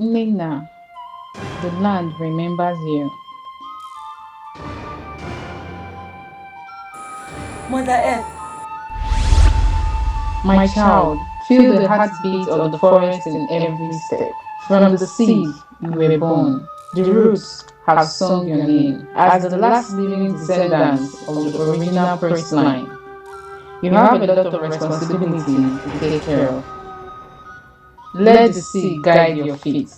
Nina, the land remembers you. Mother Earth, My child, feel the heartbeat of the forest in every step. From the seed you were born, the roots have sung your name as the last living descendants of the original first line. You have a lot of responsibility to take care of. Let the sea guide your feet.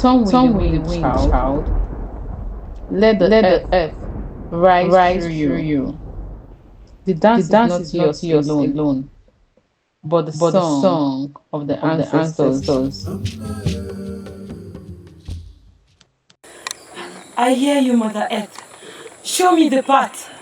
Turn with the wind, child. Let the earth rise through you. The dance is not yours alone, but the song of the ancestors. I hear you, Mother Earth. Show me the path.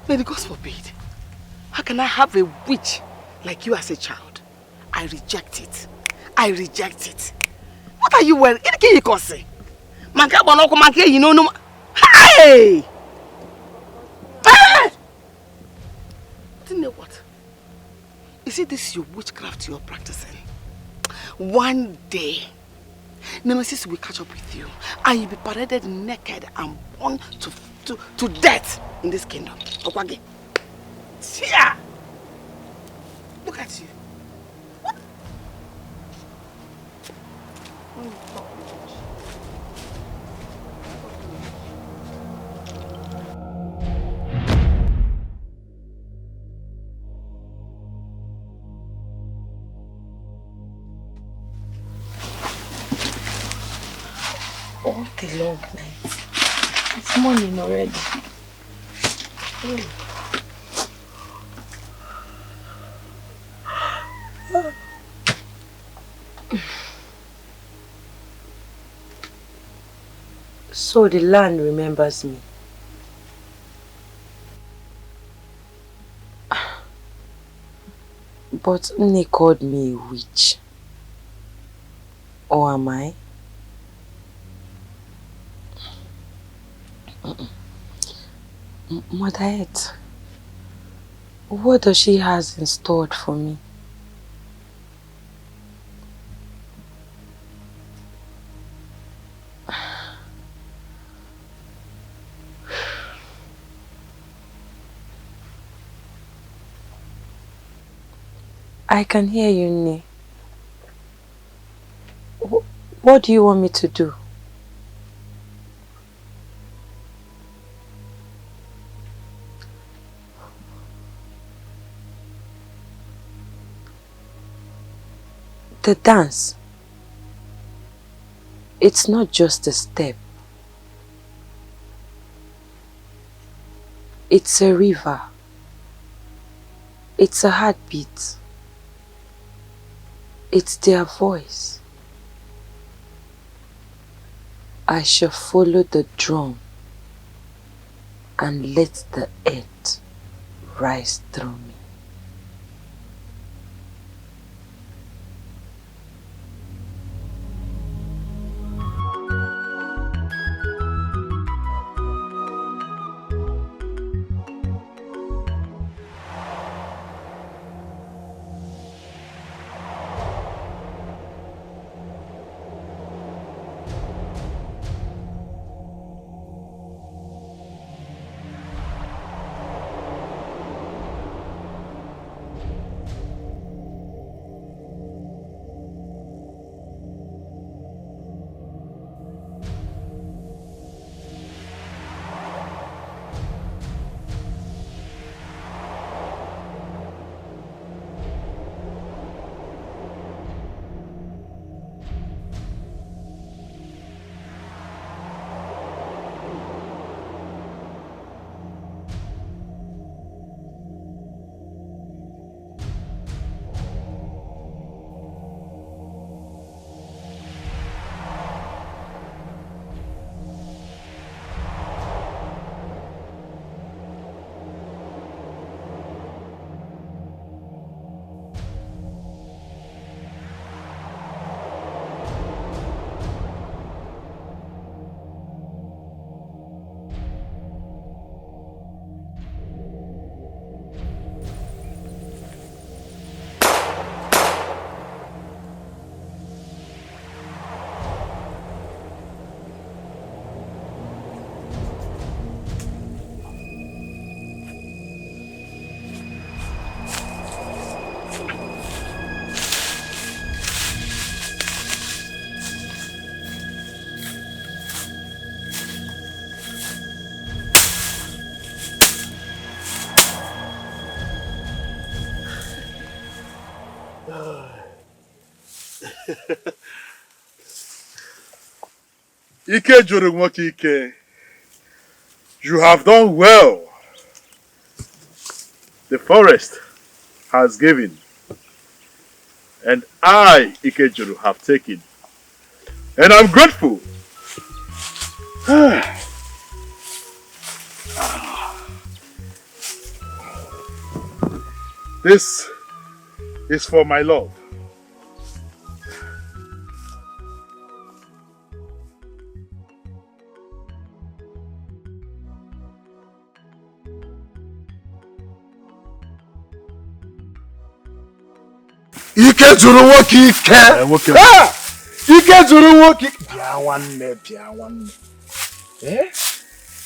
May the gods forbid. How can I have a witch like you as a child? I reject it. I reject it. What are you wearing? Hey! Hey! Do you know what? Is it this your witchcraft you're practicing? One day, Nemesis will catch up with you and you'll be paraded naked and born to death in this kingdom. Okwage. Tia! Look at you. What? All the long night. It's morning already. So the land remembers me. But Nne called me a witch. Or am I? Mother Earth, what does she has in store for me? I can hear you, Nne. What do you want me to do? The dance, it's not just a step. It's a river. It's a heartbeat. It's their voice. I shall follow the drum and let the earth rise through me. Ike Jorunwoki Ike, you have done well. The forest has given, and I, Ikejuru, have taken. And I'm grateful. This is for my love. Ike Jorunwoki Ike! Ah! Ike Jorunwoki Ike! Bia one. Eh?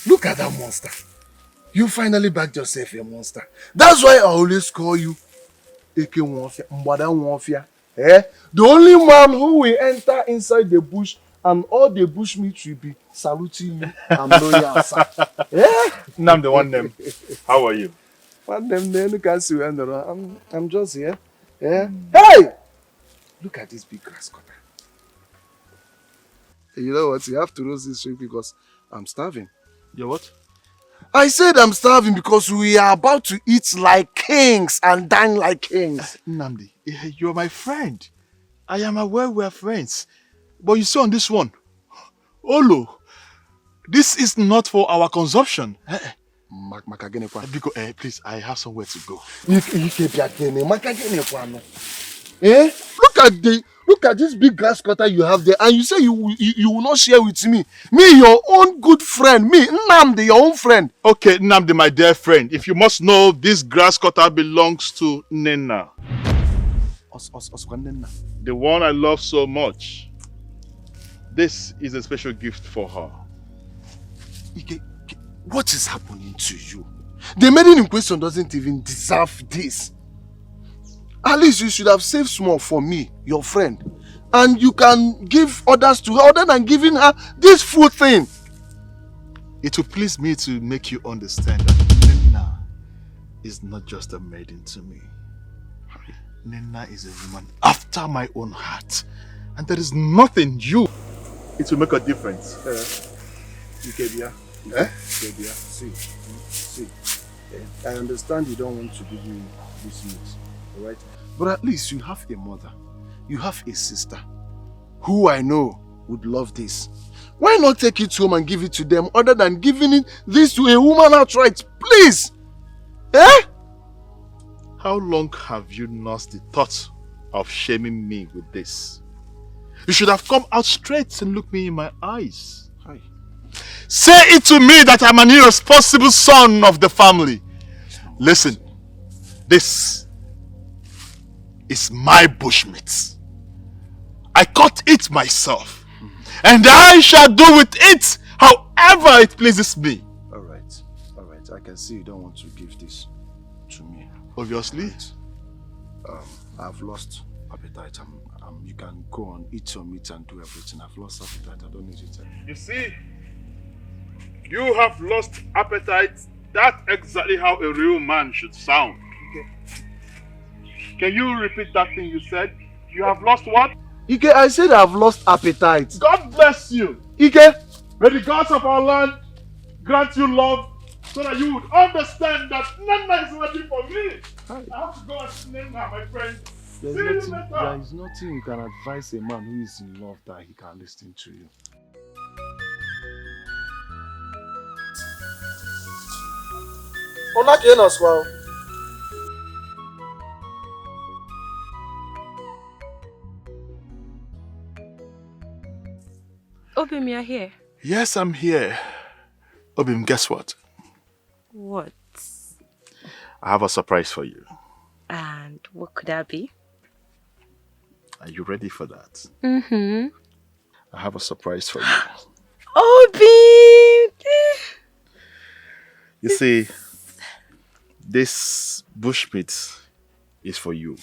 Look at that monster. You finally backed yourself a monster. That's why I always call you Eke Nwofia, Mbada Nwofia. Eh? The only man who will enter inside the bush and all the bushmeat will be saluting you and loyal, sir. Eh? I'm the one name. How are you? One name, you can see I'm just here. Yeah. Hey! Look at this big grass cutter. You know what? You have to roast this shrimp because I'm starving. You're what? I said I'm starving because we are about to eat like kings and dine like kings. Nnamdi, you're my friend. I am aware we are friends. But you see on this one, Olo, this is not for our consumption. Because, please, I have somewhere to go. Eh? Look at this big grass cutter you have there, and you say you will not share with me. Me, your own good friend. Me, Nnamdi, your own friend. Okay, Nnamdi, my dear friend, if you must know, this grass cutter belongs to Nena. The one I love so much. This is a special gift for her. Ike, what is happening to you? The maiden in question doesn't even deserve this. At least you should have saved small for me, your friend. And you can give others to her other than giving her this food thing. It will please me to make you understand that Nena is not just a maiden to me. Nena is a woman after my own heart. And there is nothing you. It will make a difference. Ikebia. See. I understand you don't want to give me this news. Alright? But at least you have a mother. You have a sister. Who I know would love this. Why not take it home and give it to them other than giving this to a woman outright? Please! Eh? How long have you nursed the thought of shaming me with this? You should have come out straight and looked me in my eyes. Hi. Say it to me that I'm an irresponsible son of the family. Listen, this is my bushmeat. I caught it myself. And I shall do with it however it pleases me. Alright. I can see you don't want to give this to me. Obviously. I've lost appetite. You can go on, eat your meat and do everything. I've lost appetite. I don't need it anymore. You see, you have lost appetite. That's exactly how a real man should sound. Okay. Can you repeat that thing you said? You have lost what? Ike, I said I've lost appetite. God bless you. Ike, may the gods of our land grant you love so that you would understand that Nana is waiting for me. Hi. I have to go and name her, my friend. There is nothing you can advise a man who is in love that he can listen to you. Obim, you're here. Yes, I'm here. Obim, guess what? What? I have a surprise for you. And what could that be? Are you ready for that? Mm-hmm. I have a surprise for you. Obim! You see, this bushmeat is for you.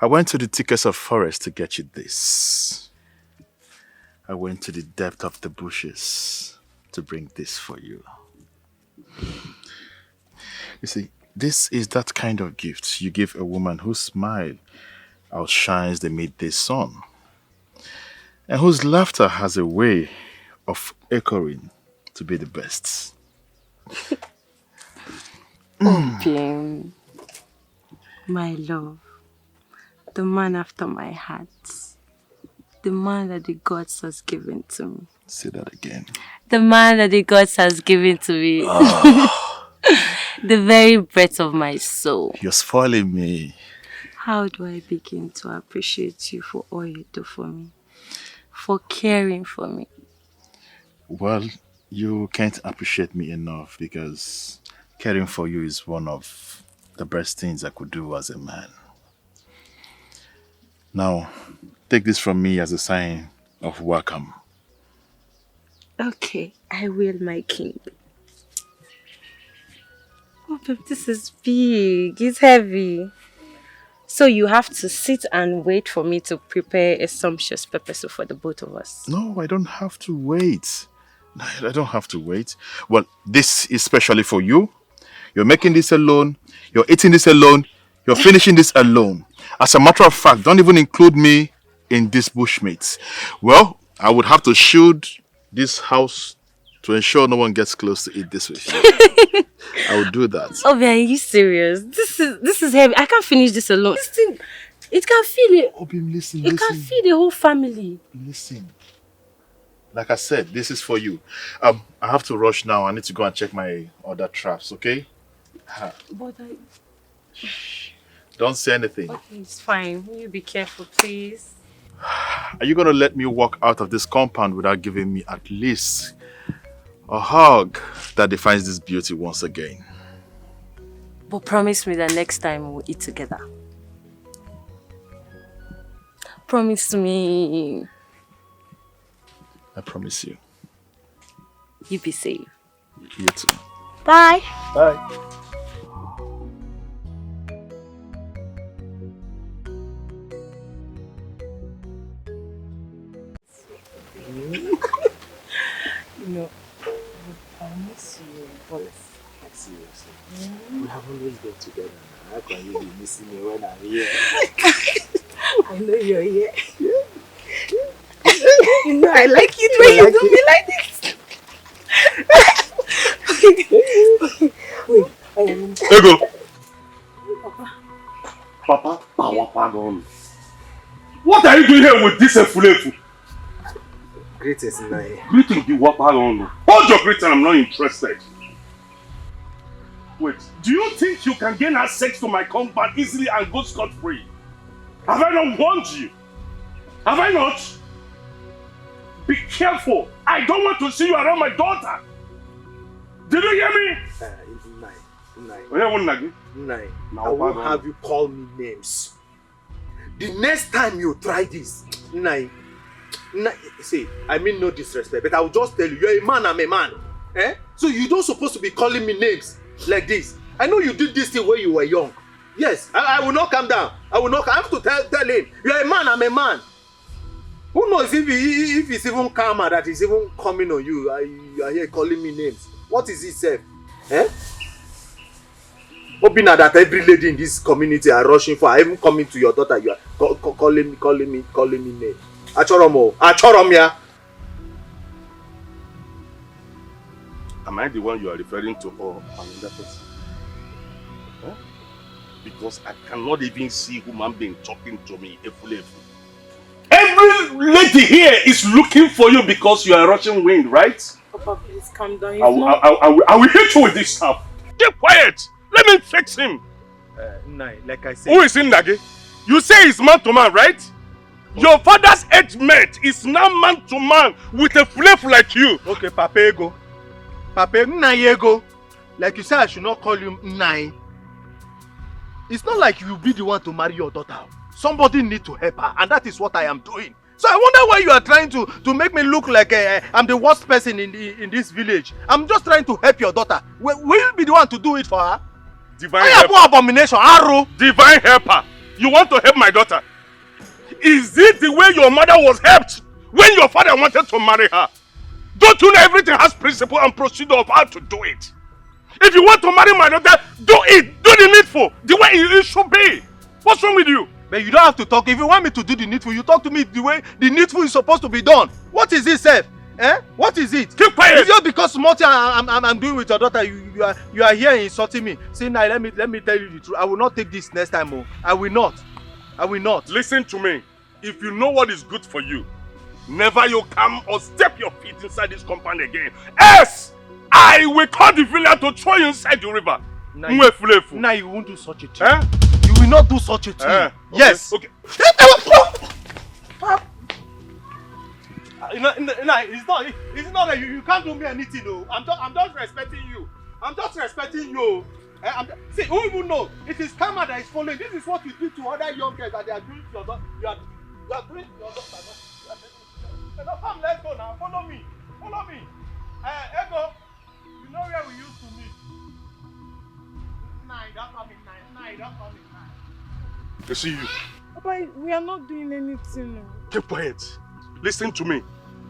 I went to the thickest of forest to get you this. I went to the depth of the bushes to bring this for you. You see, This is that kind of gift you give a woman whose smile outshines the midday sun and whose laughter has a way of echoing to be the best. Opium, my love, the man after my heart, the man that the gods has given to me. Say that again. The man that the gods has given to me. The very breath of my soul. You're spoiling me. How do I begin to appreciate you for all you do for me? For caring for me? Well, you can't appreciate me enough because caring for you is one of the best things I could do as a man. Now, take this from me as a sign of welcome. Okay, I will, my king. Oh, babe, this is big. It's heavy. So you have to sit and wait for me to prepare a sumptuous pepper soup for the both of us. No, I don't have to wait. I don't have to wait. Well, this is specially for you. You're making this alone. You're eating this alone. You're finishing this alone. As a matter of fact, don't even include me in this bushmeat. Well, I would have to shield this house to ensure no one gets close to eat this with you. I would do that. Oh, are you serious? This is heavy. I can't finish this alone. This thing, it can feed it. Obim, listen, It can feed the whole family. Listen. Like I said, this is for you. I have to rush now. I need to go and check my other traps, okay? But Shh. Don't say anything. Okay, it's fine. Will you be careful, please? Are you going to let me walk out of this compound without giving me at least a hug that defines this beauty once again? But promise me that next time we'll eat together. Promise me. I promise you. You be safe. You too. Bye. Bye. No, I miss you, but Seriously. We have always been together. How can you be missing me when I'm here? I know you're here. You know I like it when you do me like this. Wait, Ego! Papa, pardon. What are you doing here with this Efulefu? Greetings, Nai. Greeting you, Waparon. Hold your greeting, I'm not interested. Wait, do you think you can gain access to my compound easily and go scot-free? Have I not warned you? Have I not? Be careful. I don't want to see you around my daughter. Did you hear me? Nai, I won't have you call me names. The next time you try this, Nai, see, I mean no disrespect, but I will just tell you, you're a man, I'm a man. Eh? So you don't supposed to be calling me names like this. I know you did this thing when you were young. Yes, I will not calm down. I have to tell him, you're a man, I'm a man. Who knows if it's even karma that is even coming on you. You are here calling me names. What is it, sir? Eh? Hoping that every lady in this community are rushing for. I even coming to your daughter. You are calling me name. Achoromo. Am I the one you are referring to or another person? Huh? Because I cannot even see human being talking to me. Every lady here is looking for you because you are rushing wind, right? Papa, please calm down. I will hit you with this stuff. Keep quiet. Let me fix him. Nai, like I said. Who is in Nage? You say he's man to man, right? Your father's age mate is now man to man with a flip like you. Okay, Papa Ego. Papa Ego. Like you said, I should not call you Nai. It's not like you'll be the one to marry your daughter. Somebody need to help her, and that is what I am doing. So I wonder why you are trying to make me look like I'm the worst person in this village. I'm just trying to help your daughter. Will you be the one to do it for her? Divine helper. Abomination, arrow. Divine helper. You want to help my daughter? Is it the way your mother was helped when your father wanted to marry her? Don't you know everything has principle and procedure of how to do it? If you want to marry my daughter, do it. Do the needful. The way it should be. What's wrong with you? But you don't have to talk. If you want me to do the needful, you talk to me the way the needful is supposed to be done. What is it, Seth? Eh? What is it? Keep quiet. It's just because something I'm doing with your daughter, you are here insulting me. See now, let me tell you the truth. I will not take this next time. Oh. I will not. I will not. Listen to me. If you know what is good for you, never you come or step your feet inside this compound again. Else, I will call the village to throw you inside the river. Now you won't do such a thing. Eh? You will not do such a thing. Okay, yes. Okay. It's not that you can't do me anything. No. I'm just respecting you. I'm just respecting you. See, who even know? It is karma that is following. This is what you do to other young girls that they are doing to your daughter. You are doing to your daughter. Now come, let's go now. Follow me. Follow me. Ego, you know where we used to meet. Don't come in nine. You see you. Papa, we are not doing anything. Keep quiet. Listen to me.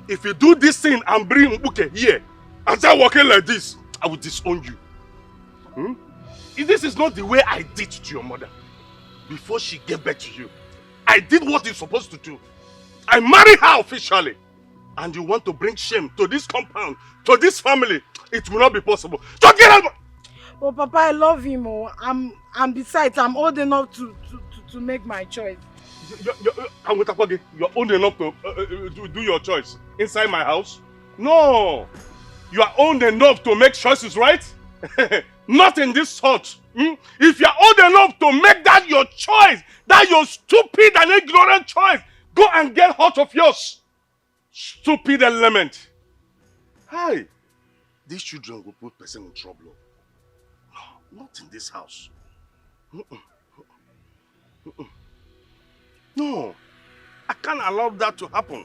If you do this thing and bring Mbuke here and start walking like this, I will disown you. This is not the way I did to your mother. Before she gave birth to you, I did what you're supposed to do. I married her officially. And you want to bring shame to this compound, to this family. It will not be possible. Just get out! Well, Papa, I love him. And besides, I'm old enough to make my choice. You're old enough to do your choice inside my house? No! You are old enough to make choices, right? Not in this sort. If you're old enough to make that your choice, that your stupid and ignorant choice, go and get out of yours. Stupid element. Hi. These children will put person in trouble. No, not in this house. No. I can't allow that to happen.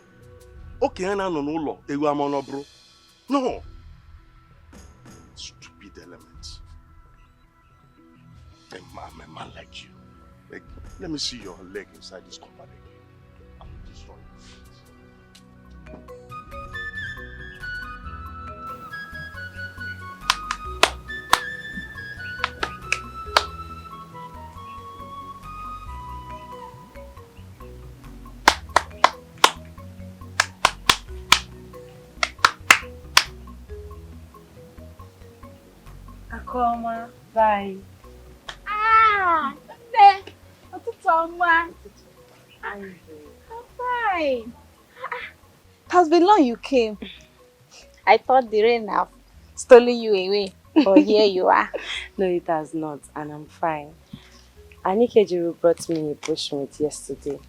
Okay, no. No. Stupid element. I'm a man like you. Like, let me see your leg inside this compound again. I'm destroying it. Akoma, bye. There. What's it on, man? I'm fine. It has been long you came. I thought the rain have stolen you away. But here you are. No, it has not, and I'm fine. Anikejiru brought me a bushmeat yesterday,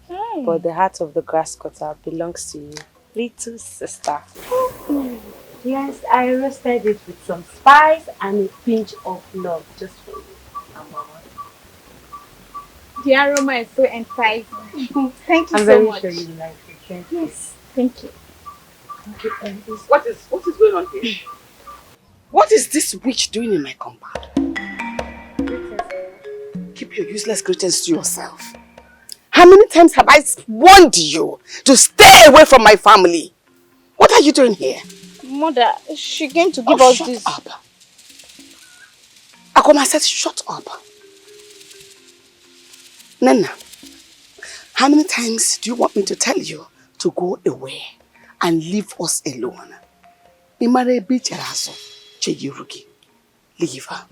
but the heart of the grass cutter belongs to you, little sister. Yes, I roasted it with some spice and a pinch of love just for you. The aroma is so enticing. Thank you I'm so very much. sure you like it. Thank Yes, thank you. What is going on here? What is this witch doing in my compound? Keep your useless greetings to yourself. How many times have I warned you to stay away from my family? What are you doing here? Mother, she came to give us this. Shut up. Akoma said, shut up. Nana, how many times do you want me to tell you to go away and leave us alone? Leave her.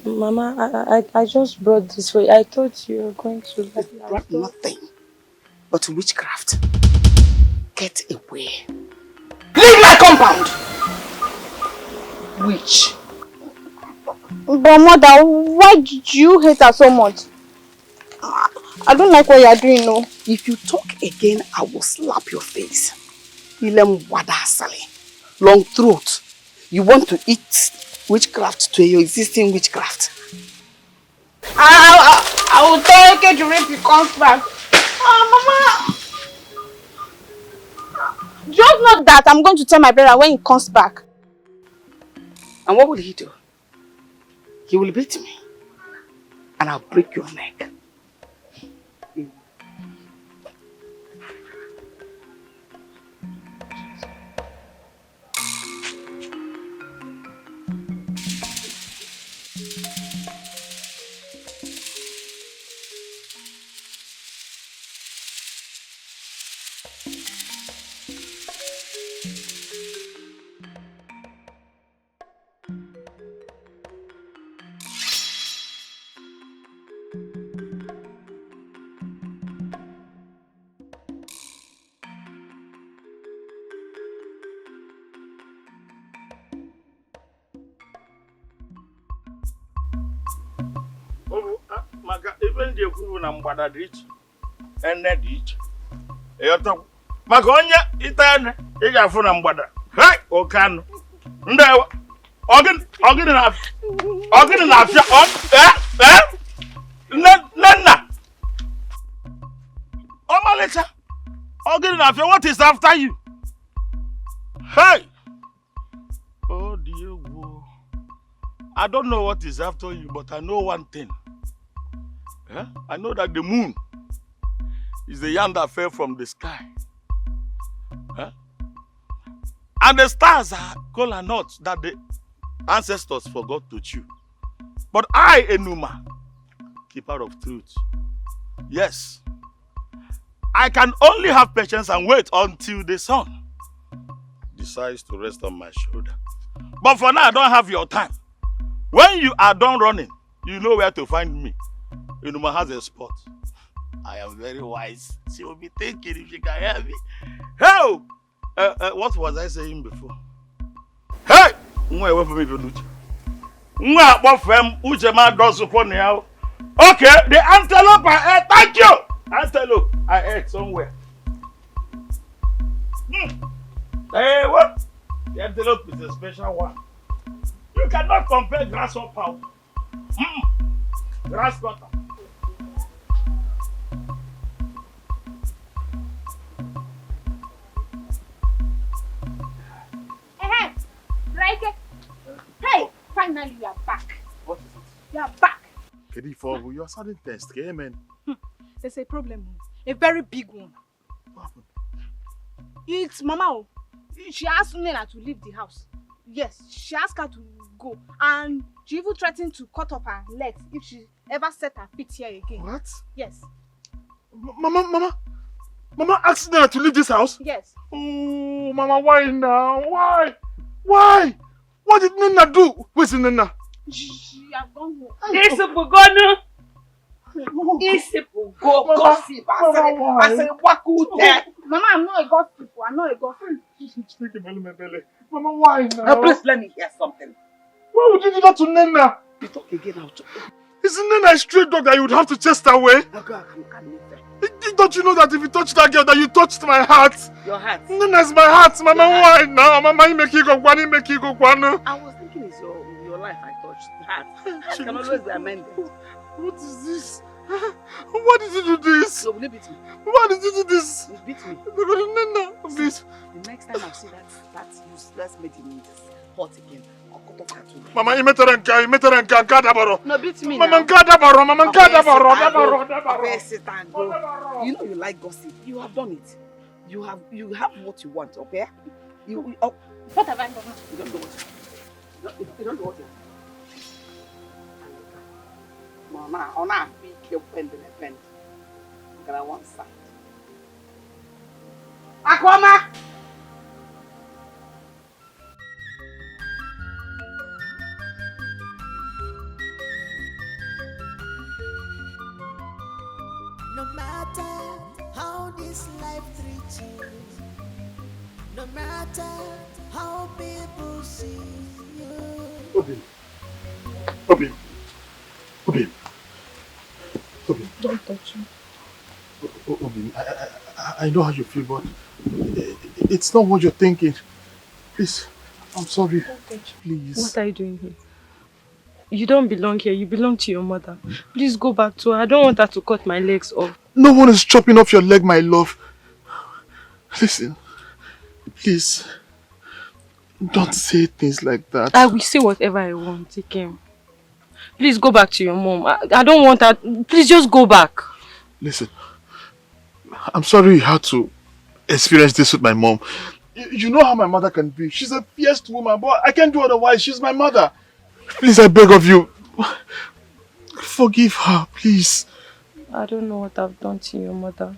Mama, I just brought this for you. I thought you were going to... Brought nothing but witchcraft. Get away. Leave my compound! Witch. But Mother, why did you hate her so much? I don't like what you are doing, no. If you talk again, I will slap your face. Ilem wada sali. Long throat. You want to eat witchcraft to your existing witchcraft. I will tell you to rape he comes back. Mama. Just not that. I'm going to tell my brother when he comes back. And what will he do? He will beat me. And I'll break your neck. ndị ekwu na mgbada dị iche. Ene dị iche. Eyọta. Maka onye ite ene ị ga-afụ na mgbada. Hey, oke anụ. Ndị ogini na afia Nana. Omalicha. Ogini na afia, what is after you? Hey. Oh dear. I don't know what is after you, but I know one thing. I know that the moon is the yam that fell from the sky. And the stars are cola nuts that the ancestors forgot to chew. But I, Enuma, keeper of truth, yes, I can only have patience and wait until the sun decides to rest on my shoulder. But for now, I don't have your time. When you are done running, you know where to find me. Enuma has a spot. I am very wise. She will be thinking if she can hear me. Hey! What was I saying before? Hey! Nwa away from me, Uche. Nwa abofem Uche ma does upon now. Okay, the antelope I ate. Thank you! Antelope I ate somewhere. Hey, what? The antelope is a special one. You cannot compare grasshopper. Grasshopper. Hey, finally you are back. What is it? You are back. Kedifor, you are sounding test, man. There's a problem, a very big one. What happened? It's Mama. She asked Nena to leave the house. Yes, she asked her to go, and she even threatened to cut off her legs if she ever set her feet here again. What? Yes. Mama asked Nena to leave this house? Yes. Oh, Mama, why now? Why? What did Nena do? Where's Nena? She has gone home. Gossip. I said, what could that? Mama, I'm not a gossip. I'm not a gossip. Mama, why now? Please let me hear something. Why would you do that to Nena? You talk again now. Isn't Nena a stray dog that you would have to chase away? Don't you know that if you touch that girl, that you touched my heart? Your heart? Nena is my heart, Mama. Why now? Mama, you make you go one, I was thinking it's your life I touched. Heart. I can always be amended. What is this? Why did you do this? No, will you beat me? Why did you do this? You beat me. Nena, please. The next time I see that useless maiden hot again, I'll cut off her too. Mama, you met her and Kadabaro. No, beat me Mama, now. Kadabaro. Sit and go. You know you like gossip. You have done it. You have what you want, okay? What have I done? You don't know what. You don't know what. Mama, on our feet, you bend and bend. Look at one side. Aquama! No matter how this life treats you, no matter how people see you. Obi. Don't touch me. Obi, I know how you feel, but it's not what you're thinking. Please, I'm sorry. Please. What are you doing here? You don't belong here. You belong to your mother. Please go back to her. I don't want her to cut my legs off. No one is chopping off your leg, my love. Listen, please, don't say things like that. I will say whatever I want, Ikem. Please go back to your mom. I don't want her. Please just go back. Listen, I'm sorry you had to experience this with my mom. You know how my mother can be. She's a fierce woman, but I can't do otherwise. She's my mother. Please, I beg of you. Forgive her, please. I don't know what I've done to your mother.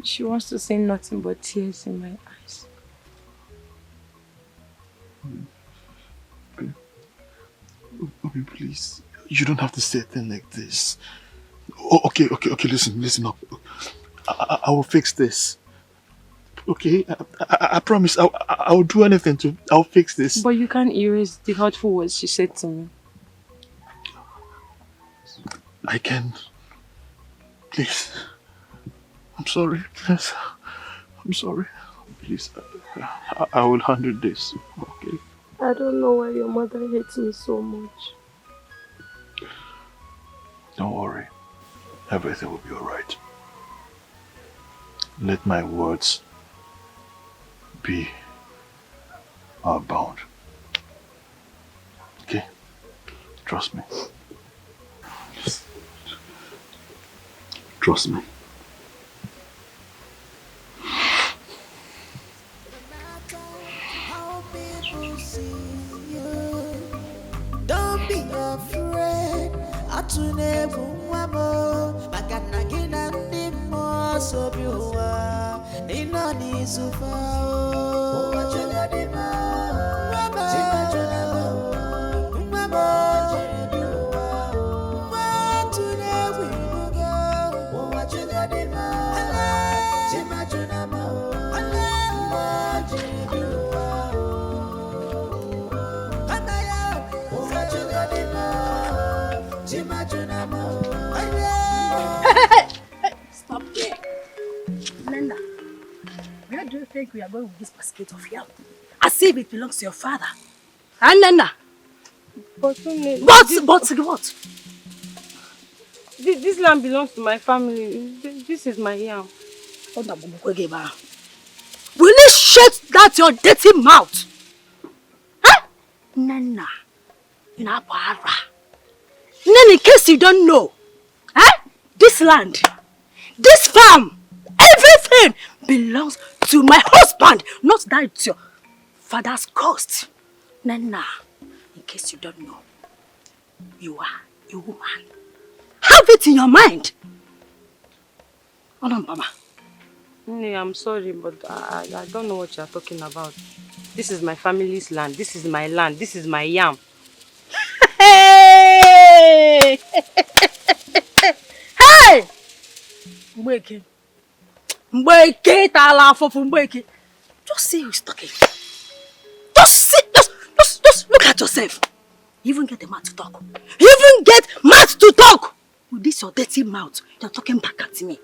She wants to say nothing but tears in my eyes. Obi, please. You don't have to say a thing like this. Okay, listen up. I will fix this. Okay? I promise I will do anything I'll fix this. But you can't erase the hurtful words she said to me. I can. Please. I'm sorry. Please. I'm sorry. Please. I will handle this. Okay? I don't know why your mother hates me so much. Don't worry. Everything will be alright. Let my words be our bound. Okay? Trust me. Trust me. Don't be afraid. Atunevu wamo magana gina ndimo sobiwa nina nizufao wachana dima wama chimachana wama chiribiwa watunevu inuga wachana dima chimachana wama chiribiwa Stop there. Nana, where do you think we are going with this basket of yam? As if it belongs to your father. And Nana? But what? This land belongs to my family. This is my yam. Will you shut that your dirty mouth? Huh? Nana, in in case you don't know, this land, this farm, everything belongs to my husband, not that it's your father's cost. Nana, in case you don't know, you are a woman. Have it in your mind. Oh no, Mama. I'm sorry, but I don't know what you're talking about. This is my family's land. This is my land. This is my yam. Hey! Hey! Mbeke. Just see who's talking. Just look at yourself. You even get the mouth to talk. With this your dirty mouth, you're talking back at me.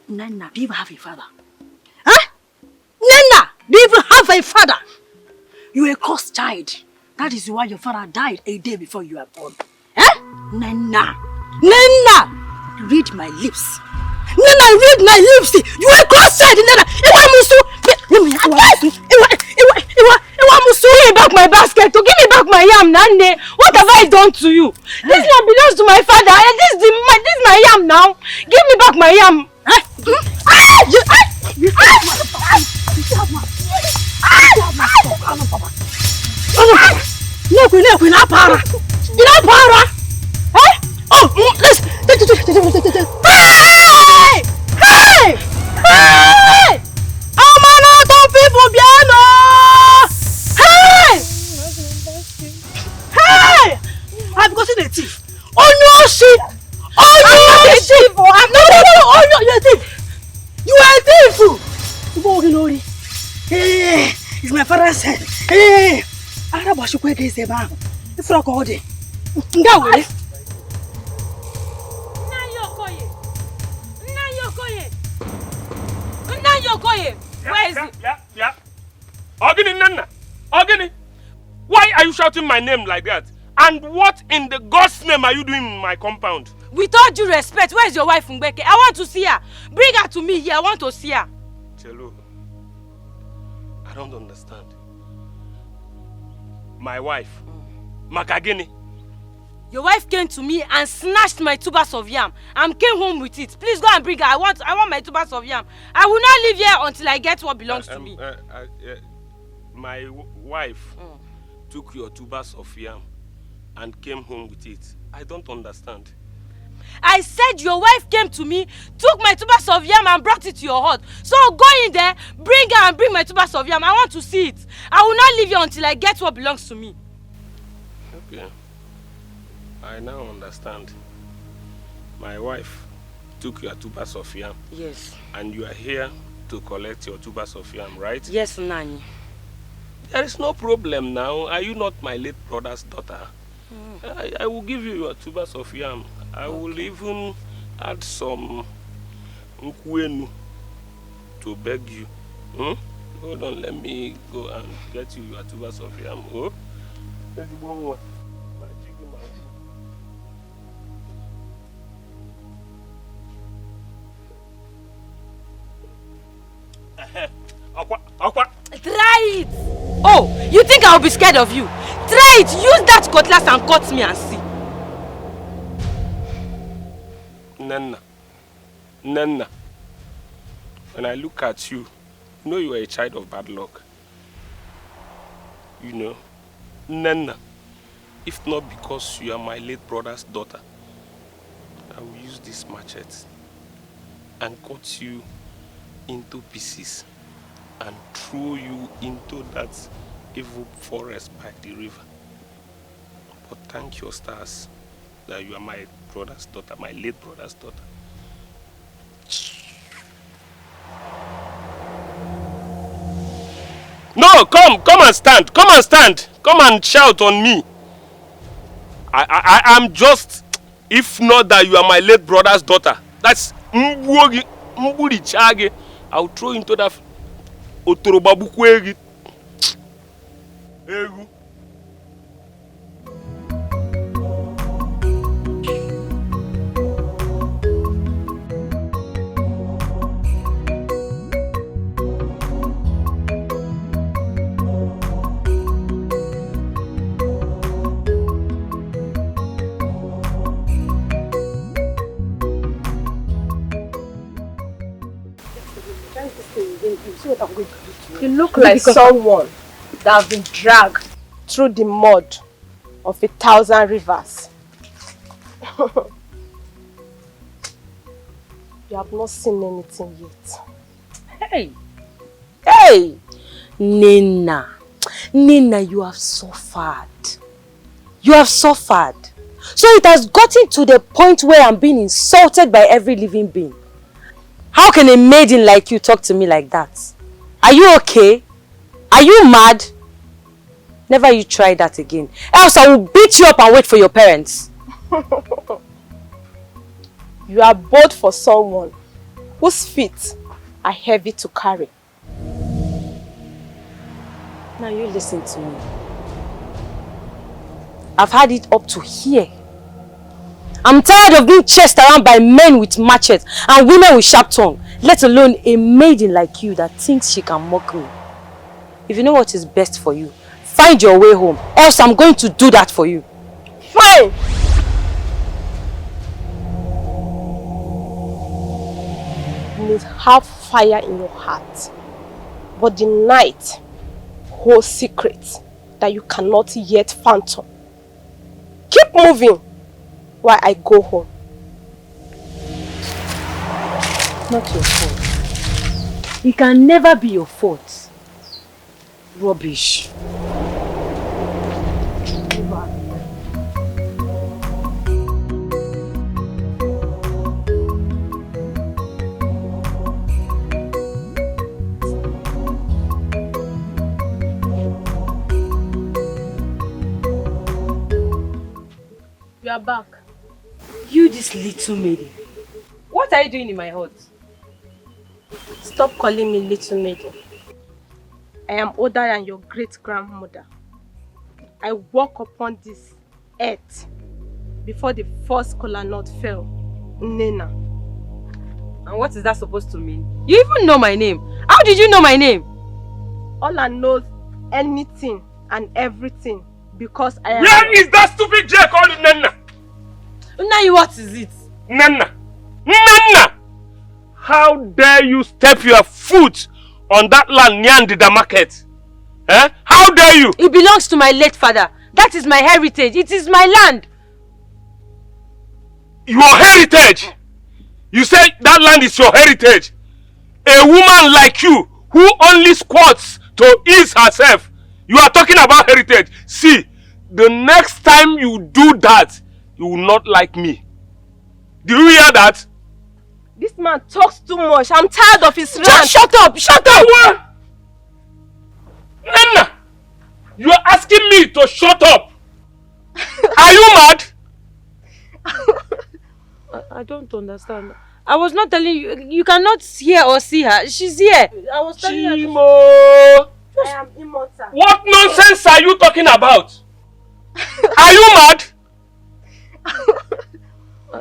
Nana, do you even have a father? Huh? Nana, do you even have a father? You're a cursed child. That is why your father died a day before you were born. Eh? Nana! Read my lips. Nana, read my lips. You are a cursed child, Nana. Give me back my basket. Give me back my yam, Nane. What have I done to you? This land belongs to my father. This is my yam now. Give me back my yam. Hey! Don't people piano! Hey! I've gotten a thief. Oh no, shit! Oh no, shit! No, you're a thief. You are a thief. Hey, it's my father's head. Hey, Arabashukweke is a man. It's not called it. Where is it? Yeah. Ogini Nana. Ogini. Why are you shouting my name like that? And what in the God's name are you doing in my compound? With all due respect, where is your wife Mbeke? I want to see her. Bring her to me here. I want to see her. Chelo, I don't understand. My wife, Makagini. Your wife came to me and snatched my tubers of yam and came home with it. Please go and bring her. I want my tubers of yam. I will not leave here until I get what belongs to me. My wife took your tubers of yam and came home with it. I don't understand. I said your wife came to me, took my tubers of yam and brought it to your hut. So go in there, bring her and bring my tubers of yam. I want to see it. I will not leave here until I get what belongs to me. Okay. I now understand. My wife took your tubers of yam. Yes. And you are here to collect your tubers of yam, right? Yes, Nani. There is no problem now. Are you not my late brother's daughter? I will give you your tubers of yam. I will even add some Nkwenu to beg you. Hold on, let me go and get you your tubers of yam. Oh, there's the one more. My chicken mouth. Aqua. Try it! Oh, you think I'll be scared of you? Try it! Use that cutlass and cut me and see. Nenna. When I look at you, you know you are a child of bad luck. You know. Nenna. If not because you are my late brother's daughter, I will use this machete and cut you into pieces and throw you into that evil forest by the river. But thank your stars that you are my brother's daughter, my late brother's daughter. No, come and stand. Come and shout on me. I am just, if not that you are my late brother's daughter, that's Mburi Chage, I'll throw into that Otorobabukwegi. Egu. You look like someone that has been dragged through the mud of 1,000 rivers. You have not seen anything yet. Hey! Nina, you have suffered. You have suffered. So it has gotten to the point where I'm being insulted by every living being. How can a maiden like you talk to me like that? Are you okay? Are you mad? Never you try that again. Else I will beat you up and wait for your parents. You are bold for someone whose feet are heavy to carry. Now you listen to me. I've had it up to here. I'm tired of being chased around by men with machetes and women with sharp tongue, let alone a maiden like you that thinks she can mock me. If you know what is best for you, find your way home, else I'm going to do that for you. Fine! You may have fire in your heart, but the night holds secrets that you cannot yet fathom. Keep moving while I go home. Not your fault. It can never be your fault. Rubbish. You are back. You, this little maiden. What are you doing in my hut? Stop calling me little maiden. I am older than your great-grandmother. I walk upon this earth before the first kola nut fell. Nena. And what is that supposed to mean? You even know my name. How did you know my name? All I know anything and everything because I am... Where is that stupid J called Nena? Now what is it? Nena! How dare you step your foot on that land near the market? Eh? How dare you? It belongs to my late father. That is my heritage. It is my land. Your heritage? You say that land is your heritage? A woman like you who only squats to ease herself. You are talking about heritage. See, the next time you do that, you will not like me. Do you hear that? This man talks too much. I'm tired of his rant. Shut up! Shut up! What? Nana! You are asking me to shut up. Are you mad? I don't understand. I was not telling you. You cannot hear or see her. She's here. I was telling you. Chimo! I am immortal. What nonsense are you talking about? Are you mad?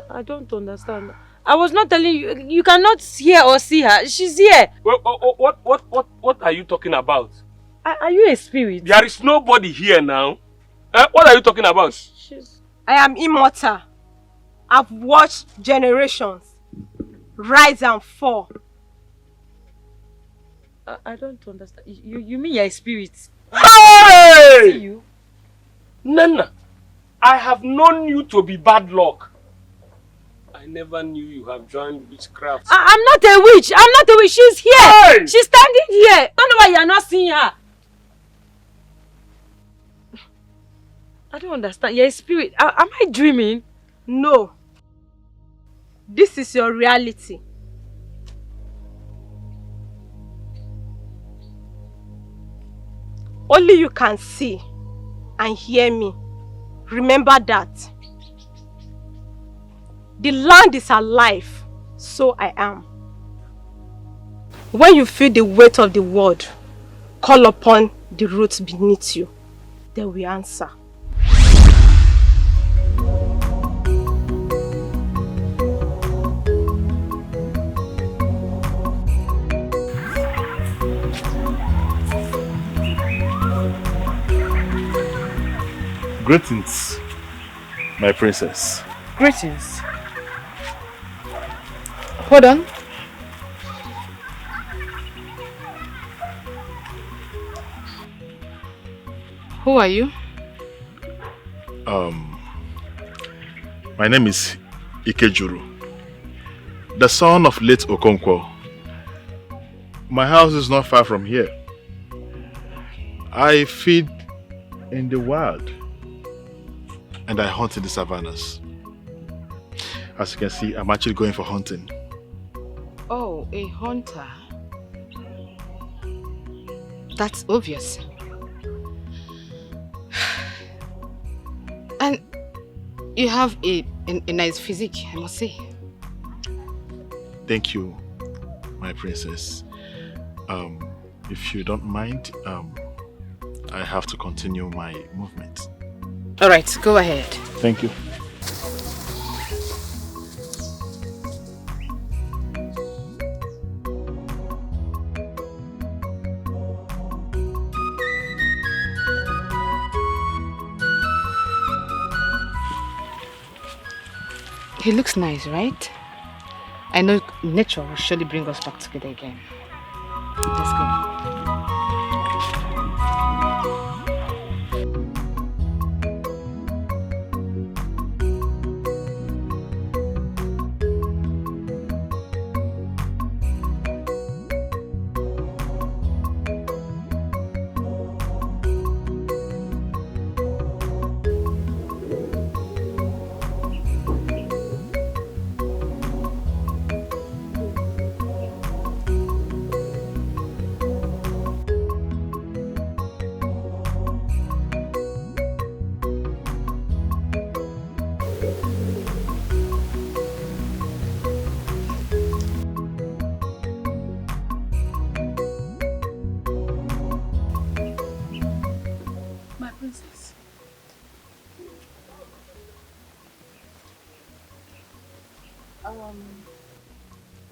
I don't understand. I was not telling you. You cannot hear or see her. She's here. What are you talking about? Are you a spirit? There is nobody here now. What are you talking about? I am immortal. I've watched generations rise and fall. I don't understand. You mean you're a spirit? Hey! See you? Nana, I have known you to be bad luck. I never knew you have joined witchcraft. I'm not a witch. I'm not a witch. She's here. Hey! She's standing here. I don't know why you're not seeing her. I don't understand. You're a spirit. Am I dreaming? No. This is your reality. Only you can see and hear me. Remember that. The land is alive, so I am. When you feel the weight of the world, call upon the roots beneath you. They will answer. Greetings, my princess. Greetings. Hold on. Who are you? My name is Ikejuru, the son of late Okonkwo. My house is not far from here. I feed in the wild and I hunt in the savannas. As you can see, I'm actually going for hunting. Oh, a hunter. That's obvious. And you have a nice physique, I must say. Thank you, my princess. If you don't mind, I have to continue my movement. All right, go ahead. Thank you. He looks nice, right? I know nature will surely bring us back together again. Let's go.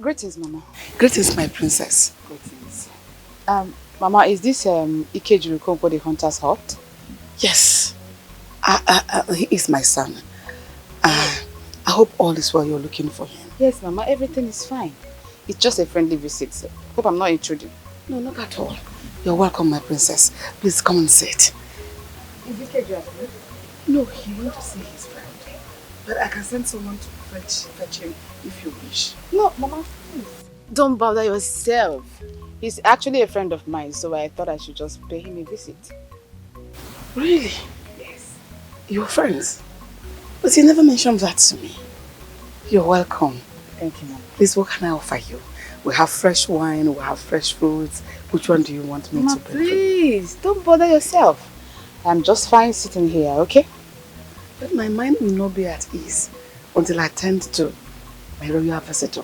Greetings, Mama. Greetings, my princess. Greetings. Mama, is this Ikejuru Konko the hunter's hut? Yes. He is my son. I hope all is well. You're looking for him. Yes, Mama. Everything is fine. It's just a friendly visit. So hope I'm not intruding. No, not at all. You're welcome, my princess. Please come and sit. Is Ikejuru? No, he wants to see his friend. But I can send someone to fetch him if you wish. No, Mama, please. Don't bother yourself. He's actually a friend of mine, so I thought I should just pay him a visit. Really? Yes. You're friends? But you never mentioned that to me. You're welcome. Thank you, Mama. Please, what can I offer you? We have fresh wine, we have fresh fruits. Which one do you want me Mama, to bring? Please, don't bother yourself. I'm just fine sitting here, okay? But my mind will not be at ease until I attend to my royal visitor.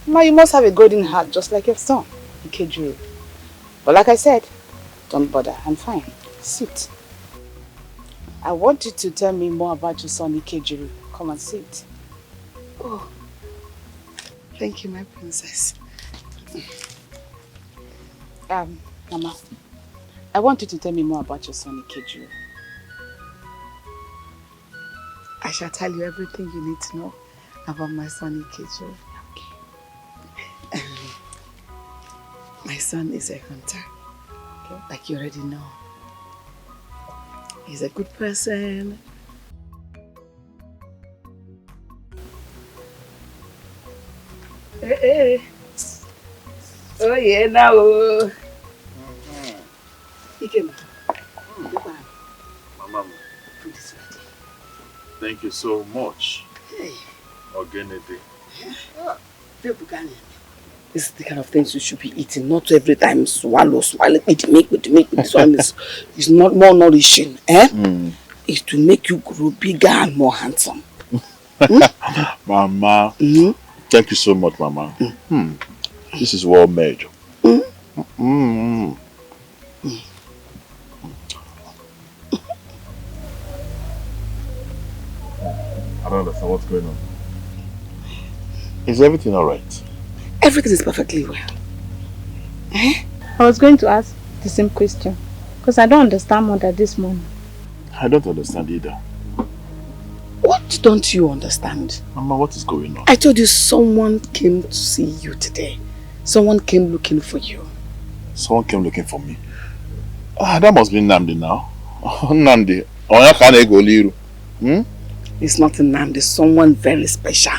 Now you must have a golden heart just like your son, Ikejuru. But like I said, don't bother. I'm fine. Sit. I want you to tell me more about your son, Ikejuru. Come and sit. Oh, thank you, my princess. Mama, I want you to tell me more about your son, Ikejuru. I shall tell you everything you need to know about my son, Ikejuru. Okay. My son is a hunter, okay, like you already know. He's a good person. Hey. Oh yeah, now. Mama, food is ready. Thank you so much. Hey. Organically. This is the kind of things you should be eating, not every time swallow, with the milk. This one is not more nourishing, eh? It's to make you grow bigger and more handsome. Mama, thank you so much, Mama. This is well made. I don't understand what's going on. Is everything alright? Everything is perfectly well. I was going to ask the same question because I don't understand Mother this morning. I don't understand either. What don't you understand? Mama, what is going on? I told you someone came to see you today. Someone came looking for you. Someone came looking for me. That must be Nnamdi now. Nnamdi. It's not Nnamdi, it's someone very special.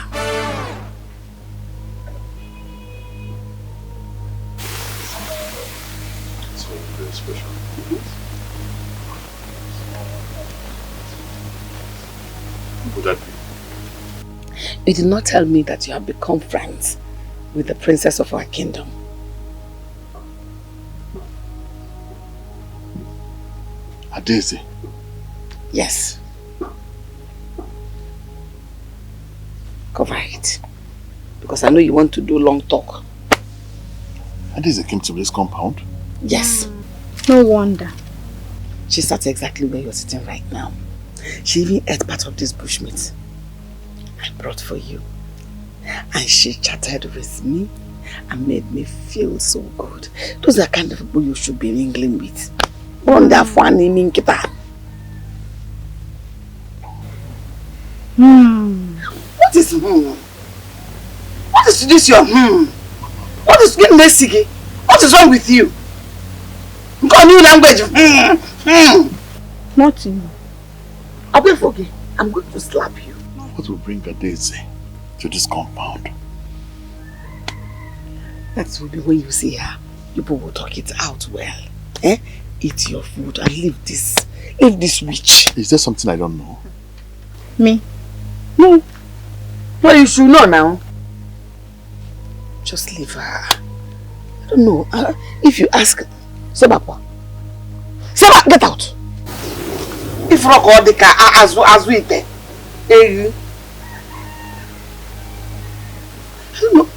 Would that be? You did not tell me that you have become friends with the princess of our kingdom. Adaeze? Yes. Cover it. Because I know you want to do long talk. Adaeze came to this compound? Yes. No wonder. She sat exactly where you're sitting right now. She even ate part of this bushmeat I brought for you. And she chatted with me and made me feel so good. Those are the kind of people you should be mingling with. Wonderful naming kita. What is What is this your What is getting messy? What is wrong with you? Got new language. Nothing. I'll be forget. I'm going to slap you. What will bring Adaeze to this compound? That will be when you see her. People will talk it out well. Eh? Eat your food and leave this witch. Is there something I don't know? Me? No. Well, you should know now. Just leave her. I don't know. If you ask, Sebapa. Seba, get out. If rock or the car as we there. I don't know.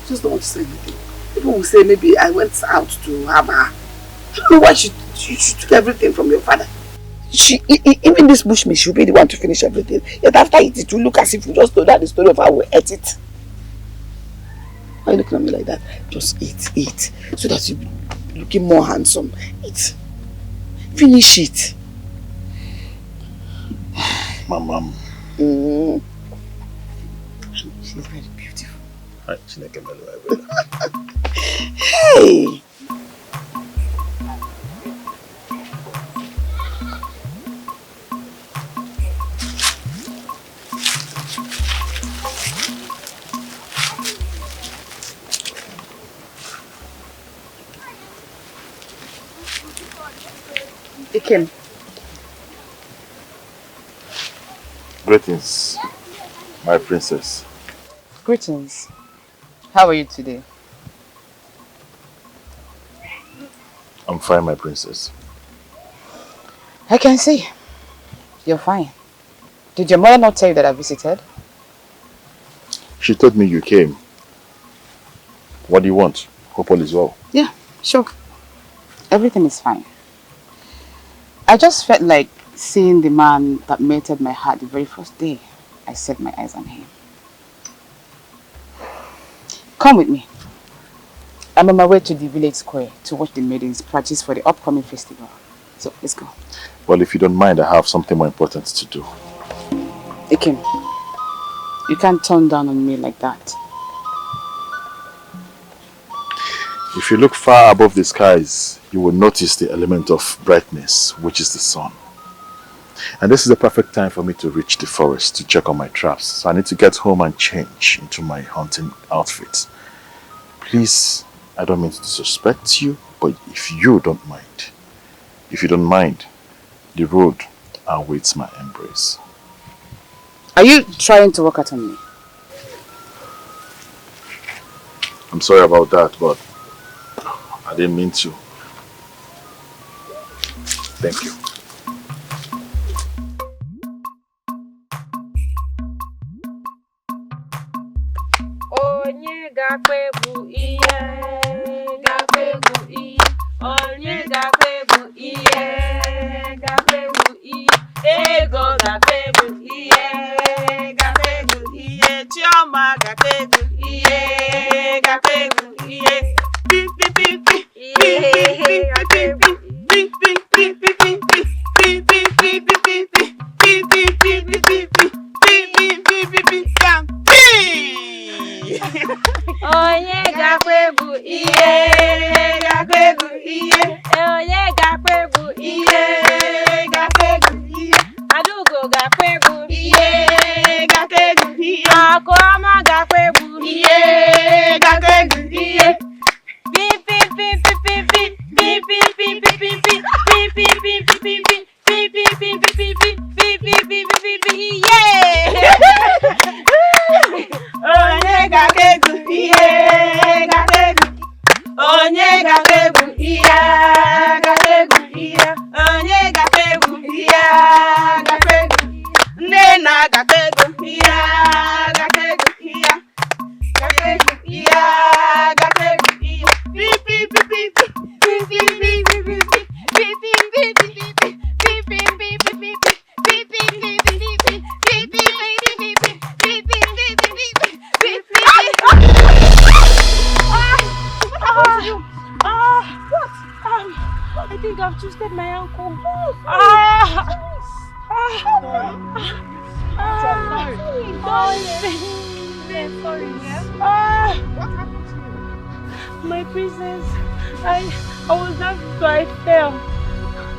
Just don't want to say anything. People will say maybe I went out to have her. I don't know why she took everything from your father. Even this bushmeat, she'll be the one to finish everything. Yet after it will look as if you just told her the story of how we ate it. Why are you looking at me like that? Just eat. So that you'll be looking more handsome. Eat. Finish it. My mom. She's very beautiful. Hey! Ikem. Greetings, my princess. Greetings. How are you today? I'm fine, my princess. I can see. You're fine. Did your mother not tell you that I visited? She told me you came. What do you want? Hope all is well. Yeah, sure. Everything is fine. I just felt like seeing the man that melted my heart the very first day I set my eyes on him. Come with me. I'm on my way to the village square to watch the maidens practice for the upcoming festival. So, let's go. Well, if you don't mind, I have something more important to do. Ikem, you can't turn down on me like that. If you look far above the skies, you will notice the element of brightness, which is the sun. And this is the perfect time for me to reach the forest to check on my traps. So I need to get home and change into my hunting outfit. Please, I don't mean to disrespect you, but if you don't mind, the road awaits my embrace. Are you trying to work out on me? I'm sorry about that, but I didn't mean to. Thank you. Onye ga-akpebu ihe, ga-akpebu ihe. Onye ga-akpebu ihe, ga-akpebu ihe. Ego ga-akpebu ihe, ga-akpebu ihe. Chioma ga-akpebu ihe, ga-akpebu ihe. Pi pi pi pi. Ihe ga-akpebu. Pi pi pi pi pi pi. Pi pi pi pi pi pi. Pi pi pi pi pi pi. Pi pi pi pi pi. Bam. Onye ga-akpebu ihe, ga-akpebu ihe. Onye ga-akpebu ihe, ga-akpebu ihe. Adaugo ga-akpebu ihe, ga-akpebu ihe. Akụọma ga-akpebu ihe, ga-akpebu ihe. Pi pi pi pi pi pi. Pi pi pi pi pi pi. Pi pi pi pi pi pi. Pi pi pi pi pi pi. Pi pi pi pi pi. Yeah! Onye ga-akpebu ihe, ga-akpebu. Onye ga-akpebu ihe, ga-akpebu ihe. Onye ga-akpebu ihe, ga-akpebu. Nnenna ga-akpebu ihe, ga-akpebu ihe. Ga-akpebu ihe, ga-akpebu ihe. Pi pi pi pi pi. Pi pi pi pi pi pi. Pi pi pi pi pi pi. Pi pi pi pi pi pi. Pi pi pi pi pi pi. Pi pi pi pi pi. Pi pi pi pi pi. I think I've twisted my ankle. Sorry. What happened to you? My princess, I was not so I fell.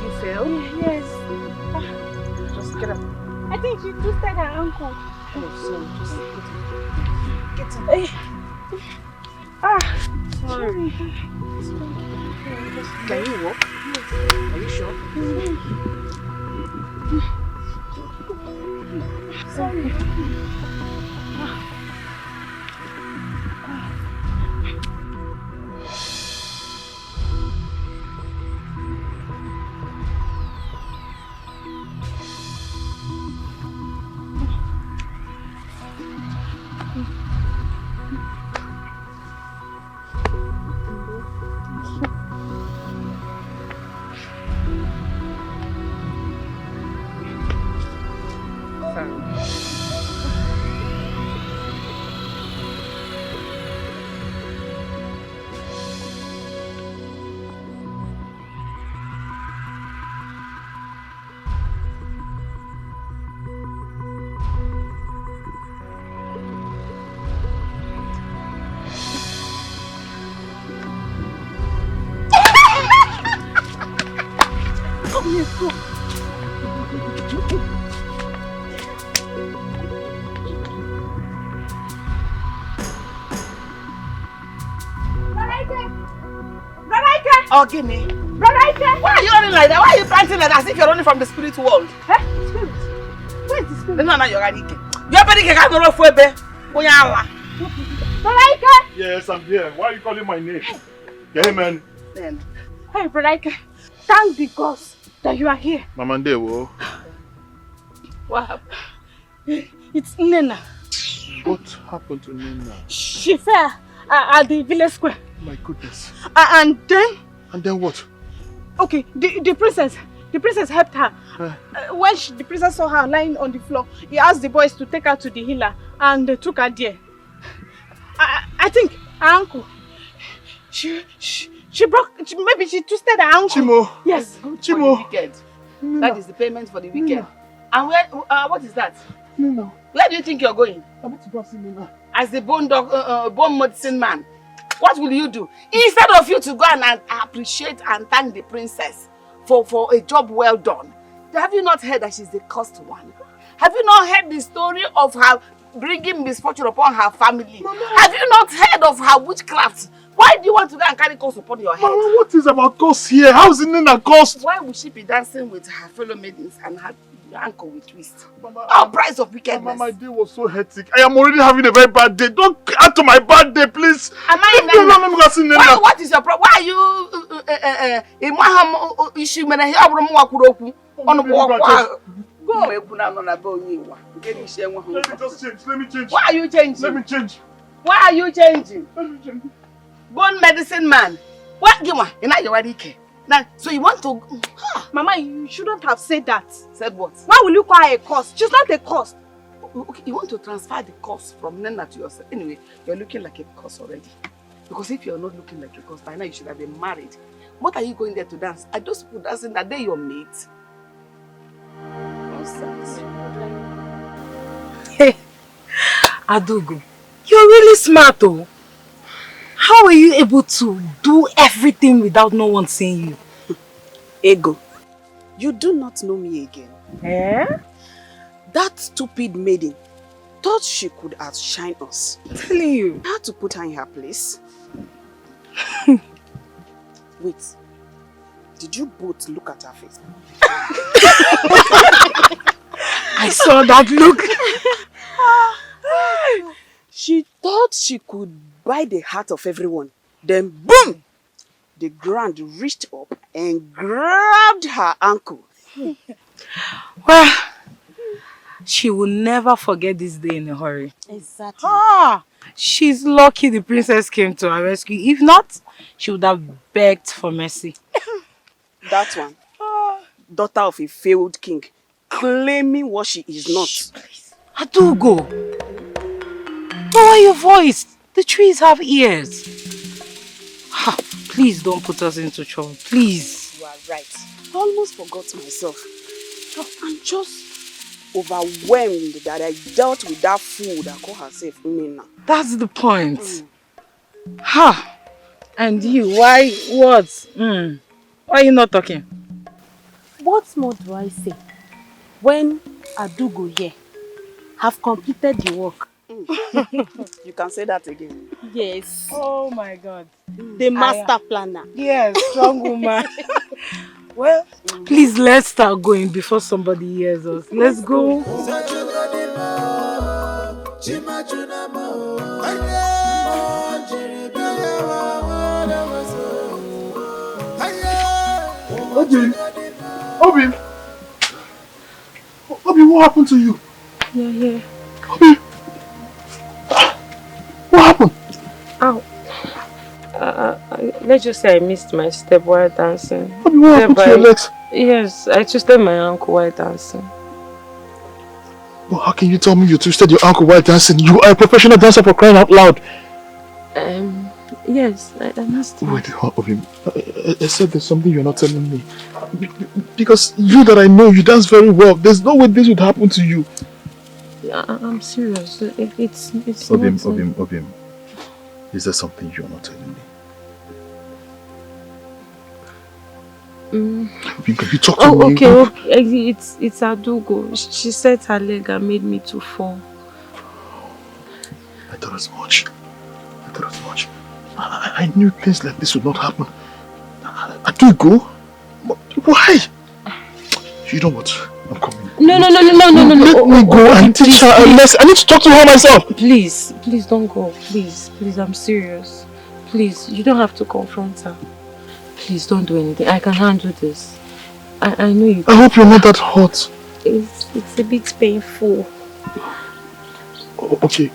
You fell? Yes. Just get up. I think she twisted her ankle. Oh, sorry. Just get up. Sorry. Can you walk? Yes. Are you sure? Sorry. Oh, Guinea. Brother Ike! Why are you running like that? Why are you panting like that as if you're running from the spirit world? Eh? Spirit? Where is the spirit? No, you're Ike. You're better get out of the way, Brother Ike! Yes, I'm here. Why are you calling my name? Yeah, man. Hey, Brother Ike. Thank the gods that you are here. Mama Ndewo. What happened? It's Nena. What happened to Nina? She fell at the village square. My goodness. And then? And then what? Okay, the princess helped her. When the princess saw her lying on the floor, he asked the boys to take her to the healer and they took her there. I think her ankle, she broke, maybe she twisted her ankle. Chimo. Yes. Chimo. Wicked. That is the payment for the wicked. And where, what is that? Nina. Where do you think you're going? I want to go see Nina. As the bone medicine man, what will you do? Instead of you to go and appreciate and thank the princess for a job well done, have you not heard that she's the cursed one? Have you not heard the story of her bringing misfortune upon her family? Mama. Have you not heard of her witchcraft? Why do you want to go and carry curse upon your head? Mama, what is about curse here? How is Nina cursed? Why would she be dancing with her fellow maidens and her ankle with twist? Mama, our price of wickedness. Mama, my day was so hectic. I am already having a very bad day. Don't add to my bad day, please. Am I in Nina? What is your problem? Why are you go. Let me change. Why are you changing? Let me change. Why are you changing? Bone medicine man. What? Now, so you want to... Mama, you shouldn't have said that. Said what? Why will you call her a curse? She's not a curse. Okay, you want to transfer the curse from Nena to yourself. Anyway, you're looking like a curse already. Because if you're not looking like a curse, by now you should have been married. What are you going there to dance? Are those people dancing? Are they your mates? Nonsense. Hey, Adaugo, you're really smart though. How are you able to do everything without no one seeing you? Ego, you do not know me again. Eh? That stupid maiden thought she could outshine us. I'm telling you. I had to put her in her place. Wait, did you both look at her face? I saw that look. She thought she could buy the heart of everyone. Then boom! The ground reached up and grabbed her ankle. Well, she will never forget this day in a hurry. Exactly. She's lucky the princess came to her rescue. If not, she would have begged for mercy. That one, daughter of a failed king, claiming what she is not. Shh, please. Adaugo, lower your voice. The trees have ears. Please don't put us into trouble. Please. You are right. I almost forgot myself. I'm just overwhelmed that I dealt with that fool that called herself Nina. That's the point. And you, why? What? Why are you not talking? What more do I say? When Adaugo here have completed the work. You can say that again. Yes. Oh my God. The master planner. Yes, strong woman. Well, please let's start going before somebody hears us. Let's go. Obi, what happened to you? Yeah. Obi, what happened? Ow. Let's just say I missed my step while dancing. Obi, what happened to your legs? Yes, I twisted my ankle while dancing. Well, how can you tell me you twisted your ankle while dancing? You are a professional dancer, for crying out loud. Yes, I missed it. Wait, Obi, I said there's something you're not telling me. Because you that I know, you dance very well. There's no way this would happen to you. I'm serious. It's Obim, is there something you're not telling me? Can you talk to me? Okay. It's Adaugo. She said her leg and made me to fall. I thought as much. I knew things like this would not happen. Adaugo? Why? You know what? I'm coming. No. Let me go and teach her a lesson. I need to talk to her myself. Please don't go. Please, I'm serious. Please, you don't have to confront her. Please don't do anything. I can handle this. I know you can. I hope you're not that hot. It's a bit painful. Okay.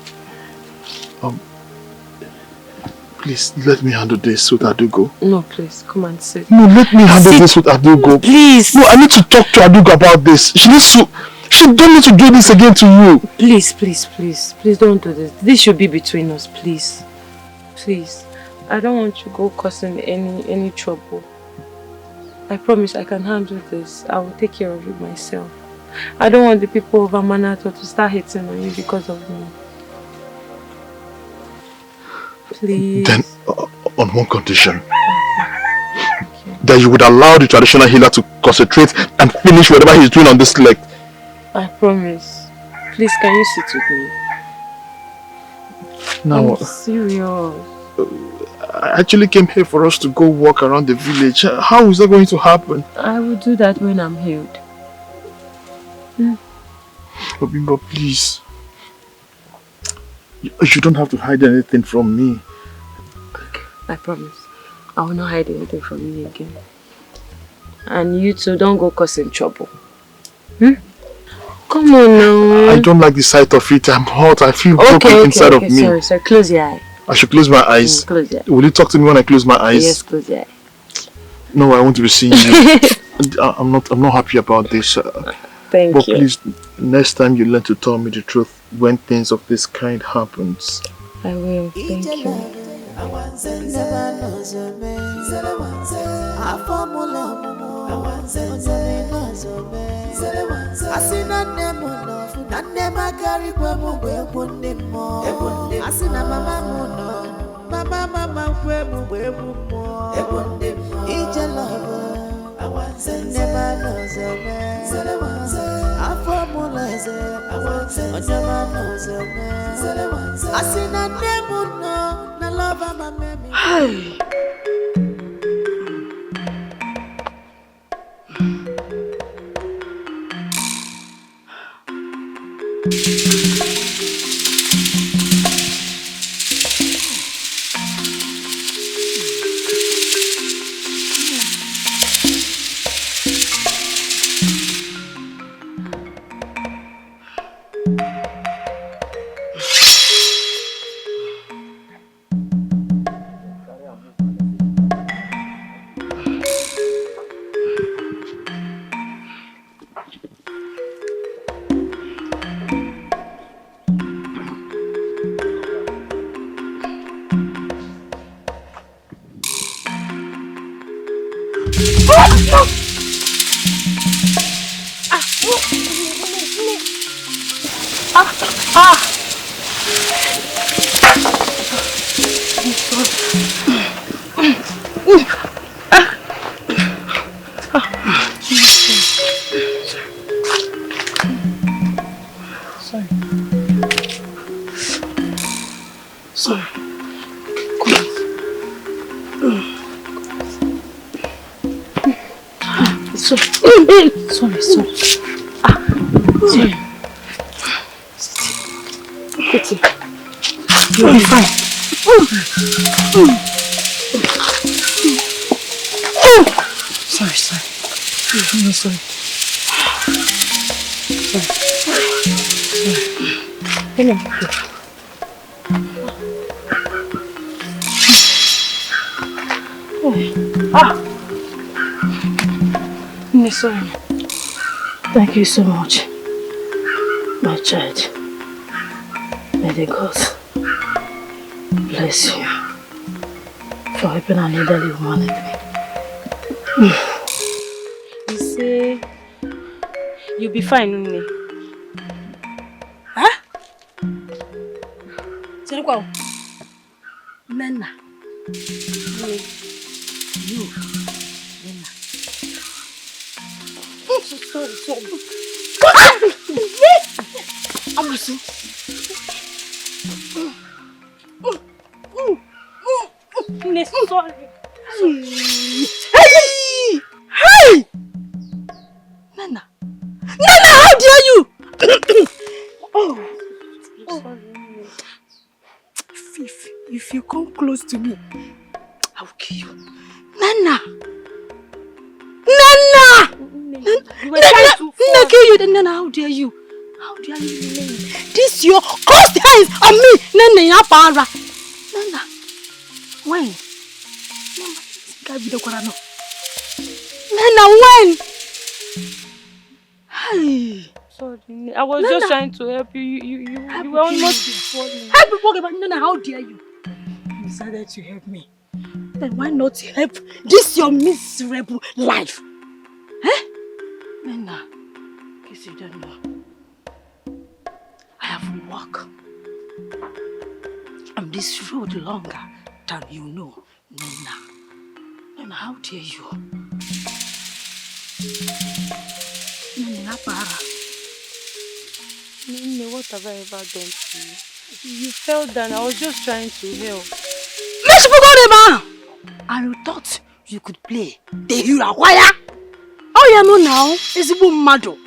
Please, let me handle this with Adaugo. No, please, come and sit. No, let me handle this with Adaugo. Please. No, I need to talk to Adaugo about this. She don't need to do this again to you. Please, please, please. Please don't do this. This should be between us, please. Please. I don't want you to go causing any trouble. I promise I can handle this. I will take care of it myself. I don't want the people of Amanato to start hating on you because of me. Please. Then, on one condition. Okay. That you would allow the traditional healer to concentrate and finish whatever he's doing on this leg. I promise. Please, can you sit with me? No. I'm serious. I actually came here for us to go walk around the village. How is that going to happen? I will do that when I'm healed. Obimbo, please. You don't have to hide anything from me. Okay, I promise. I will not hide anything from you again. And you too, don't go causing trouble. Come on now. I don't like the sight of it. I'm hot. I feel broken inside of me. Sorry. Close your eye. I should close my eyes. Close your eye. Will you talk to me when I close my eyes? Yes, close your eye. No, I want to be seeing you. I'm not happy about this. Thank but you. Please, next time you learn to tell me the truth when things of this kind happens. I will. Thank you. You'll be fine. Sorry. I'm sorry. Sorry. Thank you so much, my child. May the gods bless you for helping an elderly woman like me. You say you'll be fine, Nne. Huh? Serikwa. Nena. You. Nena. Sorry. Amusu. Nne, sorry. Hey! Nana, how dare you? If you come close to me, I will kill you. Nana! You were trying to kill you. Nana, how dare you? How dare you lay this your crossed hands on me? Nene Yapara. Nana. When? Nana, when? Hey. Sorry, I was just trying to help you. You were almost falling. Help me, but Nana, how dare you? You decided to help me. Then why not help this your miserable life? Eh? Nana, in case you don't know, I have walked on this road longer than you know, Nana. Nana, how dare you? Nana, para. Nene, what have I ever done to you? You fell down. I was just trying to help. Let's forget him, and you thought you could play the hero choir? Oh, you know now, it's a boom mado.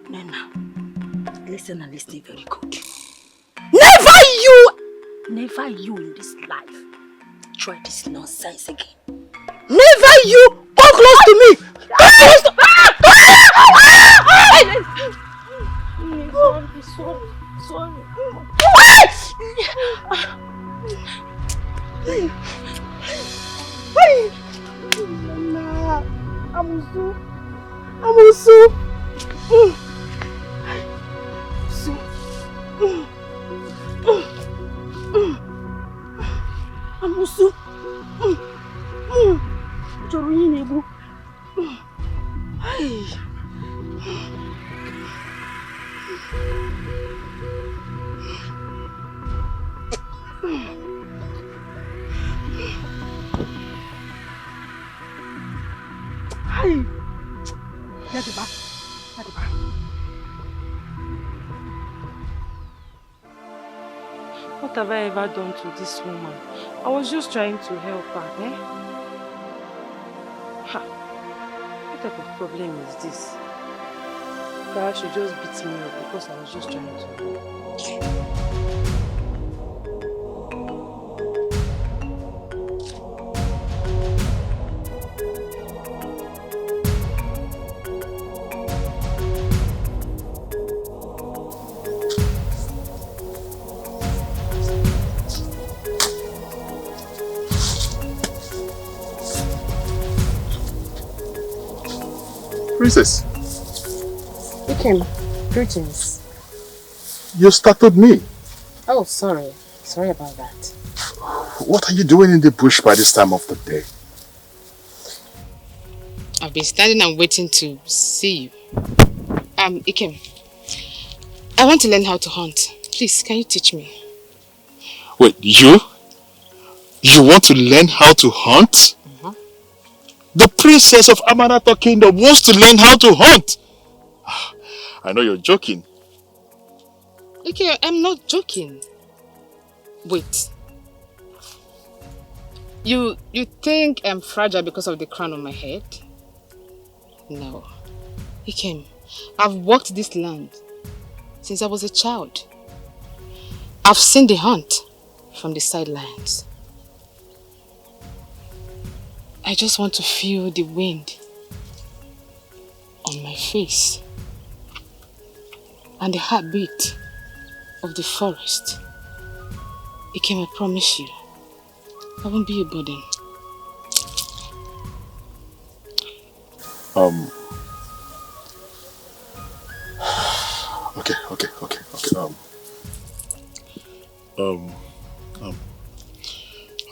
Nana, listen and listen very good. Never you in this life try this nonsense again. Never you come close to me. Come close to Sorry. Nana, Amusu. Amusu. Nebu. What have I ever done to this woman? I was just trying to help her, eh? Ha! What type of problem is this? Perhaps she just beat me up because I was just trying to help. Princess. Ikem, greetings. You startled me. Oh, sorry. Sorry about that. What are you doing in the bush by this time of the day? I've been standing and waiting to see you. Ikem, I want to learn how to hunt. Please, can you teach me? Wait, you? You want to learn how to hunt? The princess of Amanato Kingdom wants to learn how to hunt. I know you're joking. Okay, I'm not joking. Wait. You think I'm fragile because of the crown on my head? No. Ikem, I've walked this land since I was a child. I've seen the hunt from the sidelines. I just want to feel the wind on my face and the heartbeat of the forest. Ikem, I promise you, I won't be a burden. Okay.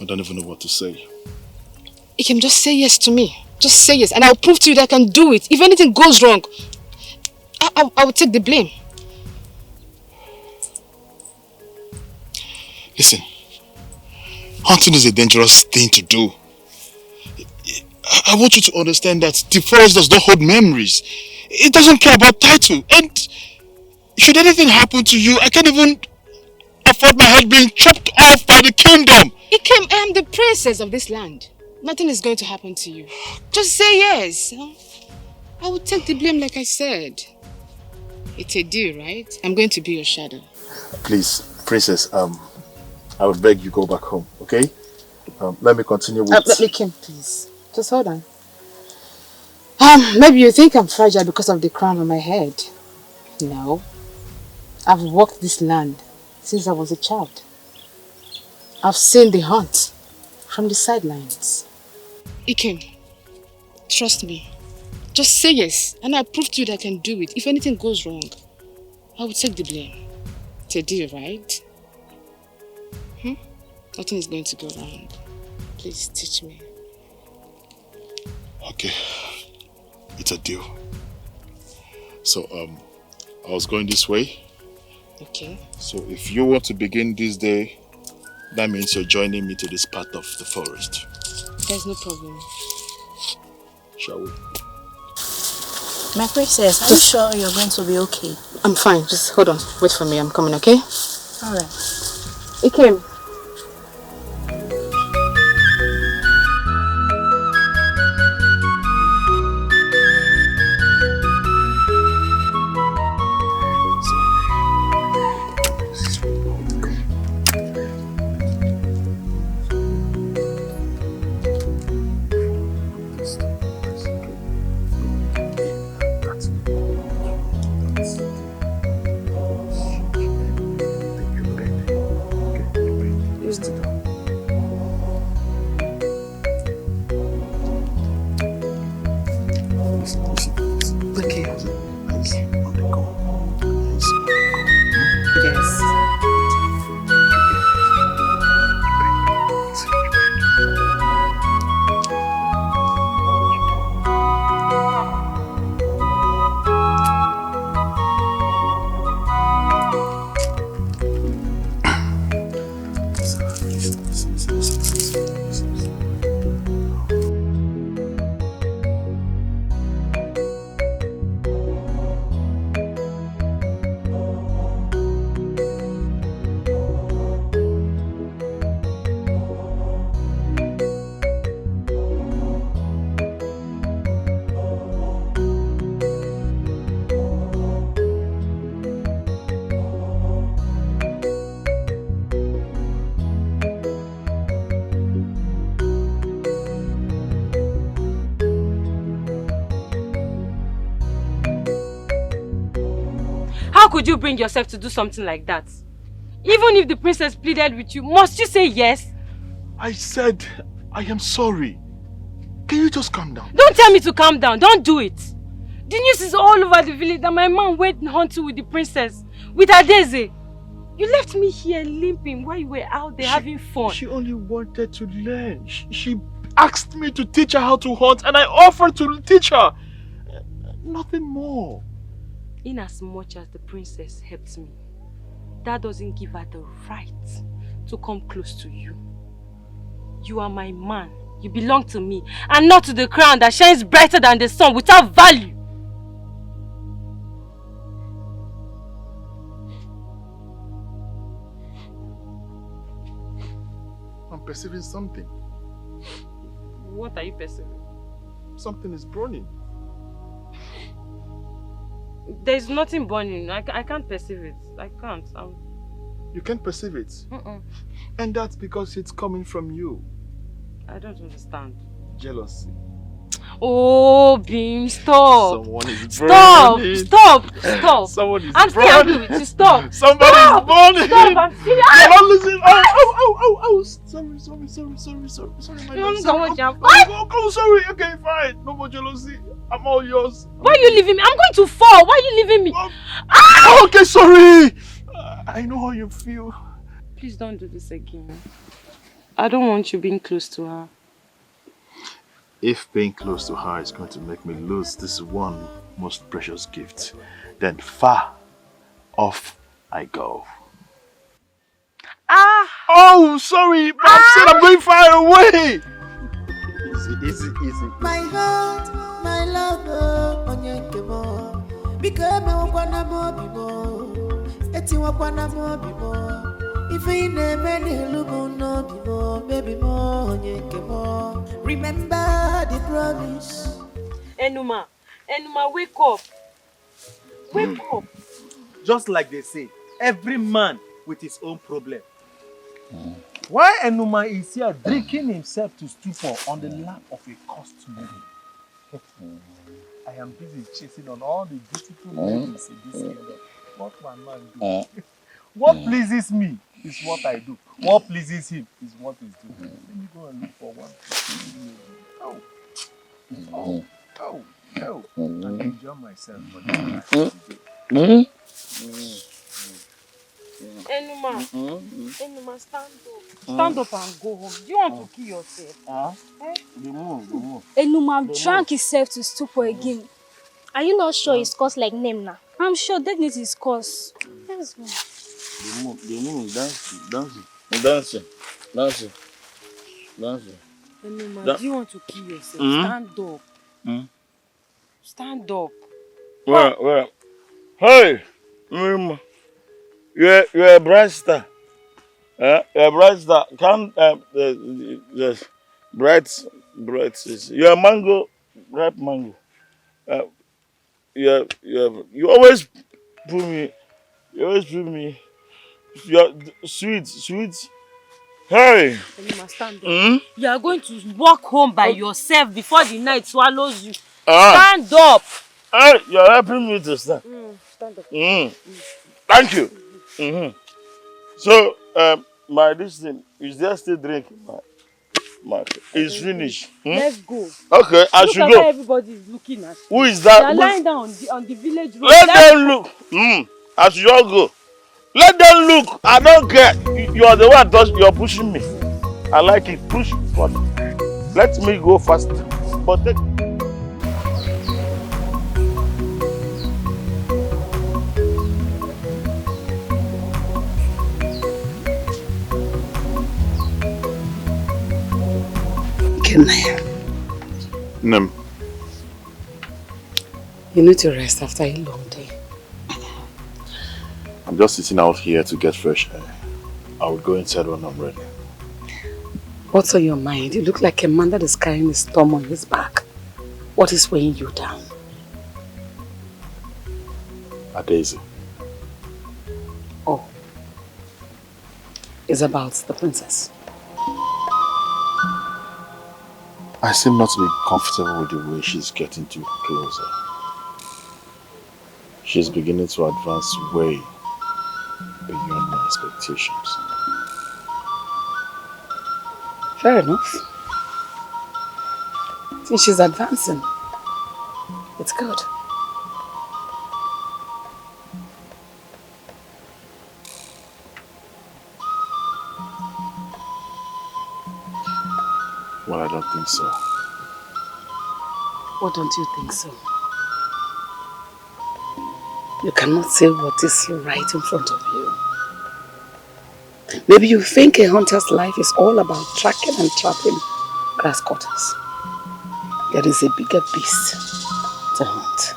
I don't even know what to say. Ikem, just say yes to me. Just say yes, and I'll prove to you that I can do it. If anything goes wrong, I will take the blame. Listen, hunting is a dangerous thing to do. I want you to understand that the forest does not hold memories. It doesn't care about title. And should anything happen to you, I can't even afford my head being chopped off by the kingdom. Ikem, I am the princess of this land. Nothing is going to happen to you. Just say yes. I will take the blame like I said. It's a deal, right? I'm going to be your shadow. Please, princess, I would beg you go back home, okay? Let me continue with... Ikem, please. Just hold on. Maybe you think I'm fragile because of the crown on my head. No. I've walked this land since I was a child. I've seen the hunt from the sidelines. Ikem, trust me. Just say yes, and I prove to you that I can do it. If anything goes wrong, I will take the blame. It's a deal, right? Nothing is going to go wrong. Please teach me. Okay. It's a deal. So, I was going this way. Okay. So if you want to begin this day, that means you're joining me to this part of the forest. There's no problem. Shall we? My princess, are you sure you're going to be okay? I'm fine. Just hold on. Wait for me. I'm coming, okay? Alright. Ikem. How could you bring yourself to do something like that? Even if the princess pleaded with you, must you say yes? I said, I am sorry. Can you just calm down? Don't tell me to calm down. Don't do it. The news is all over the village that my man went hunting with the princess, with Adaugo. You left me here limping while you were out there having fun. She only wanted to learn. She asked me to teach her how to hunt and I offered to teach her. Nothing more. In as much as the princess helped me, that doesn't give her the right to come close to you. You are my man. You belong to me and not to the crown that shines brighter than the sun without value. I'm perceiving something. What are you perceiving? Something is burning. There's nothing burning. I can't perceive it. I can't. You can't perceive it? And that's because it's coming from you. I don't understand. Jealousy. Oh, Beam, stop. Someone is stop. burning. Stop. Someone is I'm burning. still angry with you. Stop. Somebody is burning. Stop. I'm still You're not listening. Oh. Sorry, my love. Sorry. Okay, fine. No more jealousy. I'm all yours. Why are you leaving me? I'm going to fall. Why are you leaving me? Okay, sorry. I know how you feel. Please don't do this again. I don't want you being close to her. If being close to her is going to make me lose this one most precious gift, then far off I go. Oh, sorry, but I said I'm going far away. Easy. My heart, my love, onyekemo. Because me wakwana mo bibo, eti wakwana mo bibo. If you never knew no bibo, baby mo onyekemo. Remember the promise. Enuma, wake up. Wake up. Just like they say, every man with his own problem. Why Enuma is here drinking himself to stupor on the lap of a cursed woman? I am busy chasing on all the beautiful ladies in this kingdom. What one man do? What pleases me is what I do. What pleases him is what he's doing. Let me go and look for one. And enjoy myself for this night. Enuma, stand up. Stand up and go home. Do you want to kill yourself? The move. Enuma drank himself to stupor again. Are you not sure it's cause like name now? I'm sure definitely it's cause. Let's go. The move, dancing. Enuma, do you want to kill yourself? Stand up. Stand up. Where? Hey, Mima, you're a bright star. You're a bright star. Come, yes, bright. You're a mango, ripe mango. You always put me. You're sweet. Hey. Enuma, stand up. You are going to walk home by yourself before the night swallows you. Stand up. Hey, you're helping me to stand. Stand up. Thank you. So, my this thing is there still drinking? It's finished. Let's go. Okay, I should go. Look at how everybody is looking at you. Who is that? They are lying down on the village road. Let them look. I should all go. Let them look. I don't care. You are the one you're pushing me. I like it. Push for me. Let me go fast. But take. Nem. You need to rest after a long day. I'm just sitting out here to get fresh air. I will go inside when I'm ready. What's on your mind? You look like a man that is carrying a storm on his back. What is weighing you down? Daisy. Oh. It's about the princess. I seem not to be comfortable with the way she's getting too closer. She's beginning to advance way beyond my expectations. Fair enough. Since she's advancing, it's good. Well, I don't think so. What don't you think so? You cannot say what is right in front of you. Maybe you think a hunter's life is all about tracking and trapping grass cutters. There is a bigger beast to hunt.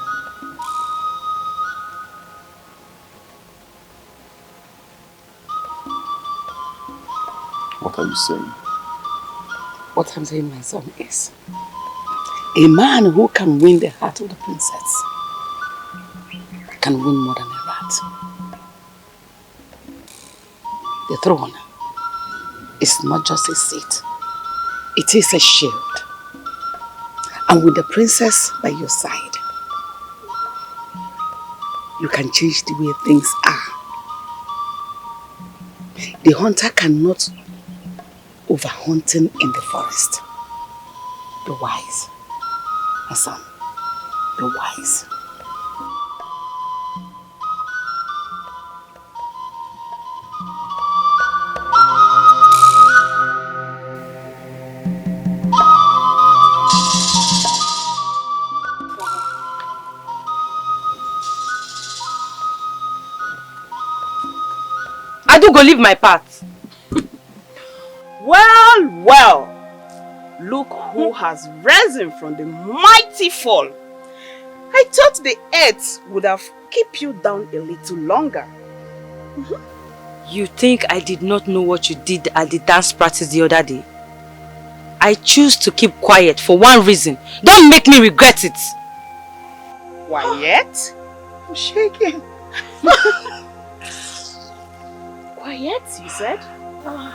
What are you saying? What I'm saying, my son, is a man who can win the heart of the princess can win more than a rat. The throne is not just a seat, it is a shield. And with the princess by your side, you can change the way things are. The hunter cannot overhunting in the forest. Be wise, my son. Be wise. Adaugo, leave my path. Well, look who has risen from the mighty fall. I thought the earth would have kept you down a little longer. You think I did not know what you did at the dance practice the other day? I choose to keep quiet for one reason. Don't make me regret it. Quiet? I'm shaking. Quiet, you said?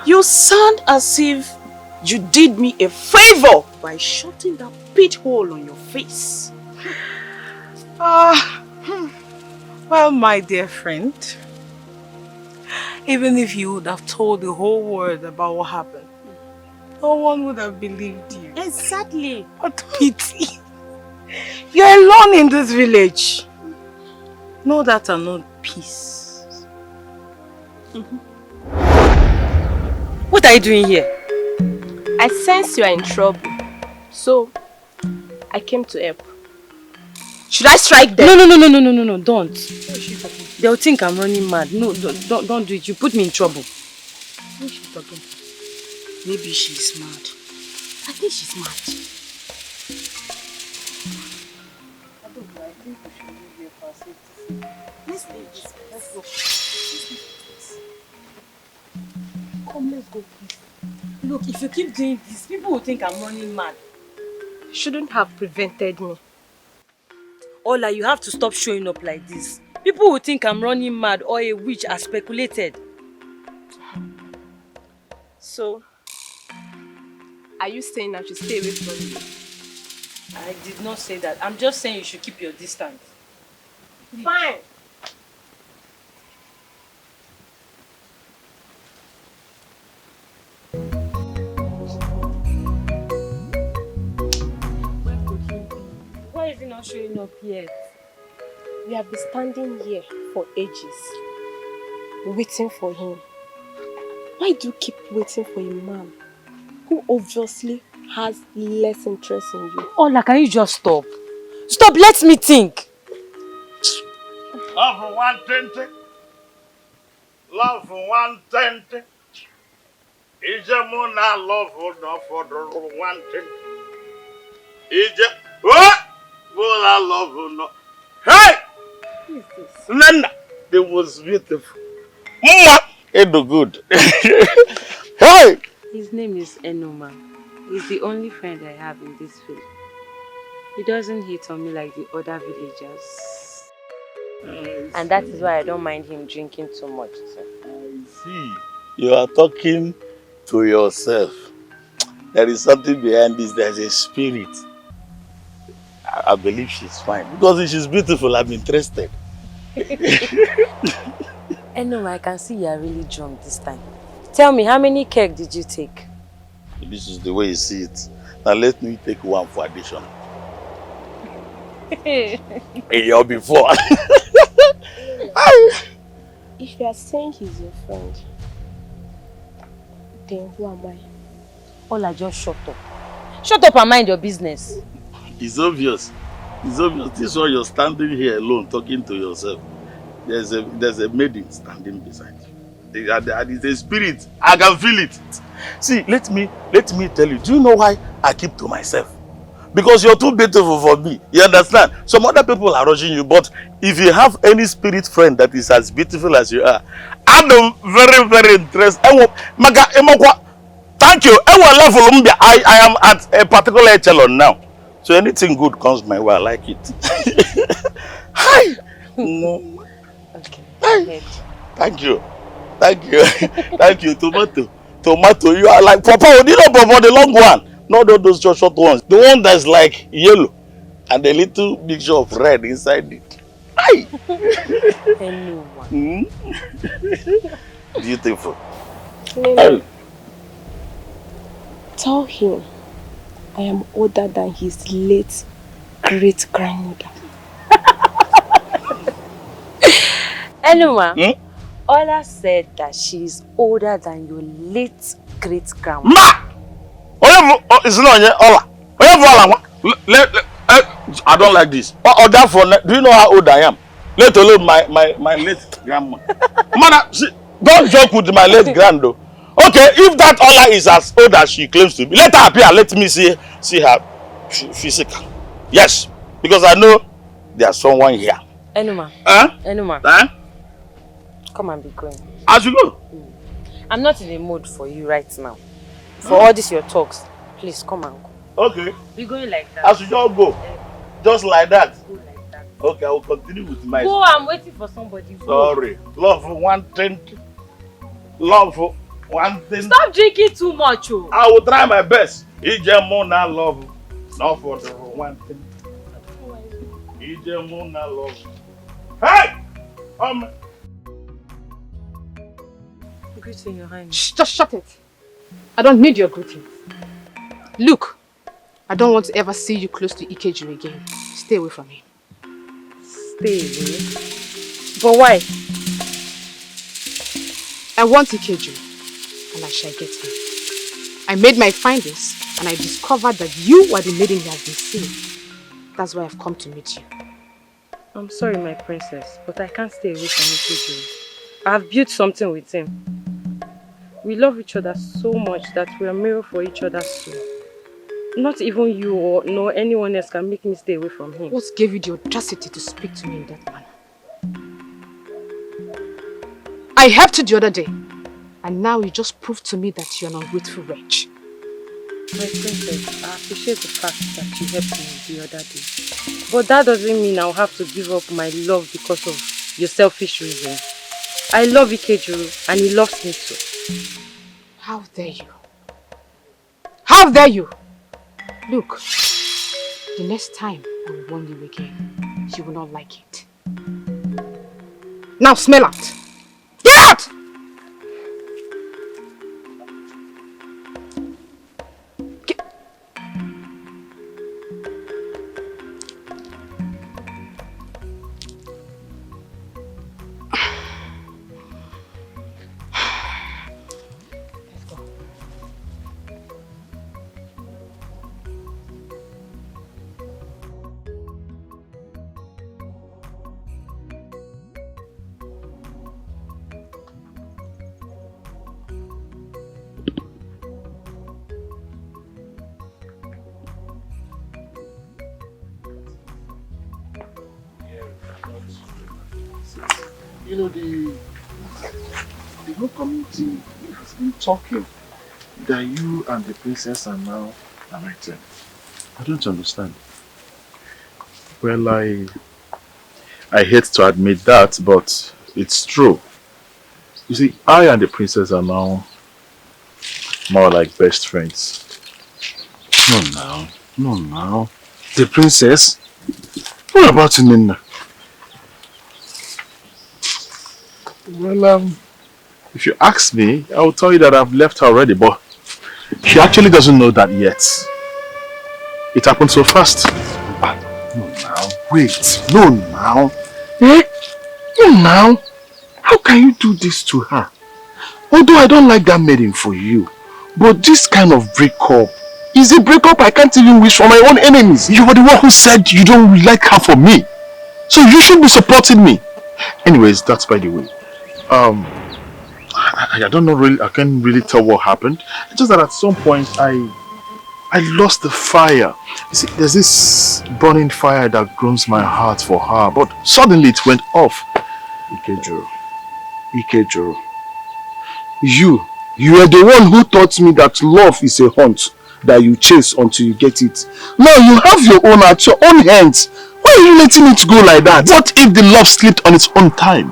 You sound as if you did me a favor by shutting that pit hole on your face. Well, my dear friend, even if you would have told the whole world about what happened, no one would have believed you. Exactly. What pity. You're alone in this village. Know that and know peace. What are you doing here? I sense you are in trouble, so I came to help. Should I strike them? No, don't. They'll think I'm running mad. No, don't do it. You put me in trouble. Who is she talking to? Maybe she's mad. I think she's mad. Adaugo, I think we should leave here for safety. Let's leave this. Let's go. Come, let's go, please. Look, if you keep doing this, people will think I'm running mad. Shouldn't have prevented me. Ola, you have to stop showing up like this. People will think I'm running mad or a witch as speculated. So, are you saying I should stay away from you? I did not say that. I'm just saying you should keep your distance. Fine. Why is he not showing up yet? We have been standing here for ages, waiting for him. Why do you keep waiting for a man who obviously has less interest in you? Ola, can you just stop? Stop, let me think. Love for 120. Love for 120. Ijamuna love for no for the 120. What? Well, I love for no. Hey! Who is this? Nana, they was beautiful. It do good. Hey! His name is Enuma. He's the only friend I have in this field. He doesn't hit on me like the other villagers. And that is why I don't mind him drinking too much. So. I see. You are talking to yourself. There is something behind this. There's a spirit. I believe she's fine. Because if she's beautiful, I'm interested. Enuma, I can see you are really drunk this time. Tell me, how many cake did you take? This is the way you see it. Now let me take one for addition. You're before. If you are saying he's your friend, then who am I? Ola, just shut up. Shut up and mind your business. It's obvious. It's obvious. This is why you're standing here alone talking to yourself. There's a maiden standing beside you. It's a spirit. I can feel it. See, let me tell you. Do you know why I keep to myself? Because you're too beautiful for me. You understand? Some other people are rushing you, but if you have any spirit friend that is as beautiful as you are, I'm very, very interested. Thank you. I am at a particular echelon now. So anything good comes my way, I like it. Hi. Okay. Hi. Thank you. Thank you. Thank you. Tomato. You are like Papa. You know Papa, the long one. Not those short ones. The one that's like yellow and a little mixture of red inside it. Hi. Beautiful. Hey. Tell him I am older than his late great-grandmother. Enuma, Ola said that she is older than your late great-grandmother. It's not Ola. I don't like this. Do you know how old I am? Let alone my late grandma. Man, don't joke with my late grand though. Okay, if that Ola is as old as she claims to be, let her appear. Let me see her physical. Yes, because I know there's someone here. Enuma. Enuma. Come and be going. As you go. I'm not in the mood for you right now. For all these your talks, please come and go. Okay. We're going like that. As you just go. Just like that. Go like that. Okay, I will continue with my... Go, I'm waiting for somebody. Go. Sorry. Love for 120. Love for 120. Stop drinking too much, oh. I will try my best. Ijemona love. Not for the 120. Hey! Greeting, Your Highness. Shh, just shut it. I don't need your greetings. Look, I don't want to ever see you close to Ikeju again. Stay away from him. Stay away? But why? I want Ikeju, and I shall get him. I made my findings, and I discovered that you were the maiden he has been seeing. That's why I've come to meet you. I'm sorry, my princess, but I can't stay away from Ikeju. I've built something with him. We love each other so much that we are mirror for each other's soul. Not even you or nor anyone else can make me stay away from him. What gave you the audacity to speak to me in that manner? I helped you the other day, and now you just proved to me that you're an ungrateful wretch. My princess, I appreciate the fact that you helped me the other day. But that doesn't mean I'll have to give up my love because of your selfish reasons. I love Ikeju and he loves me too. How dare you? How dare you? Look, the next time I will warn you again, you will not like it. Now smell out! Get out! You know, the whole community has been talking that you and the princess are now united. I don't understand. Well, I hate to admit that, but it's true. You see, I and the princess are now more like best friends. No now. The princess? What about Nina? Well, if you ask me, I will tell you that I've left her already, but she actually doesn't know that yet. It happened so fast. No now. Wait. No now. Eh? No now. How can you do this to her? Although I don't like that maiden for you, but this kind of breakup is a breakup I can't even wish for my own enemies. You were the one who said you don't like her for me. So you should be supporting me. Anyways, that's by the way. I don't know really, I can't really tell what happened. It's just that at some point I lost the fire. You see, there's this burning fire that grows my heart for her, but suddenly it went off. Ikeju, you are the one who taught me that love is a hunt that you chase until you get it. Now you have your own at your own hands. Why are you letting it go like that? What if the love slipped on its own time?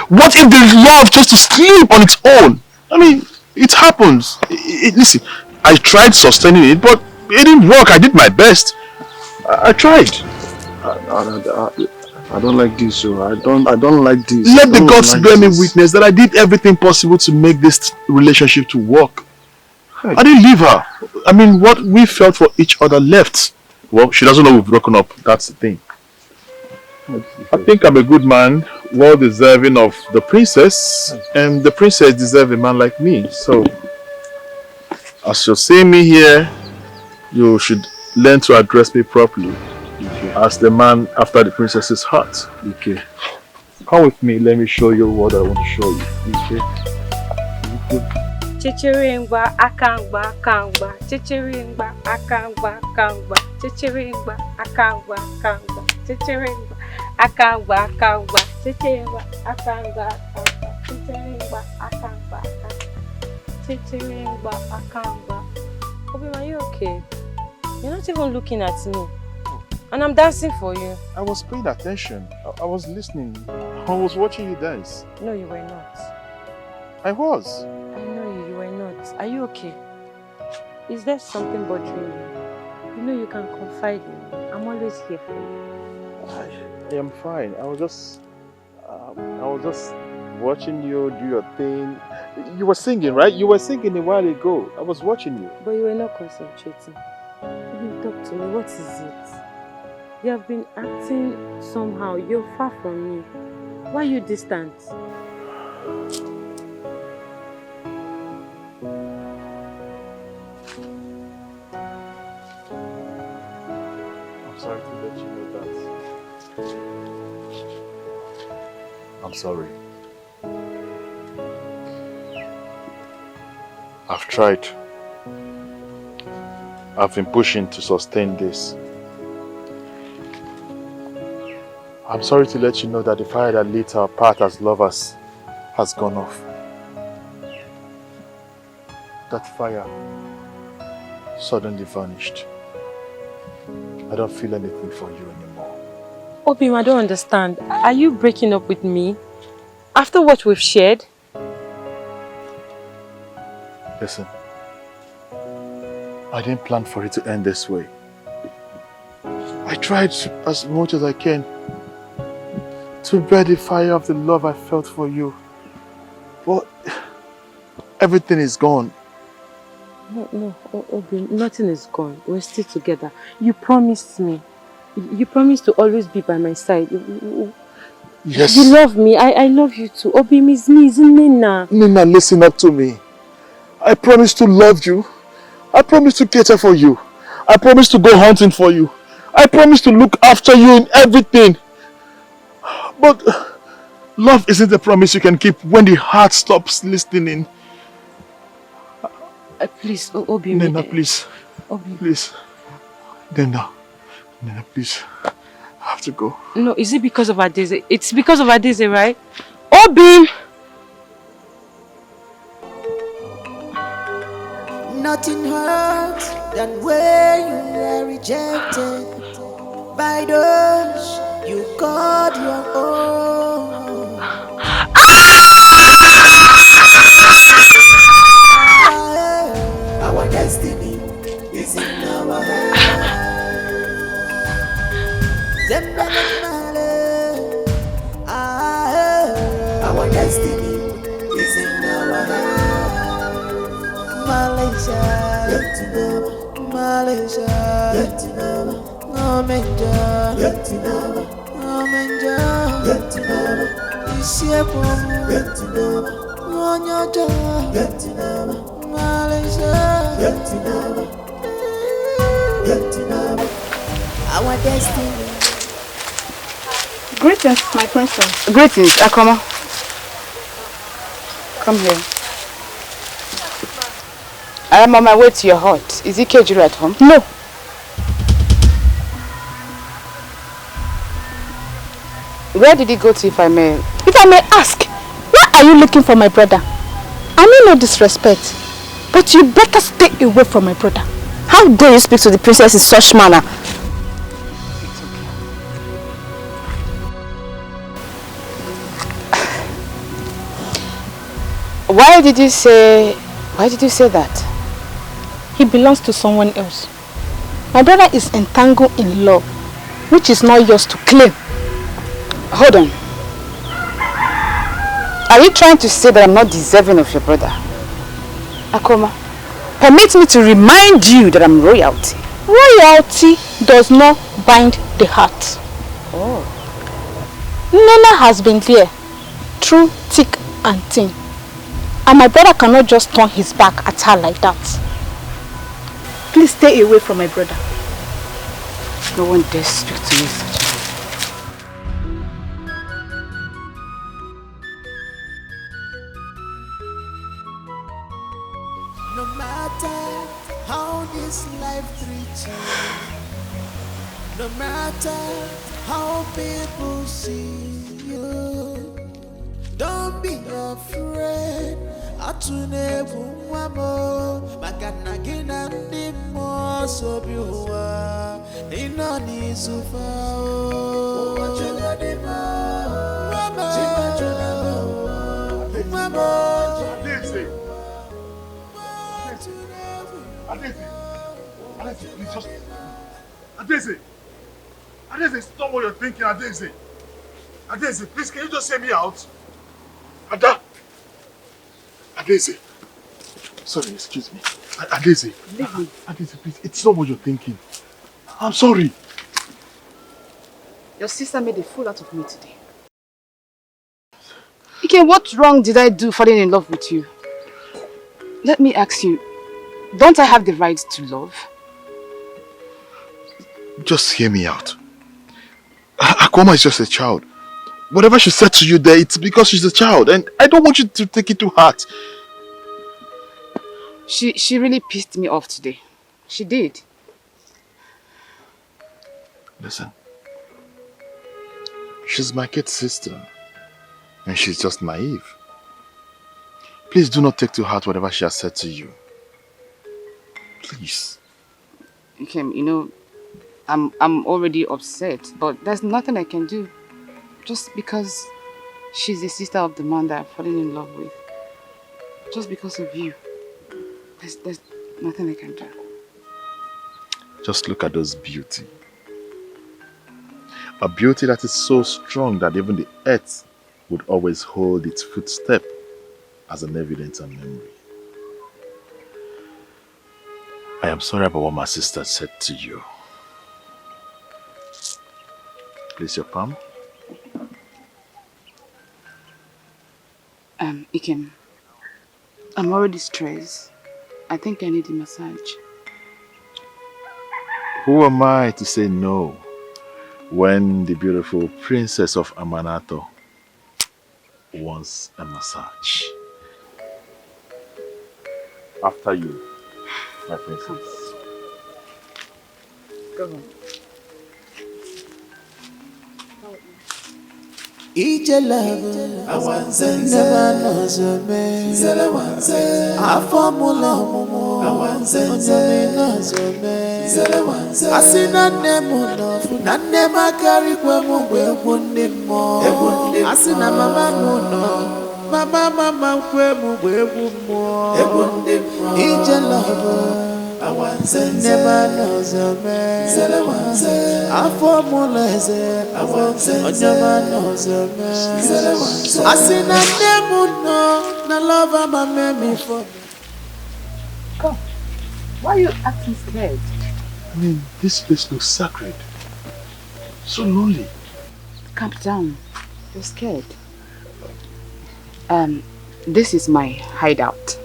What if the love just to sleep on its own? I mean, it happens. Listen, I tried sustaining it, but it didn't work. I did my best. I tried. I don't like this, so I don't like this. Let the gods bear me witness that I did everything possible to make this relationship to work. I didn't leave her. I mean, what we felt for each other left. Well, she doesn't know we've broken up. That's the thing. I think I'm a good man, well deserving of the princess, and the princess deserves a man like me. So, as you're seeing me here, you should learn to address me properly as the man after the princess's heart. Okay. Come with me, let me show you what I want to show you. Okay. Chichiringba akangba kangba, chichiringba akangba kangba, chichiringba akangba kangba, chichiringba akangba kangba, chichiringba akangba kangba, chichiringba akangba kangba, chichiringba akangba. Obi, are you okay? You're not even looking at me, and I'm dancing for you. I was paying attention. I was listening. I was watching you dance. No, you were not. I was. I know you were not. Are you okay? Is there something bothering you? You know you can confide in me. I'm always here for you. I am fine. I was just watching you do your thing. You were singing, right? You were singing a while ago. I was watching you. But you were not concentrating. You talk to me. What is it? You have been acting somehow. You're far from me. Why are you distant? I'm sorry to let you know that. I'm sorry. I've tried. I've been pushing to sustain this. I'm sorry to let you know that the fire that lit our path as lovers has gone off. That fire suddenly vanished. I don't feel anything for you anymore. Obim, I don't understand. Are you breaking up with me? After what we've shared? Listen, I didn't plan for it to end this way. I tried as much as I can to bear the fire of the love I felt for you. But everything is gone. No, Obim, nothing is gone. We're still together. You promised me. You promised to always be by my side. Yes. You love me. I love you too. Obim is me, isn't Nina? Nina, listen up to me. I promise to love you. I promise to cater for you. I promise to go hunting for you. I promise to look after you in everything. But love isn't a promise you can keep when the heart stops listening. Please, Obim. Nina, please. Obim. Please. Nina, please. I have to go. No, is it because of Adeze? It's because of Adeze, right? Obim! Nothing hurts than when you are rejected by those you called your own. Our destiny is in our hands. Our destiny is in our hands. Malaysia, Malaysia, no menja, no menja, isiepom, no nyoja, Malaysia, our destiny. Greetings, my princess. Greetings, Akoma. Come here. I am on my way to your hut. Is Ikejuru at home? No. Where did he go to, if I may? If I may ask, why are you looking for my brother? I mean no disrespect, but you better stay away from my brother. How dare you speak to the princess in such manner? Why did you say that? He belongs to someone else. My brother is entangled in love, which is not yours to claim. Hold on. Are you trying to say that I'm not deserving of your brother? Akoma, permit me to remind you that I'm royalty. Royalty does not bind the heart. Oh. Nena has been there, through thick and thin. And my brother cannot just turn his back at her like that. Please stay away from my brother. No one dares speak to me such a way. No matter how this life treats you, no matter how people see you, don't be afraid. Atunebu wamo magana gina ndimo sobiwa ina ni sufa o wachana dima wamo chimachuna wamo Adeze, please just... Adeze! Adeze, stop what you're thinking, Adeze! Adeze, please, can you just hear me out? Ada! Adeze! Sorry, excuse me. Adeze. Leave me. Adeze, please, it's not what you're thinking. I'm sorry. Your sister made a fool out of me today. Okay, what wrong did I do falling in love with you? Let me ask you, don't I have the right to love? Just hear me out. Akoma is just a child. Whatever she said to you there, it's because she's a child. And I don't want you to take it to heart. She really pissed me off today. She did. Listen. She's my kid sister. And she's just naive. Please do not take to heart whatever she has said to you. Please. Okay, you know, I'm already upset, but there's nothing I can do. Just because she's the sister of the man that I'm falling in love with. Just because of you. There's nothing I can do. Just look at those beauty. A beauty that is so strong that even the earth would always hold its footstep as an evidence and memory. I am sorry about what my sister said to you. Place your palm. Ikem, I'm already stressed. I think I need a massage. Who am I to say no when the beautiful princess of Amanato wants a massage? After you, my princess. Go on. Ije love, never knows a man. I formula, knows a man. I see none never carry more. I see na mama more. Ije love. Never knows a man. I formula knows a man. I see na love my me for. Come. Why are you acting scared? I mean, this place looks sacred. So lonely. Calm down. You're scared. This is my hideout.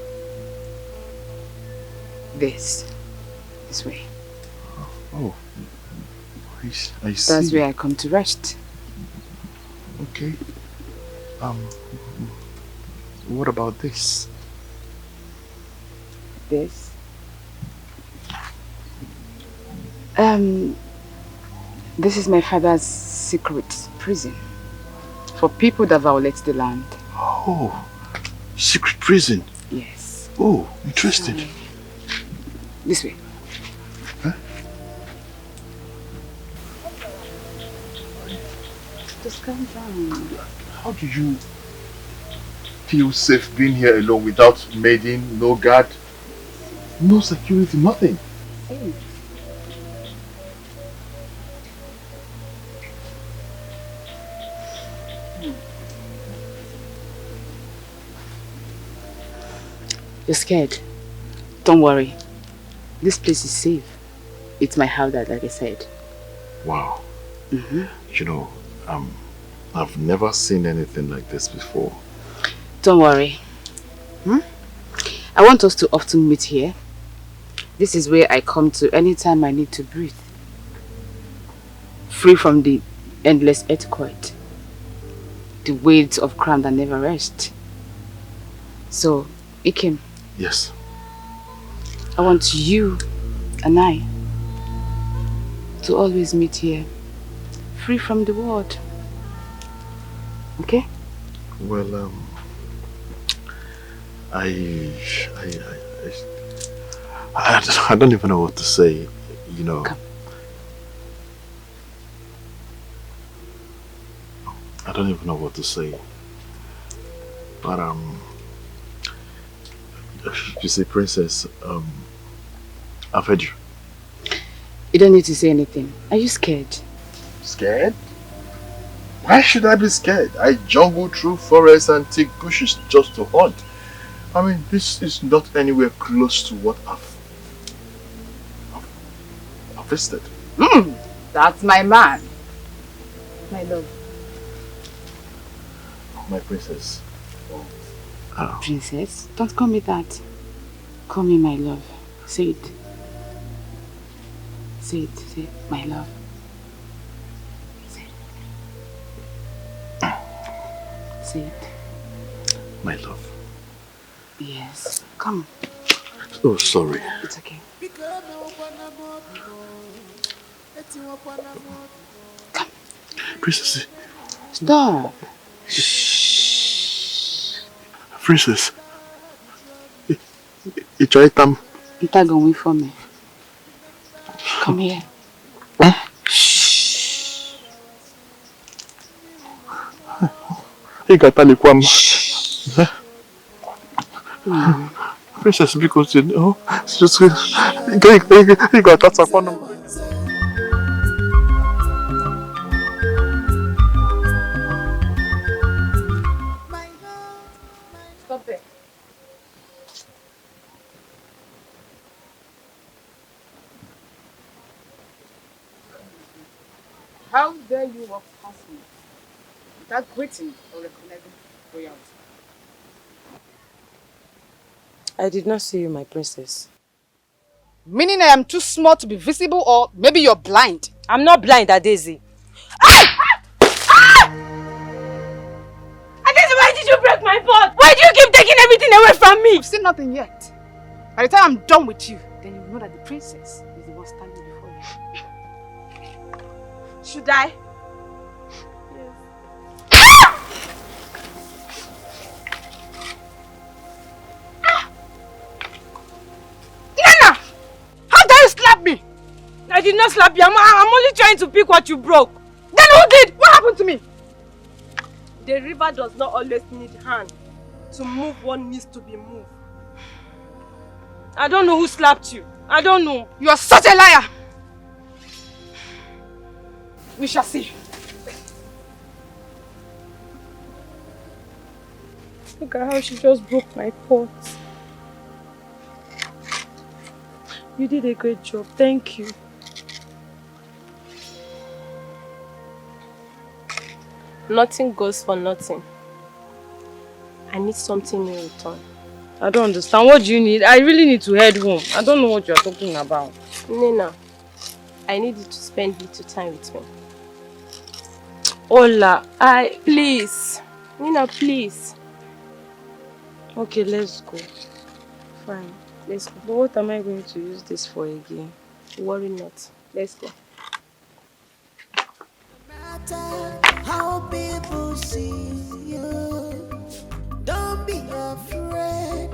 This way. Oh, I see. That's where I come to rest. Okay. What about this? This? This is my father's secret prison for people that violate the land. Oh, secret prison? Yes. Oh, interesting. This way. Huh? Just calm down. How do you feel safe being here alone without maiden, no guard, no security, nothing? Hey. You're scared? Don't worry. This place is safe. It's my house, like I said. Wow. You know, I've never seen anything like this before. Don't worry. I want us to often meet here. This is where I come to anytime I need to breathe. Free from the endless earthquake. The weight of crime that never rests. So, Ikem. Yes. I want you and I to always meet here, free from the world. Okay? Well, I don't even know what to say, you know. Come. I don't even know what to say. But you see, princess, I've heard you. You don't need to say anything. Are you scared? Scared? Why should I be scared? I jungle through forests and take bushes just to hunt. I mean, this is not anywhere close to what I've visited. That's my man. My love. My princess. Princess? Don't call me that. Call me my love. Say it. Say it. Say it. My love. Say it. Say it. My love. Yes. Come. Oh, sorry. It's okay. Come. Princess. Stop. Shh. Princess. You try them. You tag on wait for me. Come here. Shh. You got any kwam? Princess, because you know, just you got that upon. Stop it. How dare you walk past me without greeting or recognizing royalty? I did not see you, my princess. Meaning I am too small to be visible, or maybe you're blind? I'm not blind, Adezi. Adezi, why did you break my pot? Why do you keep taking everything away from me? I've seen nothing yet. By the time I'm done with you, then you know that the princess is the one standing before you. Should I? Nana! How dare you slap me? I did not slap you. I'm only trying to pick what you broke. Then who did? What happened to me? The river does not always need hand. To move what needs to be moved. I don't know who slapped you. I don't know. You are such a liar. We shall see. Look at how she just broke my pot. You did a great job. Thank you. Nothing goes for nothing. I need something in return. I don't understand. What do you need? I really need to head home. I don't know what you're talking about. Nina, I need you to spend little time with me. Ola, Please. Nina, please. Okay, let's go. Fine, let's go. But what am I going to use this for again? Worry not. Let's go. How people see you, don't be afraid.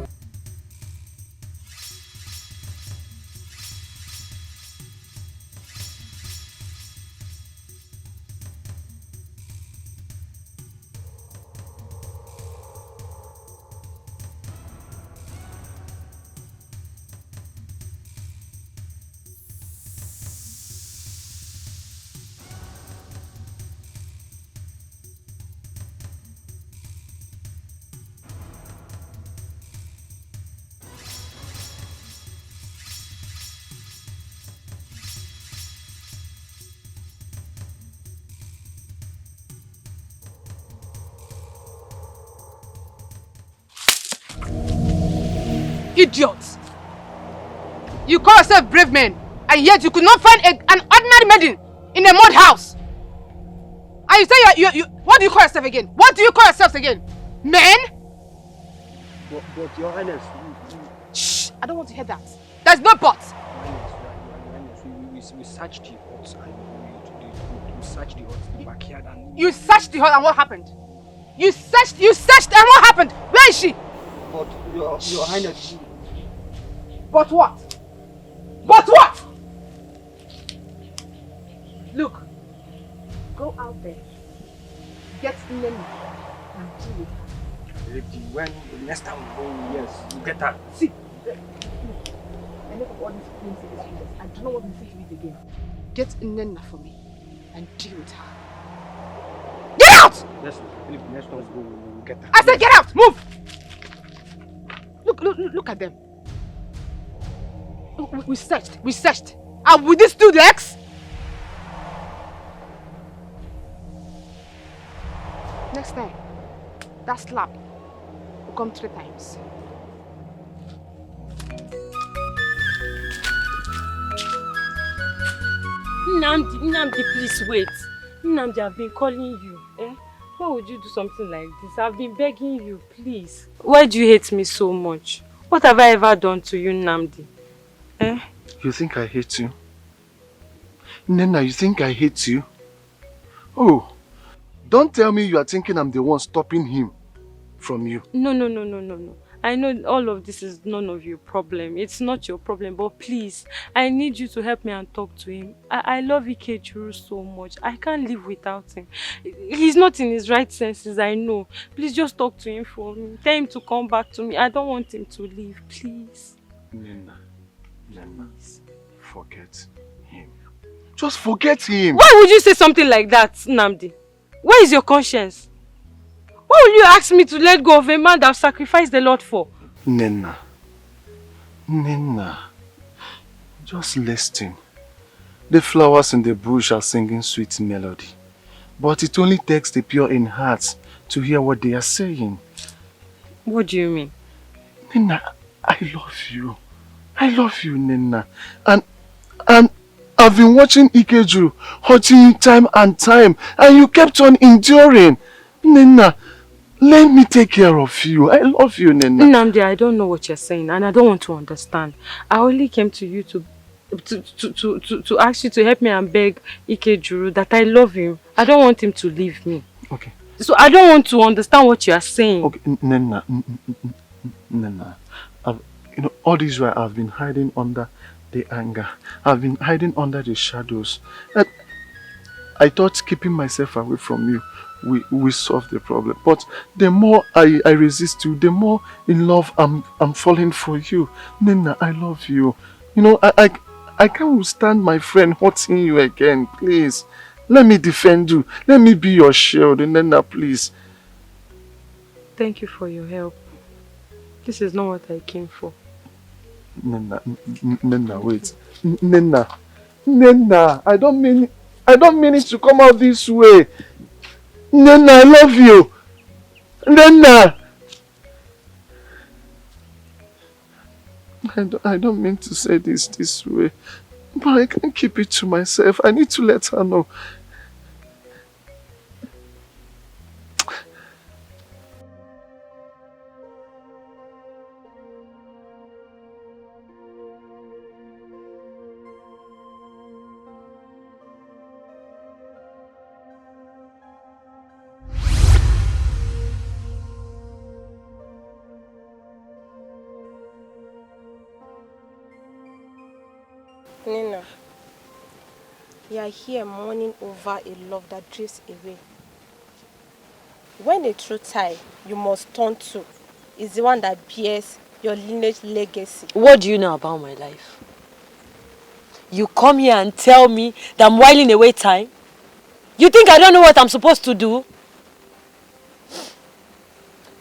Idiot! You call yourself brave men, and yet you could not find an ordinary maiden in a mud house. And you say you what do you call yourself again? What do you call yourselves again? Men? But Your Highness, Shh! I don't want to hear that. There's no but. we searched the huts and we searched the huts, the backyard, and You searched the hut and what happened? You searched and what happened? Where is she? But Your Highness. But what? But what? Look, go out there, get Nemi and deal with her. When the next time we go, yes, you get her. See, I make up all all these flames in this place. I do not want to see to it again. Get Nenna for me and deal with her. Get out! Yes, Philip, next time we'll get her. I said get out! Move! Look at them. We searched. And will this do the X? Next time, that slap will come 3 times. Nnamdi, please wait. Nnamdi, I've been calling you. Why would you do something like this? I've been begging you, please. Why do you hate me so much? What have I ever done to you, Nnamdi? You think I hate you? Nena, you think I hate you? Oh, don't tell me you are thinking I'm the one stopping him from you. No. I know all of this is none of your problem. It's not your problem, but please, I need you to help me and talk to him. I love Ikechuru so much. I can't live without him. He's not in his right senses, I know. Please just talk to him for me. Tell him to come back to me. I don't want him to leave, please. Nena, forget him. Just forget him. Why would you say something like that, Nnamdi? Where is your conscience? Why will you ask me to let go of a man that I've sacrificed a lot for? Nena, just listen. The flowers in the bush are singing sweet melody. But it only takes the pure in heart to hear what they are saying. What do you mean? Nena, I love you. I love you, Nena. And I've been watching Ikechuru hurting you time and time. And you kept on enduring. Nena, let me take care of you. I love you, Nena. Nnamdi, I don't know what you're saying and I don't want to understand. I only came to you to ask you to help me and beg Ikechuru that I love him. I don't want him to leave me. Okay. So I don't want to understand what you are saying. Okay, Nena. All this while I've been hiding under the anger. I've been hiding under the shadows. And I thought keeping myself away from you we solve the problem. But the more I resist you, the more in love I'm falling for you. Nena, I love you. I can't withstand my friend hurting you again. Please, let me defend you. Let me be your shield. Nena, please. Thank you for your help. This is not what I came for. Nena, wait. Nena, I don't mean it to come out this way. Nena, I love you. Nena. I don't mean to say this way, but I can't keep it to myself. I need to let her know. Nina, you are here mourning over a love that drifts away. When the true tie you must turn to is the one that bears your lineage legacy. What do you know about my life? You come here and tell me that I'm whiling away time? You think I don't know what I'm supposed to do?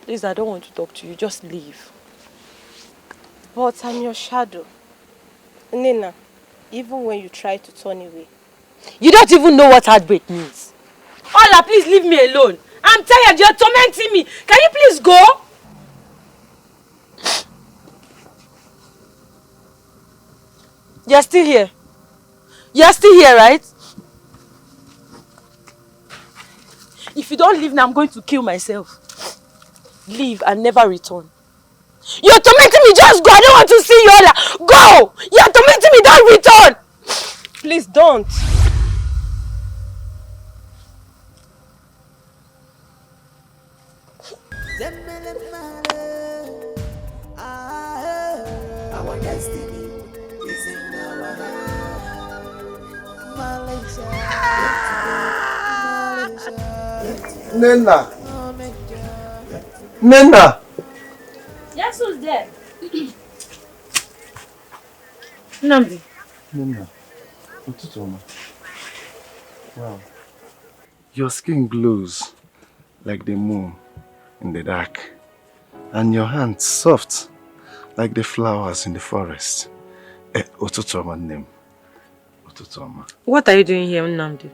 Please, I don't want to talk to you. Just leave. But I'm your shadow. Nina, even when you try to turn away. You don't even know what heartbreak means. Ola, please leave me alone. I'm tired. You're tormenting me. Can you please go? You're still here. You're still here, right? If you don't leave now, I'm going to kill myself. Leave and never return. You're tormenting me. Just go. I don't want to see you, Ola. Go! You're tormenting me. Don't return. Please don't. Our destiny is in our hands. Nena! Yes, who's there? Namdi. Nina, wow. Your skin glows like the moon in the dark, and your hands soft like the flowers in the forest. Otutoma name. Otutoma. What are you doing here, Namdi?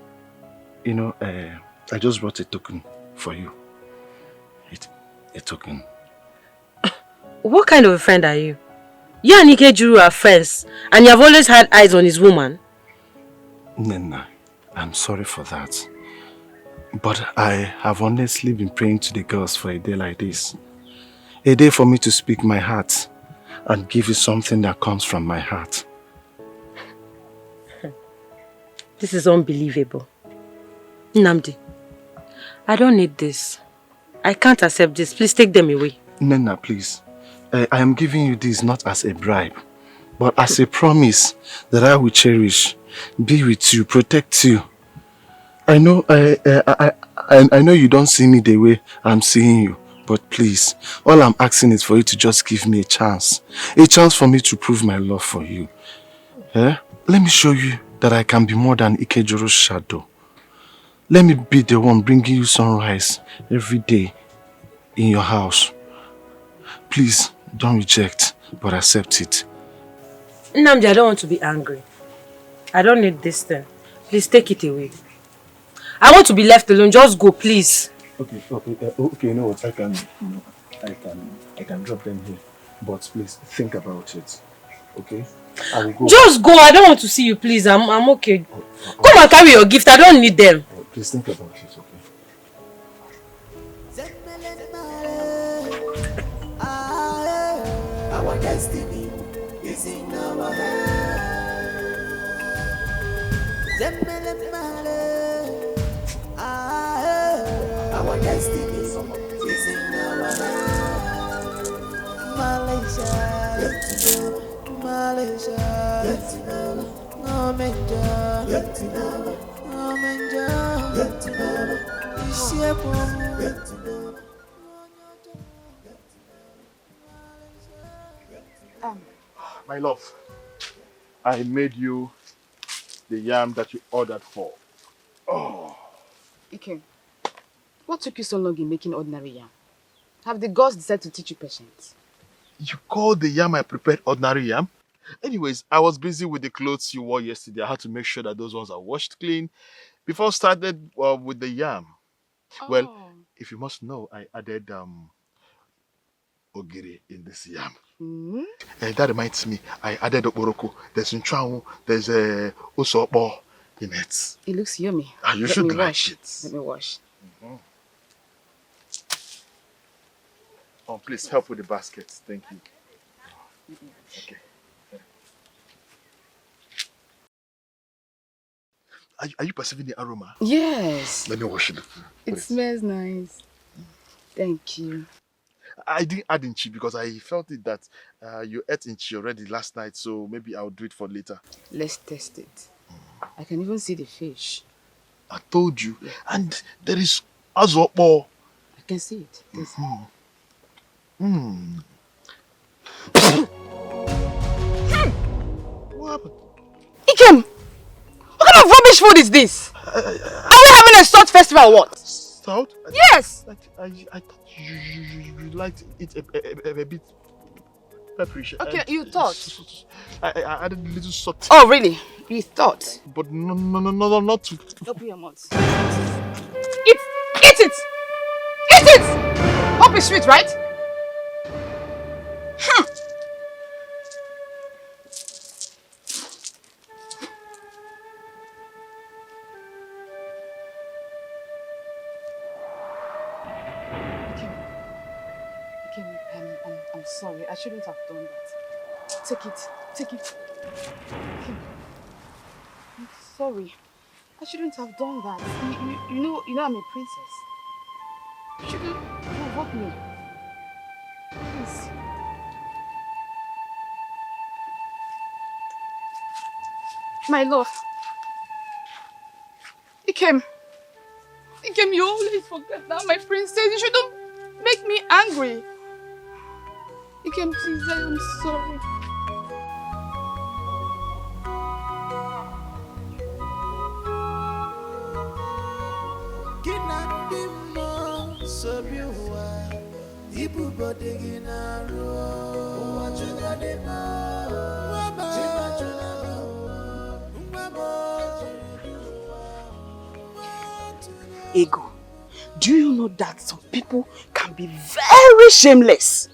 You know, I just brought a token for you. A token. What kind of a friend are you? You and Ikejuru are friends, and you have always had eyes on his woman. Nena, I'm sorry for that. But I have honestly been praying to the gods for a day like this. A day for me to speak my heart and give you something that comes from my heart. This is unbelievable. Namdi, I don't need this. I can't accept this. Please take them away. Nena, please. I am giving you this not as a bribe, but as a promise that I will cherish, be with you, protect you. I know I know you don't see me the way I'm seeing you, but please, all I'm asking is for you to just give me a chance for me to prove my love for you. Let me show you that I can be more than Ikejuru's shadow. Let me be the one bringing you sunrise every day in your house. Please, don't reject, but accept it. Namdi, I don't want to be angry. I don't need this thing. Please take it away. I want to be left alone. Just go, please. Okay, you know what? I can drop them here, but please think about it. Okay? I will go. Just go. I don't want to see you, please. I'm okay. Come and carry your gift. I don't need them. Please think about it, okay? Our destiny is in our hands. Our destiny is in our hands. Malaysia, Malaysia, no menja, no menja, My love, I made you the yam that you ordered for. Oh. Ike, what took you so long in making ordinary yam? Have the gods decided to teach you patience? You called the yam I prepared ordinary yam? Anyways, I was busy with the clothes you wore yesterday. I had to make sure that those ones are washed clean before I started with the yam. Oh. Well, if you must know, I added ogiri in this yam. That reminds me, I added oporoko. There's nchwangu, there's usopo in it. It looks yummy. You should like it. Let me wash. Oh, please help with the basket. Thank you. Okay. Are you perceiving the aroma? Yes. Let me wash it. It smells nice. Thank you. I didn't add inchi because I felt it that you ate inchi already last night, so maybe I'll do it for later. Let's test it. I can even see the fish. I told you. Yeah. And there is azopo. I can see it. What happened? Ikem! What kind of rubbish food is this? Are we having a salt festival or what? Salt? Yes! I thought you liked it a bit pepperish. Okay, you thought? I added a little salt. Oh, really? You thought? But no, not to... Open your mouth. Eat it! Eat it! Hope it's sweet, right? I'm sorry. I shouldn't have done that. Take it. Okay. I'm sorry. I shouldn't have done that. You know I'm a princess. You shouldn't provoke me. Please. My love. Ikem, you always forget that, my princess. You shouldn't make me angry. Ikem, please, I am sorry. Ego, do you know that some people can be very shameless?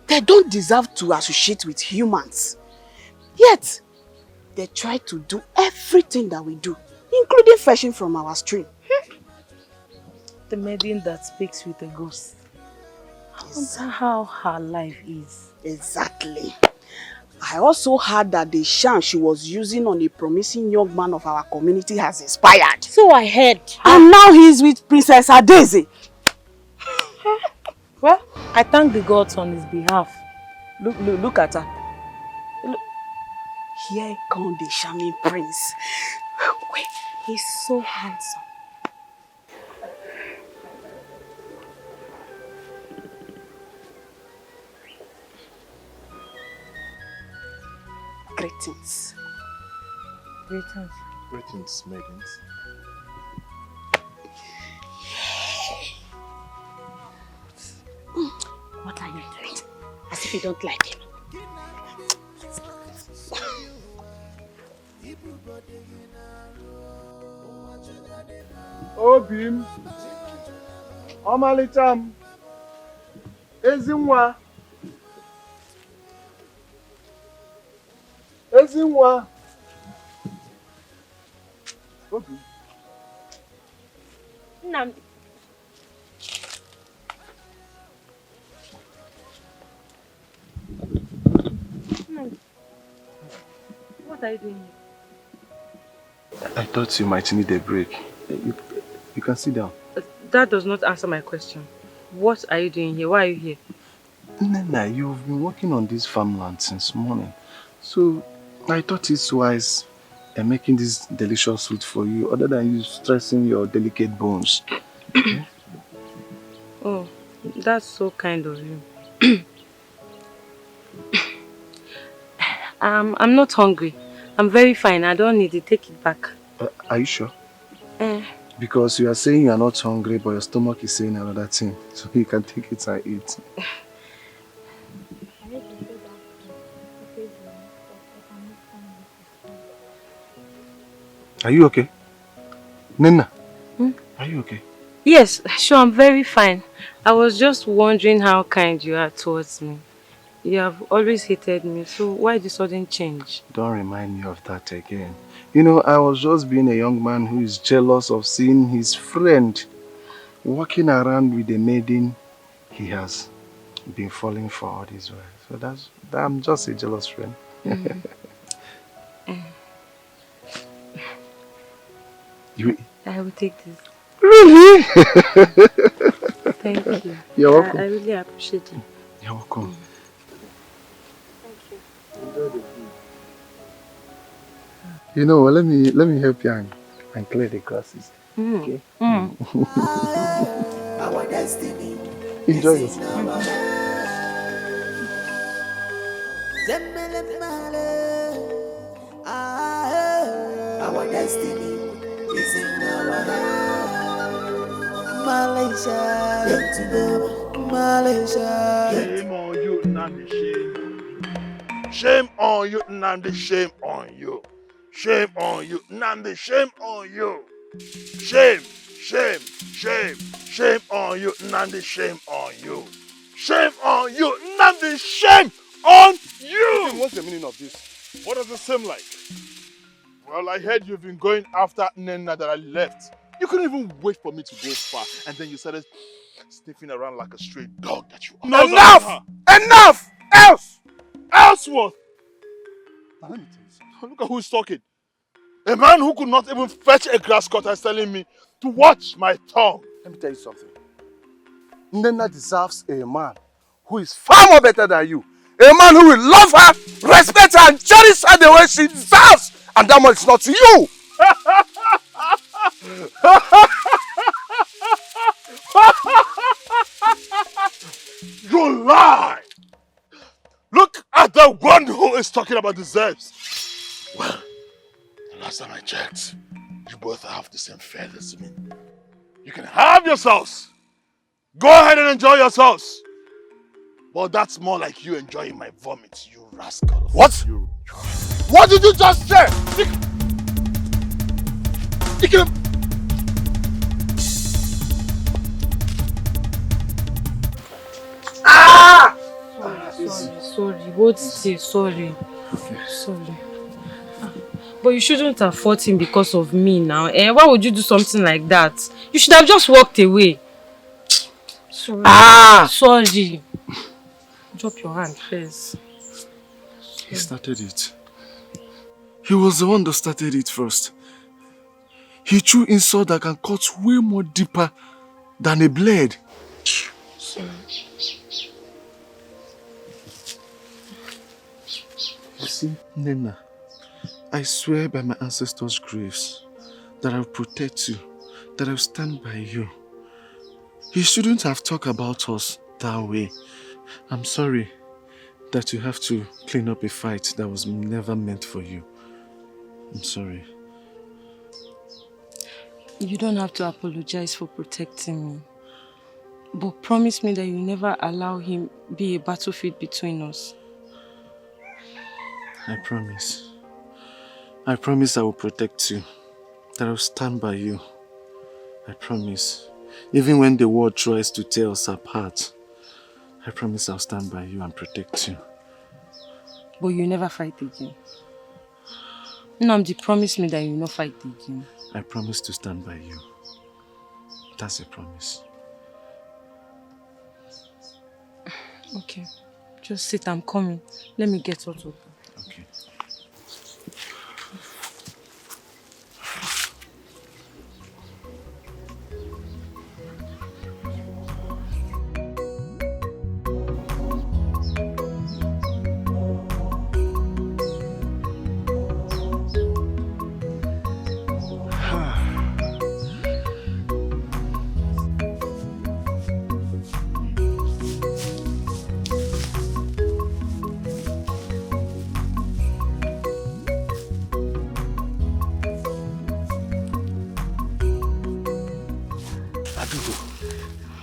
They don't deserve to associate with humans. Yet, they try to do everything that we do, including fetching from our stream. The maiden that speaks with a ghost. I wonder how her life is. Exactly. I also heard that the charm she was using on a promising young man of our community has expired. So I heard. And now he's with Princess Adaugo. Well, I thank the gods on his behalf. Look at her. Look. Here comes the charming prince. Wait, he's so handsome. Greetings. Greetings. Greetings, maidens. What are you doing? As if you don't like him. Obim, Omalicham, Ezinwa, Obim. Nnamdi. What are you doing here? I thought you might need a break. You can sit down. That does not answer my question. What are you doing here? Why are you here? Nana, you've been working on this farmland since morning. So I thought it's wise making this delicious food for you other than you stressing your delicate bones. Oh, that's so kind of you. I'm not hungry. I'm very fine. I don't need to take it back. Are you sure? Because you are saying you are not hungry, but your stomach is saying another thing. So you can take it and eat. Are you okay? Nena, are you okay? Yes, sure, I'm very fine. I was just wondering how kind you are towards me. You have always hated me, so why the sudden change? Don't remind me of that again. You know, I was just being a young man who is jealous of seeing his friend walking around with a maiden he has been falling for all this while. So I'm just a jealous friend. I will take this. Really? Thank you. You're welcome. I really appreciate it. You're welcome. You know, let me help you and clear the glasses. Okay? Our destiny. Enjoy yourself. Our destiny is in our hands. Malaysia, Malaysia. Shame on you, Nnamdi, shame. Shame on you, Nnamdi, shame on you. Shame on you, Nnamdi, shame on you. Shame, shame, shame, shame on you, Nnamdi, shame on you. Shame on you, Nnamdi, shame on you! What's the meaning of this? What does it seem like? Well, I heard you've been going after Nena that I left. You couldn't even wait for me to go far, and then you started sniffing around like a stray dog that you are. Enough! Enough! Else! Else what? Now let me tell you something. Look at who's talking. A man who could not even fetch a grass cutter is telling me to watch my tongue. Let me tell you something. Nena deserves a man who is far more better than you. A man who will love her, respect her, and cherish her the way she deserves. And that man is not you. You lie! Look at the one who is talking about deserves. Well, the last time I checked, you both have the same feathers to me. You can have yourselves. Go ahead and enjoy yourselves. But that's more like you enjoying my vomit, you rascal. What? You. What did you just say? Ah! Sorry. Hold still. Sorry. Sorry. But you shouldn't have fought him because of me now. Why would you do something like that? You should have just walked away. Sorry. Sorry. Drop your hand, please. He started it. He was the one that started it first. He threw insult that can cut way more deeper than a blade. Sorry. You see, Nena, I swear by my ancestors' graves that I will protect you, that I will stand by you. You shouldn't have talked about us that way. I'm sorry that you have to clean up a fight that was never meant for you. I'm sorry. You don't have to apologize for protecting me. But promise me that you never allow him be a battlefield between us. I promise. I promise I will protect you. That I will stand by you. I promise. Even when the world tries to tear us apart, I promise I'll stand by you and protect you. But you never fight again. Nnamdi, promise me that you will not fight again. I promise to stand by you. That's a promise. Okay. Just sit, I'm coming. Let me get out of here. Okay.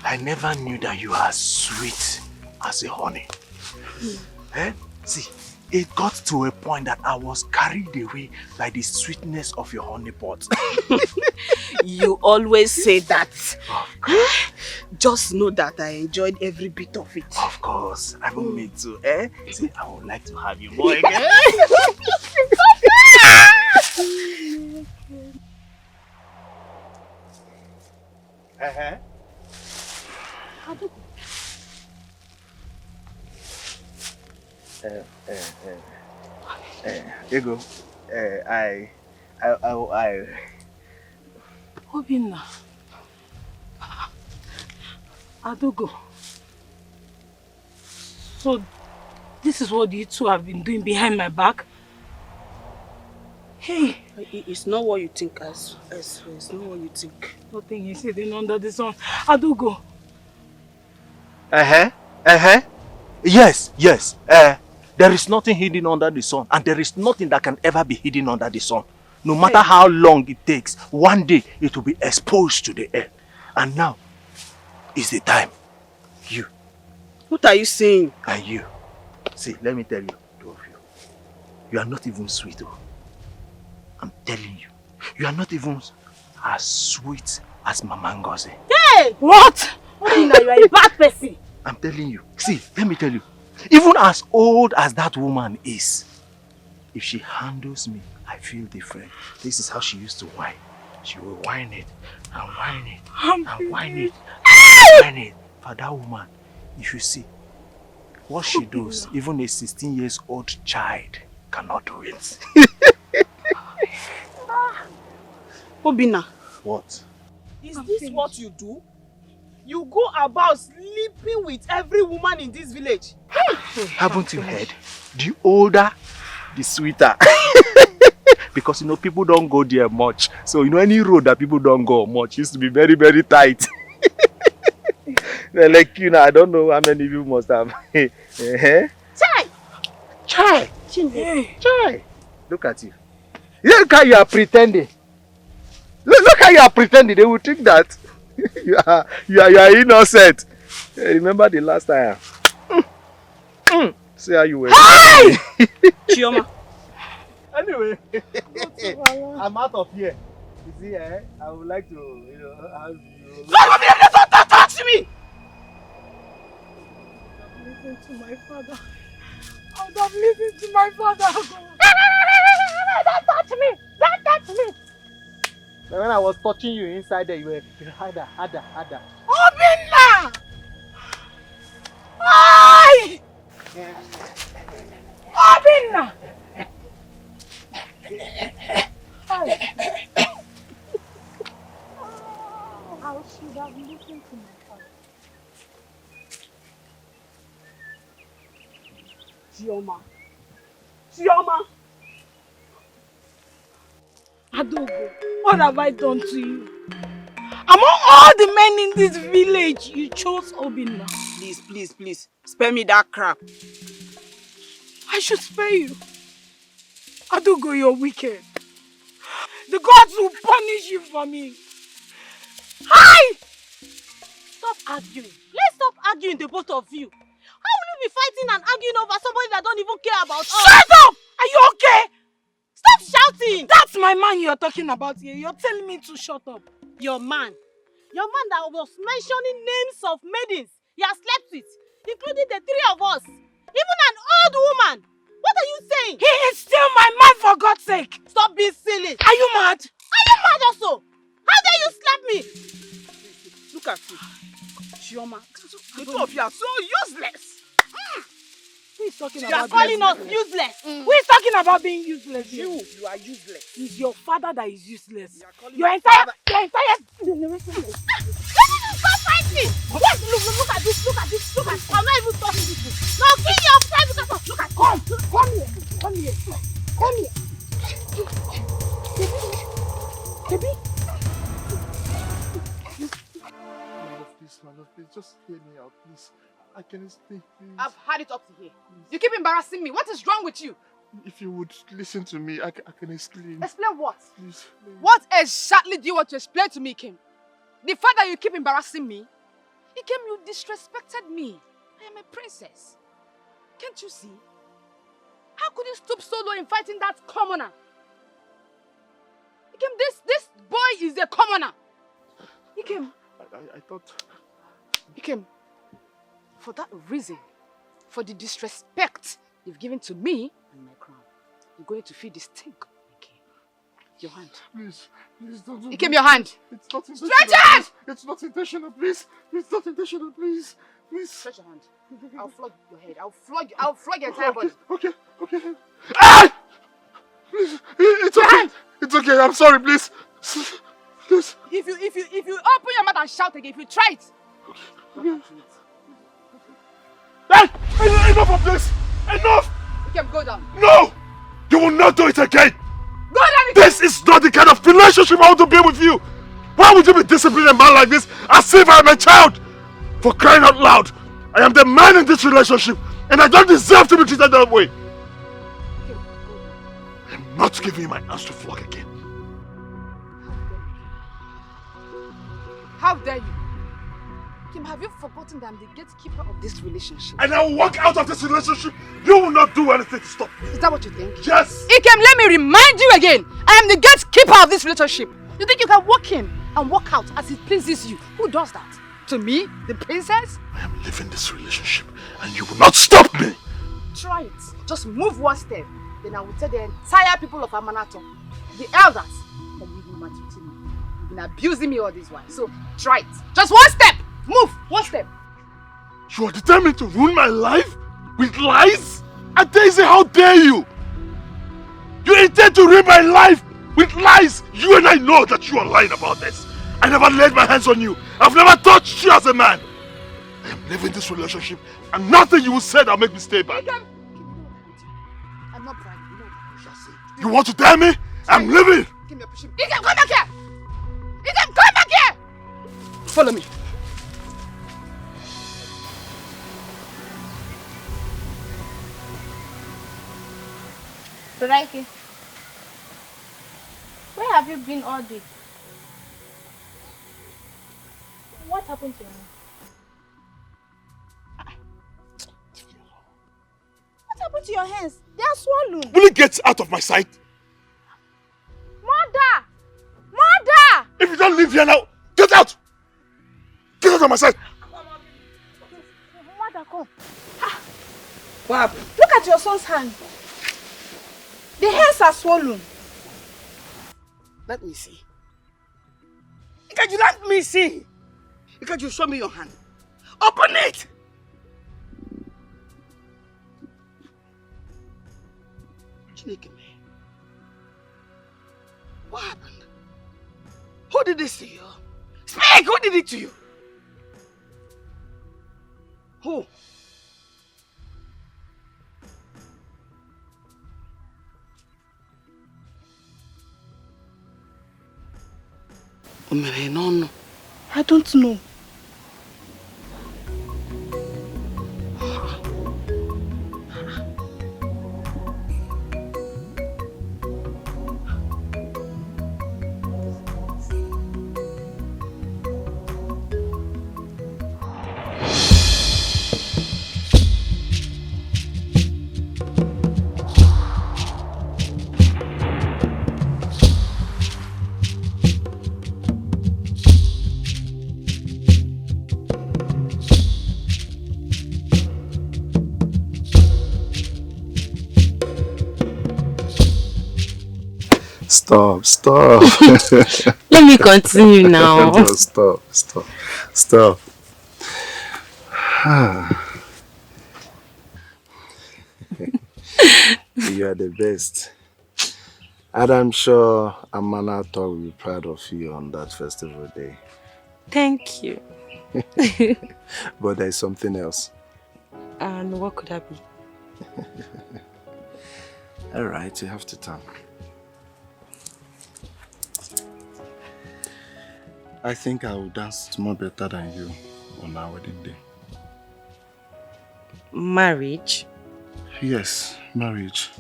I never knew that you are sweet as a honey. See, it got to a point that I was carried away by the sweetness of your honey pot. You always say that. Just know that I enjoyed every bit of it. Of course, I will me too. See, I would like to have you more again. Ego, Obinna. Adaugo. So, this is what you two have been doing behind my back? Hey, it's not what you think, it's not what you think. Nothing is hidden under the sun. Adaugo. Yes. There is nothing hidden under the sun, and there is nothing that can ever be hidden under the sun. No matter how long it takes, one day it will be exposed to the air. And now is the time. You. What are you saying? And you. See, let me tell you, two of you. You are not even sweet. I'm telling you. You are not even as sweet as Mama Ngozi. Hey! What? Obinna, you are a bad person. I'm telling you. See, let me tell you. Even as old as that woman is, if she handles me, I feel different. This is how she used to whine. She will whine it, and whine it, and whine it, and whine it. For that woman, if you see what she does, even a 16-year-old child cannot do it. Obinna. What? Is this what you do? You go about sleeping with every woman in this village. Haven't you heard? The older, the sweeter. Because people don't go there much. So any road that people don't go much used to be very, very tight. They're like, I don't know how many people must have. Chai! Look at you. Look how you are pretending. Look how you are pretending. They will think that you are innocent. Remember the last time? See how you were. Hi! Chioma. Anyway, I'm out of here. You see, I would like to, have you. Don't touch me! Listen to my father. I would have listened to my father. Don't touch me! Don't touch me! But when I was touching you inside there, you were harder. Obinna! Hi! Obinna! I should have listened to my father. Chioma! Adaugo, what have I done to you? Among all the men in this village, you chose Obinna. Please, spare me that crap. I should spare you. Adaugo, you're wicked. The gods will punish you for me. Hi! Stop arguing. Let's stop arguing, the both of you. How will you be fighting and arguing over somebody that don't even care about us? Shut up! Are you okay? Stop shouting! That's my man you're talking about here. You're telling me to shut up. Your man? Your man that was mentioning names of maidens he has slept with, including the three of us. Even an old woman. What are you saying? He is still my man, for God's sake. Stop being silly. Are you mad? Are you mad also? How dare you slap me? Look at you. Chioma. The two of you are so useless. Who is talking You about are calling us useless. Who is talking about being useless? You are useless. It's your father that is useless. Your entire Stop fighting! Look at this. I'm not even talking to you. Now kill your friend because of... Look at... Come here. Baby. My love, please, just hear me out, please. I can explain, please. I've had it up to here. You keep embarrassing me. What is wrong with you? If you would listen to me, I can explain. Explain what? Please. What exactly do you want to explain to me, Kim? The fact that you keep embarrassing me? Kim, you disrespected me. I am a princess. Can't you see? How could you stoop so low in fighting that commoner? Kim, this boy is a commoner. Kim. I thought... Kim, for that reason, for the disrespect you've given to me and my crown, you're going to feel the stink. Okay. Your hand. Please don't do Kim, your hand. It's not intentional. Stretch it! It's not intentional, please. It's not intentional, please. Stretch your hand. I'll flog your head. I'll flog your entire body. Okay. Ah! Please, it's okay. It's okay. I'm sorry, please. Please. If you open your mouth and shout again, if you try it. Okay. Hey! Enough of this! Enough! Kim, go down. No! You will not do it again! Go down again! This is not the kind of relationship I want to be with you! Why would you be disciplining a man like this as if I am a child? For crying out loud, I am the man in this relationship and I don't deserve to be treated that way! I'm not giving you my hands to flog again. How dare you? Kim, have you forgotten that I'm the gatekeeper of this relationship? And I will walk out of this relationship. You will not do anything to stop me. Is that what you think? Yes. Ikem, let me remind you again. I am the gatekeeper of this relationship. You think you can walk in and walk out as it pleases you? Who does that? To me, the princess? I am leaving this relationship and you will not stop me. Try it. Just move one step. Then I will tell the entire people of Amanato, the elders, that you've been maltreating me. You've been abusing me all this while. So try it. Just one step. Move! One step! You are determined to ruin my life? With lies? And Daisy, how dare you? You intend to ruin my life with lies? You and I know that you are lying about this. I never laid my hands on you. I've never touched you as a man. I am leaving this relationship and nothing you will say that will make me stay back. I'm not bragging. You want to tell me? I'm leaving! Ikem, come back here! Ikem, come back here! Follow me. Soraiki, where have you been all day? What happened to you? happened to your hands? They are swollen. Will you get out of my sight? Mother! Mother! If you don't leave here now, get out! Get out of my sight! Mother, come. What happened? Look at your son's hand. The hands are swollen. Let me see. Ikeju, let me see. Ikeju, show me your hand. Open it! What happened? Who did this to you? Speak! Who did it to you? Who? No. I don't know. Stop. Let me continue now. No, stop. You are the best. And I'm sure Amanatha will be proud of you on that festival day. Thank you. But there's something else. And what could that be? Alright, you have to turn. I think I will dance more better than you on our wedding day. Marriage? Yes, marriage.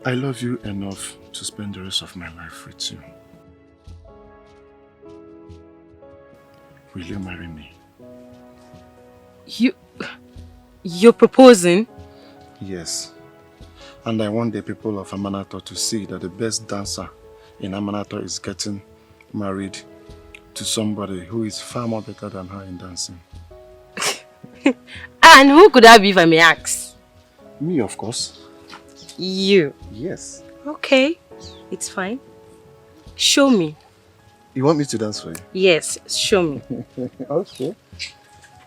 I love you enough to spend the rest of my life with you. Will you marry me? You're proposing? Yes. And I want the people of Amanatha to see that the best dancer in Amanatha is getting married to somebody who is far more better than her in dancing. And who could that be if I may ask? Me, of course. You? Yes. Okay, it's fine. Show me. You want me to dance for you? Yes, show me. Okay.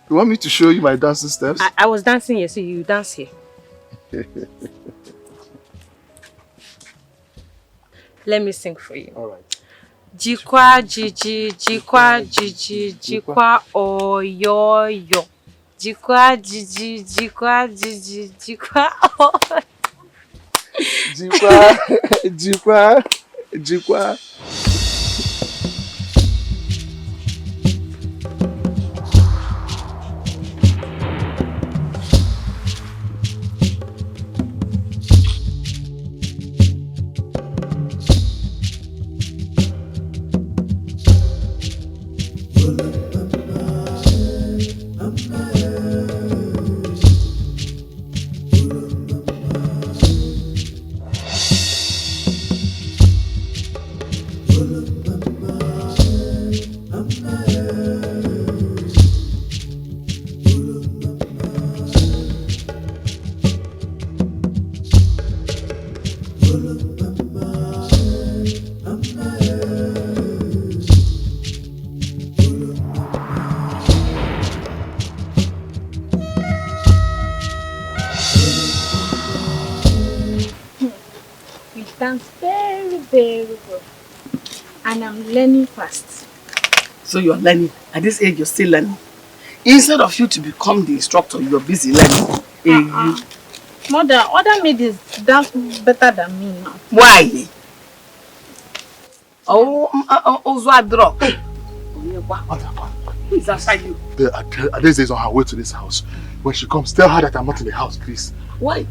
You want me to show you my dancing steps? I was dancing here, so you dance here. Let me sing for you. Alright. Jikwa jiji, jikwa jiji, jikwa oyoyo. Jikwa jiji, jikwa jiji, jikwa oyoyo. Jikwa. Dance very well. And I'm learning fast. So you're learning. At this age, you're still learning. Instead of you to become the instructor, you're busy learning. Mother, other maidens dance better than me now. Why? Ozwadro. Who is outside you? Adaugo is on her way to this house. When she comes, tell her that I'm not in the house, please. Why?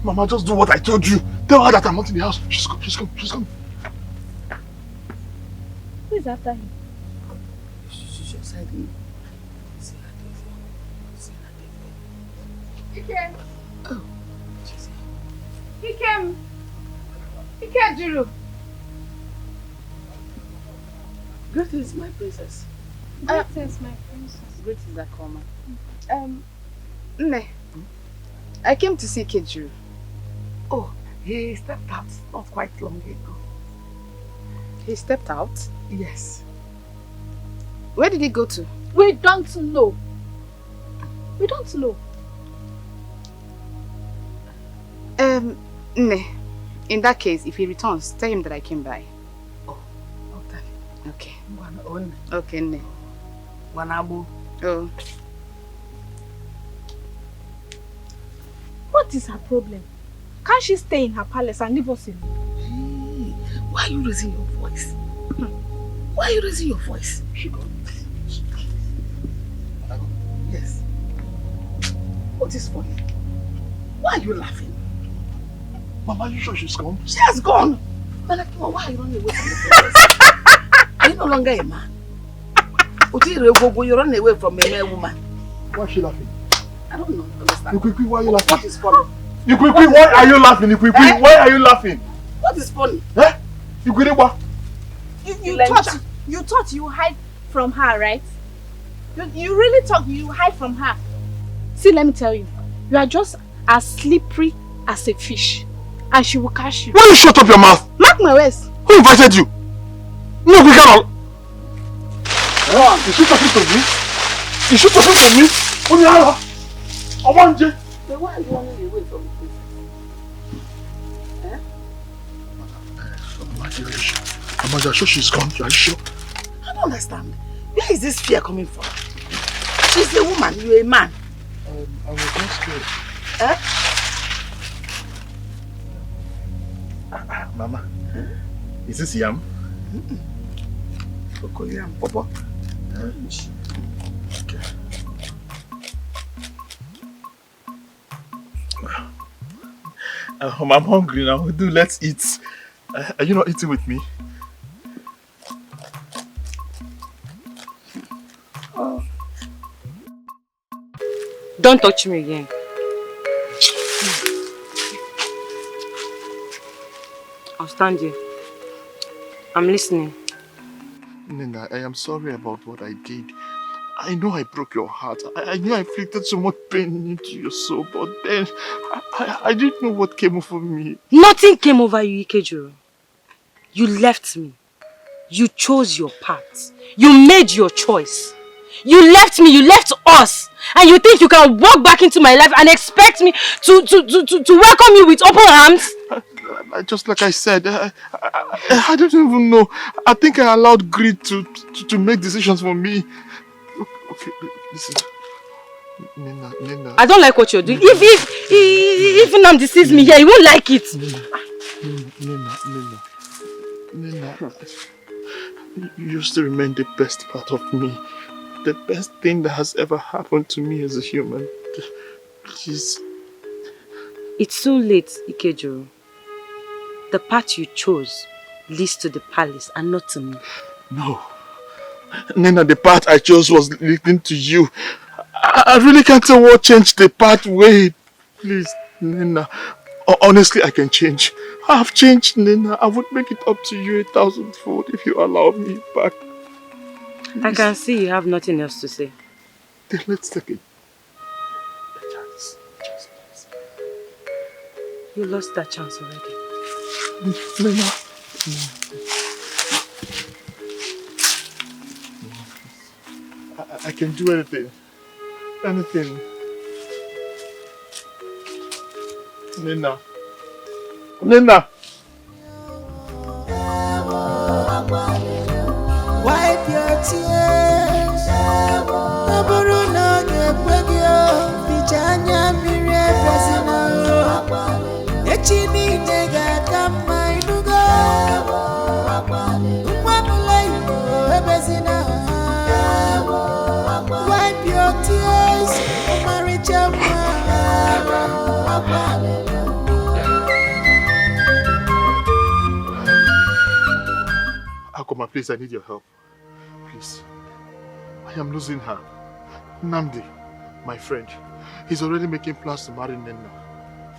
Mama, just do what I told you. Tell her that I'm not in the house. She's come. Who is after him? She's outside him. Okay. Oh, He came. Juru. Greetings, my princess. Greetings, my princess. Greetings, Akoma. Nne, I came to see Kejuru. Oh, he stepped out not quite long ago. He stepped out? Yes. Where did he go to? We don't know. We don't know. Nne, in that case, if he returns, tell him that I came by. Okay. Okay, Nne. Wanabo. Oh. What is her problem? Can't she stay in her palace and leave us alone? Why are you raising your voice? Why are you raising your voice? Yes. What is funny? Why are you laughing? Mama, are you sure she's gone? She has gone! Malakima, why are you running away from the princess? Are you no longer a man? You're running away from a mere woman. Why is she laughing? I don't know. Understand? Ikwikwi, why are you laughing? What is funny? Ikwikwi, why are you laughing? Ikwikwi, why are you laughing? What is funny? Eh? Ikwikwi, what? You thought you hide from her, right? You really thought you hide from her. See, let me tell you, you are just as slippery as a fish, and she will catch you. Why you shut up your mouth? Mark my words. Who invited you? No, we cannot. Is she talking to me? Is she talking to me? Onyala, Awanje. Then why are you running away from the princess? Mama, you're sure she's gone? Are you sure? I don't understand. Where is this fear coming from? She's a woman, you're a man. I was just scared. Mama, is this yam? Yam, Papa. Okay. I'm hungry now. Let's eat. Are you not eating with me? Don't touch me again. I'll stand here. I'm listening. Nina, I am sorry about what I did. I know I broke your heart. I knew I inflicted so much pain into your soul, but then I didn't know what came over me. Nothing came over you, Ikejuro. You left me. You chose your path. You made your choice. You left me, you left us. And you think you can walk back into my life and expect me to welcome you with open arms? Just like I said, I don't even know. I think I allowed greed to make decisions for me. Okay, listen. Nina. I don't like what you're doing. If Nnamdi sees me here, he won't like it. Nina. You still remain the best part of me. The best thing that has ever happened to me as a human. Please. It's too late, Ikejuro. The path you chose leads to the palace and not to me. No. Nina, the path I chose was leading to you. I really can't tell what changed the pathway. Please, Nina. Honestly, I can change. I have changed, Nina. I would make it up to you 1,000-fold if you allow me back. Please. I can see you have nothing else to say. Then let's take it. A chance. Just please. You lost that chance already. Nina. I can do anything. Anything. Nina. Wipe your tears. Noburu no gepegyo. Bichanya mire presina. Echini nega kama inugo. Umwamule ebezina. Wipe your tears. Umarichama. Akoma, please, I need your help. Please. I am losing her. Nnamdi, my friend, he's already making plans to marry Nena.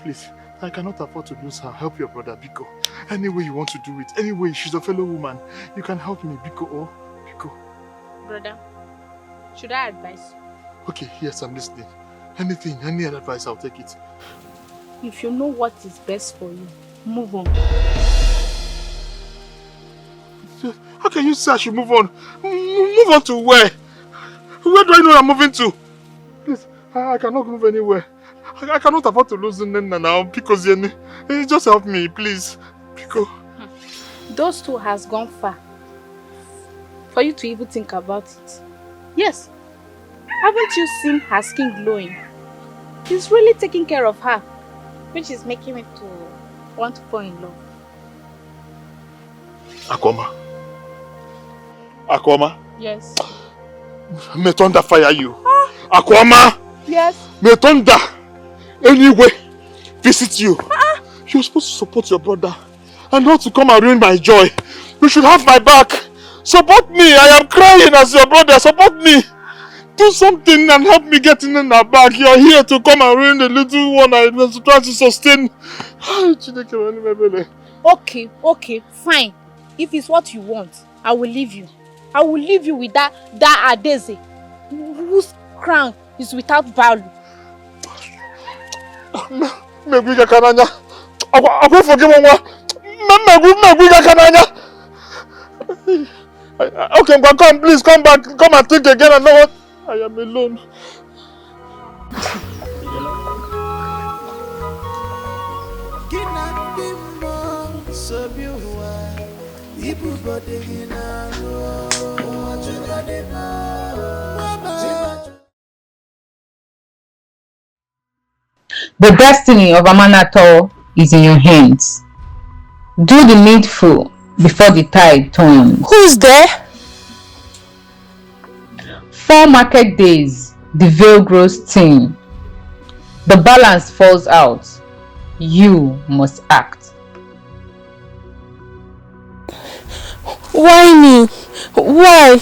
Please, I cannot afford to lose her. Help your brother, Biko. Any way you want to do it. Anyway, she's a fellow woman. You can help me, Biko. Oh, Biko. Brother, should I advise you? Okay, yes, I'm listening. Anything, any other advice, I'll take it. If you know what is best for you, move on. How can you say I should move on? Move on to where? Where do I know I'm moving to? Please, I cannot move anywhere. I cannot afford to lose Nena now because just help me, please. Pico. Those two has gone far for you to even think about it. Yes. Haven't you seen her skin glowing? He's really taking care of her, which is making me to want to fall in love. Akoma? Yes. May thunder fire you. Akoma! Yes. May thunder anyway visit you. You're supposed to support your brother and not to come and ruin my joy. You should have my back. Support me. I am crying as your brother. Support me. Do something and help me get in her back. You're here to come and ruin the little one I was trying to sustain. Okay, fine. If it's what you want, I will leave you. I will leave you with that Adeze, whose crown is without value. Megwiga kananya. I will forgive one. Megwiga kananya. Okay, but come, please, come back. Come and think again. I know what. I am alone. The destiny of Amanato is in your hands. Do the needful before the tide turns. Who's there? 4 market days, the veil grows thin. The balance falls out. You must act. Why me? Why?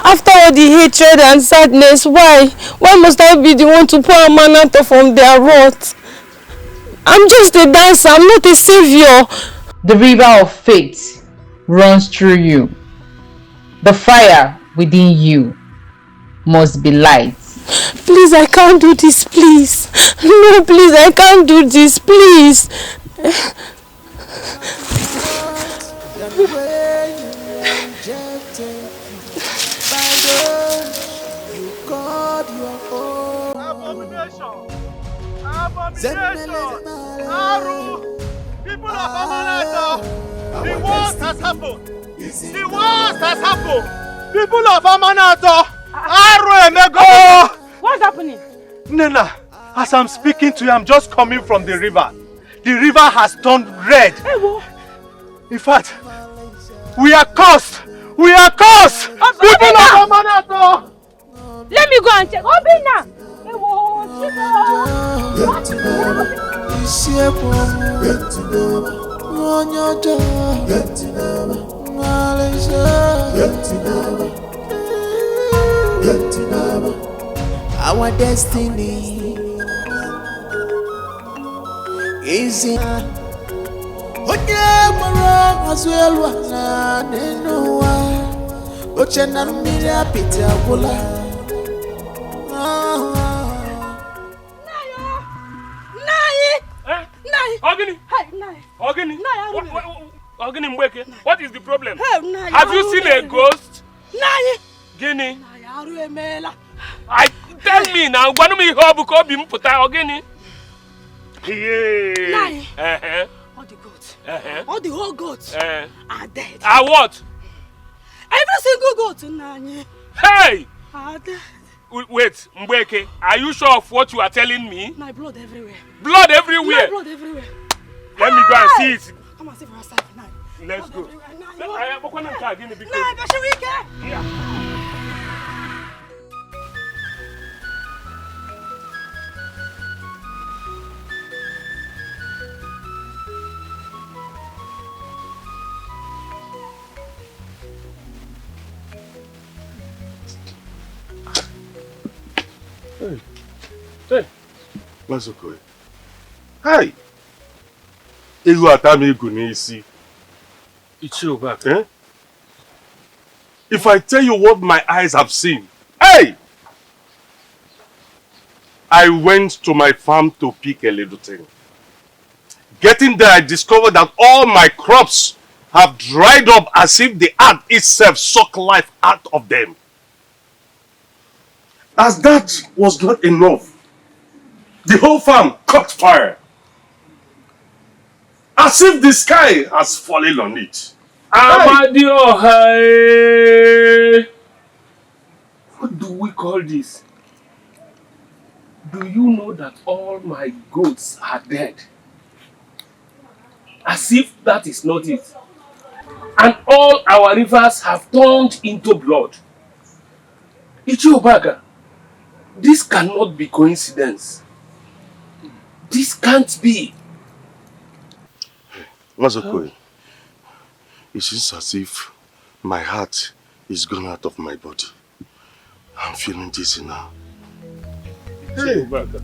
After all the hatred and sadness, why? Why must I be the one to pour Amanato from their wrath? I'm just a dancer, I'm not a savior. The river of fate runs through you. The fire within you must be light. Please, I can't do this, please. No, please, I can't do this, please. Abomination! Aru! People of Amanato! The worst has happened! The worst has happened! People of Amanato! Aru Emego! What's happening? Nena, as I'm speaking to you, I'm just coming from the river. The river has turned red. In fact, we are cursed! We are cursed! People of Amanato! Let me go and check. Obina! Our destiny is in Ogini Mweke, what is the problem? Have you seen a ghost? Gini. Tell me now, what me hobu bim puta Ogini? Yeah. All the goats, all the whole goats are dead. Are what? Every single goat, Nanye. Hey! Are dead. Wait, Mbeke, are you sure of what you are telling me? My blood everywhere. Blood everywhere? My blood everywhere. Let me go and see it. Come and see for yourself now. Let's go. Yeah. Hey. Hey. Mazuko. Hi. Ego atami gunisi. It's your back, eh? If I tell you what my eyes have seen, hey! I went to my farm to pick a little thing. Getting there, I discovered that all my crops have dried up as if the earth itself sucked life out of them. As that was not enough, the whole farm caught fire. As if the sky has fallen on it. Amadio, hey! What do we call this? Do you know that all my goats are dead? As if that is not it. And all our rivers have turned into blood. Ichiobaga, this cannot be coincidence. This can't be. Mazokoi, it seems as if my heart is gone out of my body. I'm feeling dizzy now. Hey, Ichiobaga.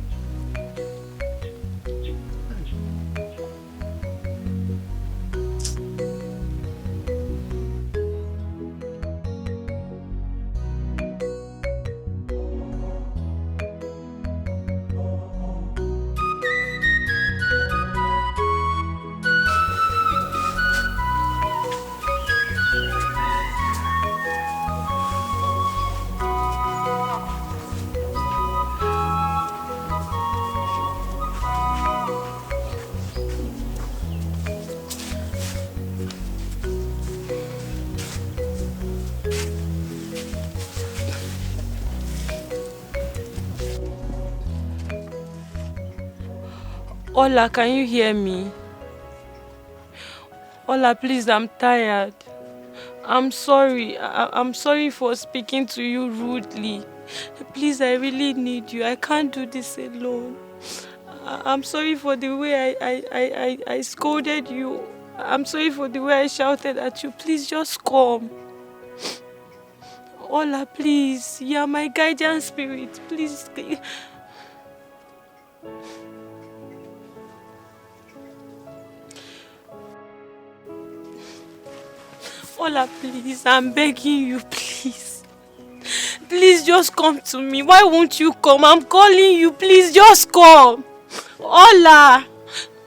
Ola, can you hear me? Ola, please, I'm tired. I'm sorry. I'm sorry for speaking to you rudely. Please, I really need you. I can't do this alone. I'm sorry for the way I scolded you. I'm sorry for the way I shouted at you. Please, just come. Ola, please. You're my guardian spirit. Please. Ola, please, I'm begging you, please. Please just come to me. Why won't you come? I'm calling you. Please just come. Ola,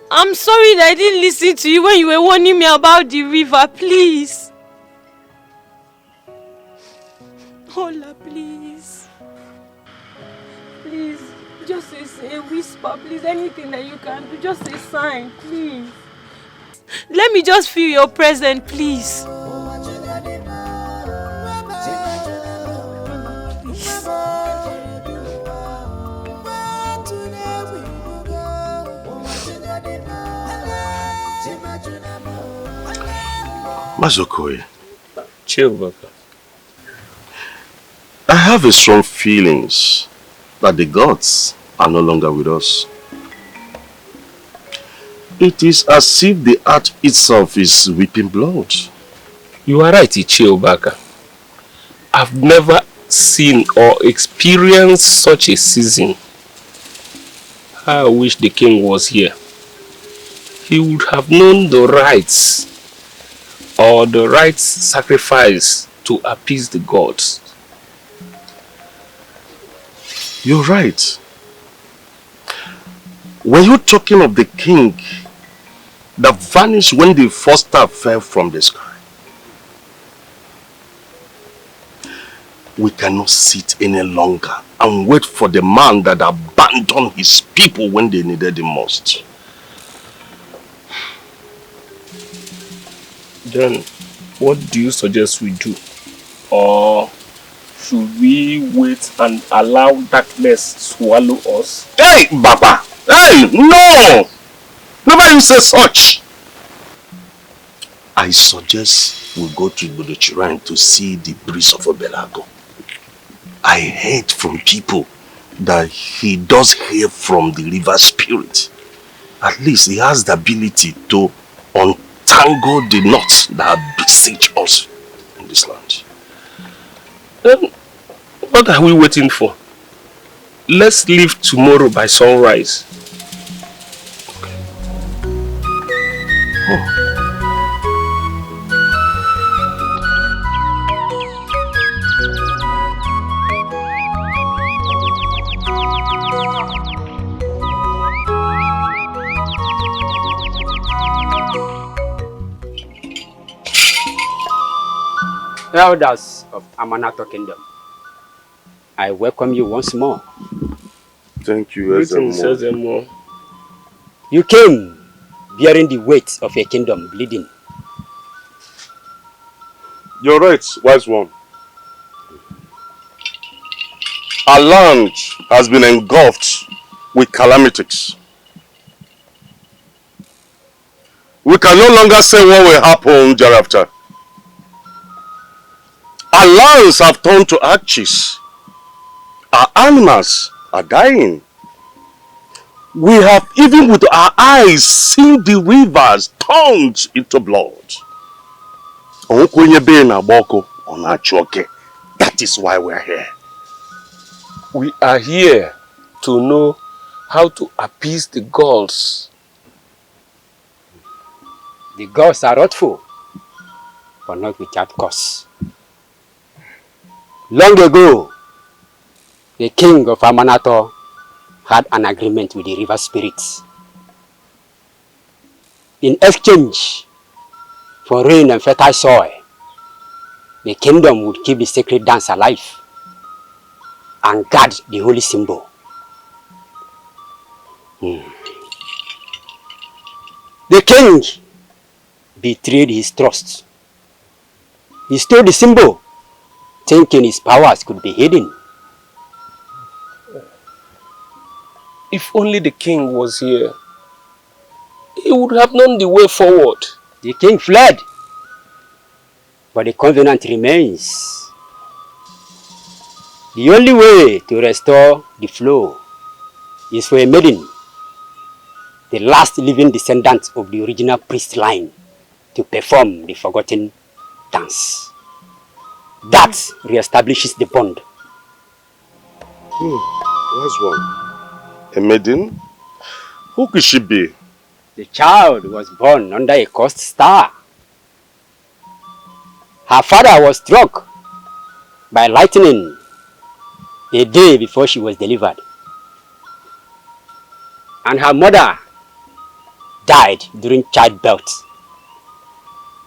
I'm sorry that I didn't listen to you when you were warning me about the river. Please. Ola, please. Please, just a whisper, please. Anything that you can do, just a sign, please. Let me just feel your presence, please. Mazokoi, Chilbaka, I have a strong feelings that the gods are no longer with us. It is as if the earth itself is weeping blood. you are right, Ichiobaka. I've never seen or experienced such a season. I wish the king was here. He would have known the rites or the right sacrifice to appease the gods. You're right. Were you talking of the king that vanished when the first star fell from the sky? We cannot sit any longer and wait for the man that abandoned his people when they needed him most. Then, what do you suggest we do? Or should we wait and allow darkness swallow us? Hey, Baba! Hey, no! Never you say such! I suggest we go to Buduchiran to see the priest of Obelago. I heard from people that he does hear from the river spirit. At least he has the ability to untangle the knots that besiege us in this land. Then, what are we waiting for? Let's leave tomorrow by sunrise. Okay. Elders of Amanato Kingdom, I welcome you once more. Thank you, Greetings, Ezemo. Ezemo. You came bearing the weight of a kingdom bleeding. You're right, wise one. Our land has been engulfed with calamities. We can no longer say what will happen thereafter. Our lands have turned to ashes. Our animals are dying. We have even with our eyes seen the rivers turned into blood. That is why we are here. We are here to know how to appease the gods. The gods are wrathful, but not without cause. Long ago, the king of Amanato had an agreement with the river spirits. In exchange for rain and fertile soil, the kingdom would keep the sacred dance alive and guard the holy symbol. The king betrayed his trust. He stole the symbol, thinking his powers could be hidden. If only the king was here, he would have known the way forward. The king fled, but the covenant remains. The only way to restore the flow is for a maiden, the last living descendant of the original priest line, to perform the forgotten dance. That reestablishes the bond. Where's one? A maiden? Who could she be? The child was born under a cursed star. Her father was struck by lightning a day before she was delivered. And her mother died during childbirth,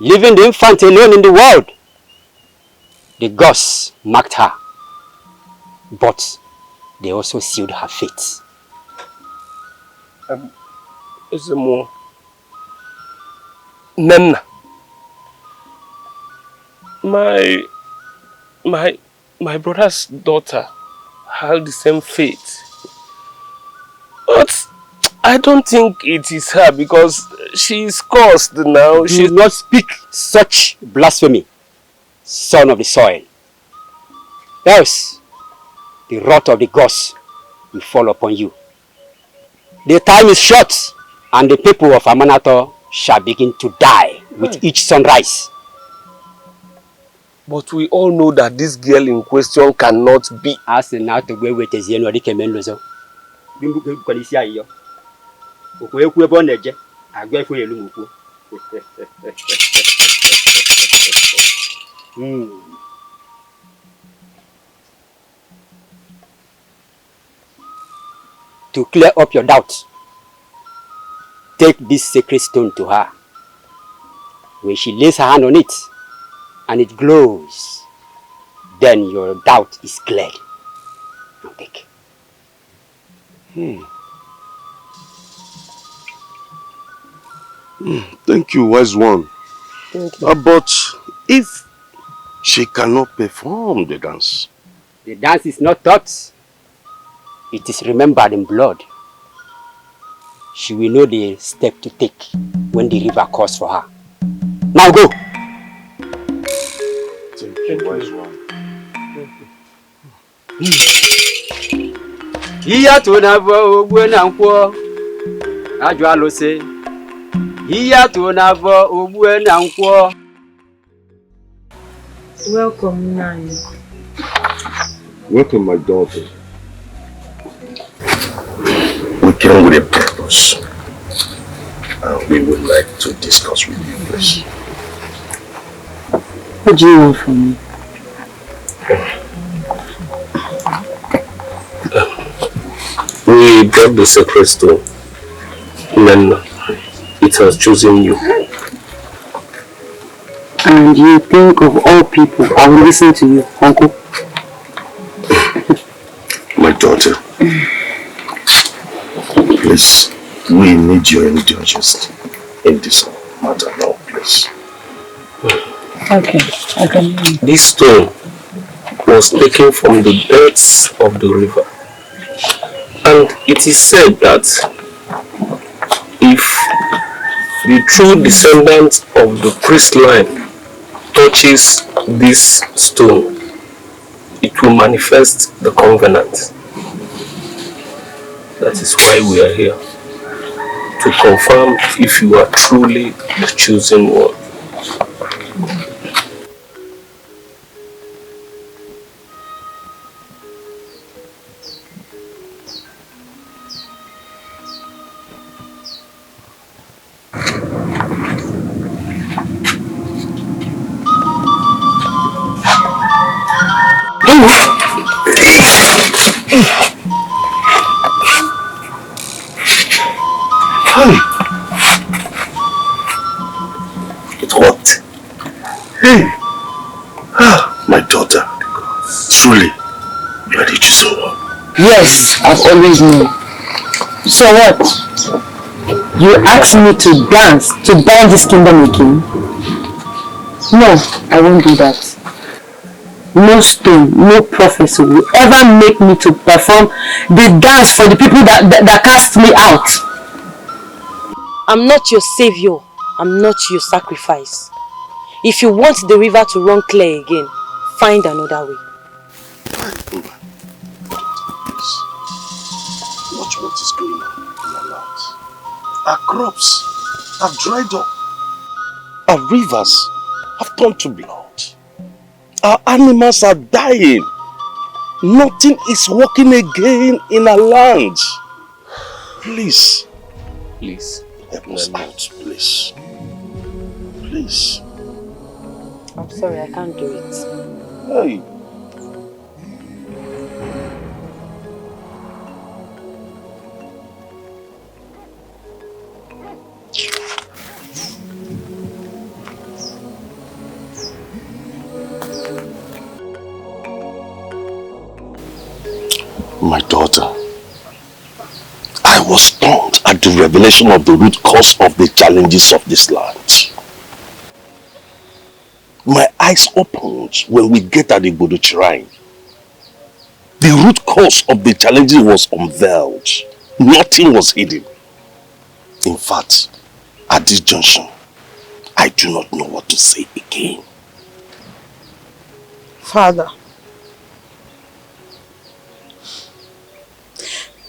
leaving the infant alone in the world. The gods marked her, but they also sealed her fate. Ezemo, Nana, my brother's daughter had the same fate, but I don't think it is her because she is cursed now. Do not speak such blasphemy, son of the soil. Else, the wrath of the gods will fall upon you. The time is short, and the people of Amanato shall begin to die with each sunrise. But we all know that this girl in question cannot be. As now to go with the Zeno, the Kemenlozo. To clear up your doubts, take this sacred stone to her. When she lays her hand on it and it glows, then your doubt is cleared. Now take. Thank you, wise one. Thank you. But if she cannot perform the dance? The dance is not taught. It is remembered in blood. She will know the step to take when the river calls for her. Now go! Thank you, wise one. Iya tunavo ubwena nkwo ajwa lose. Iya tunavo ubwena nkwo. Welcome, Nani. Welcome, my daughter. We came with a purpose. we would like to discuss with you, please. What do you want from me? We brought the sacred stone, and it has chosen you. And you think of all people, I will listen to you, Uncle? My daughter, please, we need your indulgence in this matter now, please. Okay, okay. This stone was taken from the depths of the river. And it is said that if the true descendant of the priest line touches this stone, it will manifest the covenant. That is why we are here, to confirm if you are truly the chosen one. It worked. Hey! My daughter, truly, you are the chosen one. Yes, I've always known. So what? You asked me to dance, to burn this kingdom again? No, I won't do that. No stone, no prophecy will ever make me to perform the dance for the people that cast me out. I'm not your savior. I'm not your sacrifice. If you want the river to run clear again, find another way. Watch what is going on in our lands. Our crops have dried up. Our rivers have turned to blood. Our animals are dying. Nothing is working again in our land. Please. Please. Help us out, please. Please. I'm sorry, I can't do it. Hey. My daughter, I was stunned at the revelation of the root cause of the challenges of this land. My eyes opened when we get at the Bodo Shrine. The root cause of the challenges was unveiled. Nothing was hidden. In fact, at this junction, I do not know what to say again. Father,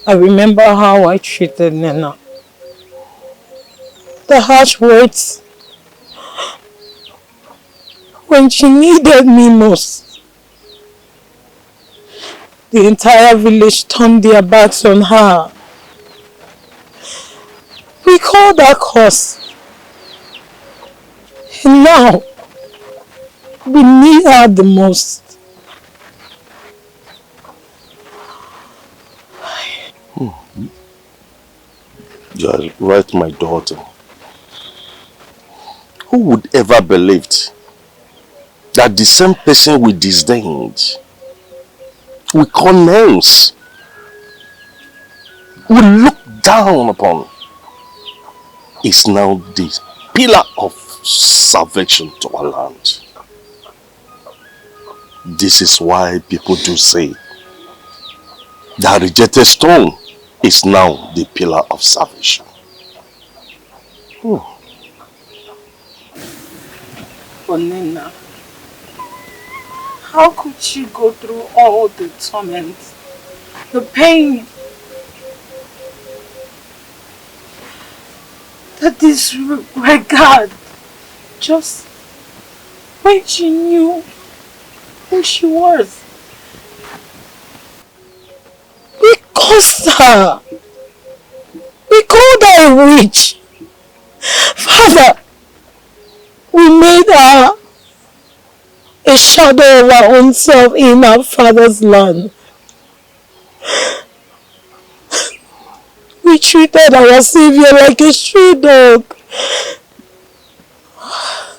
I remember how I treated Nena. The harsh words when she needed me most. The entire village turned their backs on her. We called her curse. And now, we need her the most. You are right, my daughter. Who would ever believed that the same person we disdained, we call names, we look down upon, is now the pillar of salvation to our land? This is why people do say that rejected stone is now the pillar of salvation. For Nena, how could she go through all the torment, the pain the disregard, just when she knew who she was? We cursed her. We called her a witch. Father, we made her a shadow of our own self in our father's land. We treated our savior like a stray dog.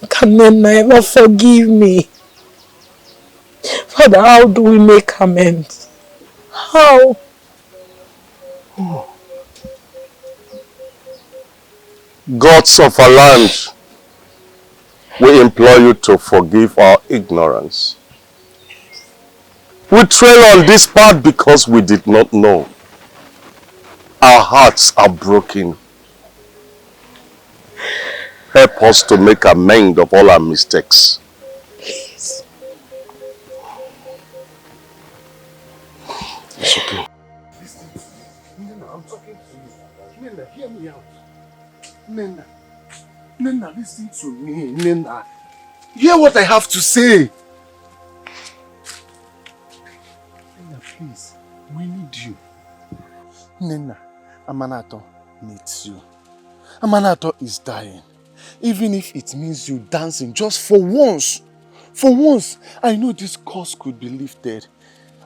Can men never forgive me? Father, how do we make amends? How? Gods of our land, we implore you to forgive our ignorance. We trail on this path because we did not know. Our hearts are broken. Help us to make amends of all our mistakes. Please. It's okay. Listen, Nena, I'm talking to you. Nena, hear me out. Nena, listen to me. Nena, hear what I have to say. Nena, please, we need you. Nena, Amanato needs you. Amanato is dying. Even if it means you dancing just for once. For once, I know this curse could be lifted.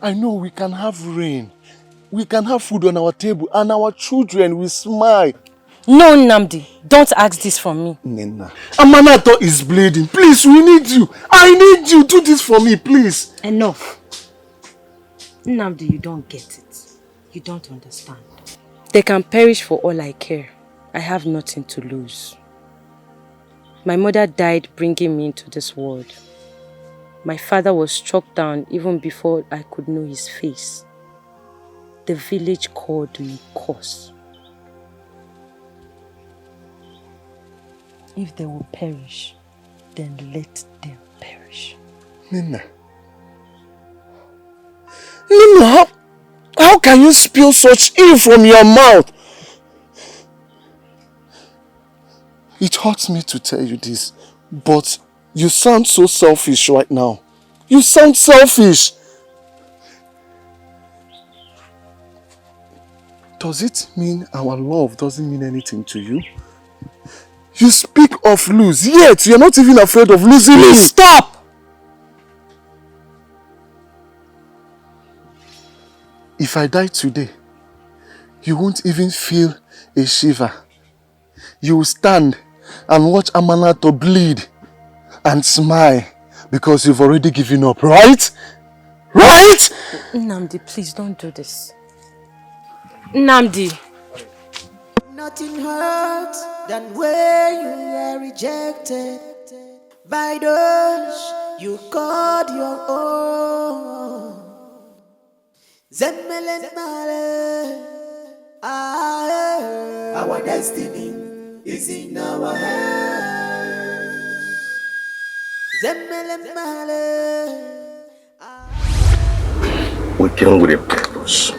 I know we can have rain. We can have food on our table and our children will smile. No, Nnamdi, don't ask this from me. Nena, Amanato is bleeding. Please, we need you. I need you. Do this for me, please. Enough. Nnamdi, you don't get it. You don't understand. They can perish for all I care. I have nothing to lose. My mother died bringing me into this world. My father was struck down even before I could know his face. The village called me curse. If they will perish, then let them perish. Nena, how can you spill such ill from your mouth? It hurts me to tell you this, but you sound so selfish right now. You sound selfish. Does it mean our love doesn't mean anything to you? You speak of lose, yet you're not even afraid of losing me. Stop! If I die today, you won't even feel a shiver. You will stand and watch Amanato bleed and smile because you've already given up, right? Right? Nnamdi, please don't do this. Nnamdi. Nothing hurts than when you are rejected by those you called your own. Our destiny is in our hands. We came with a purpose.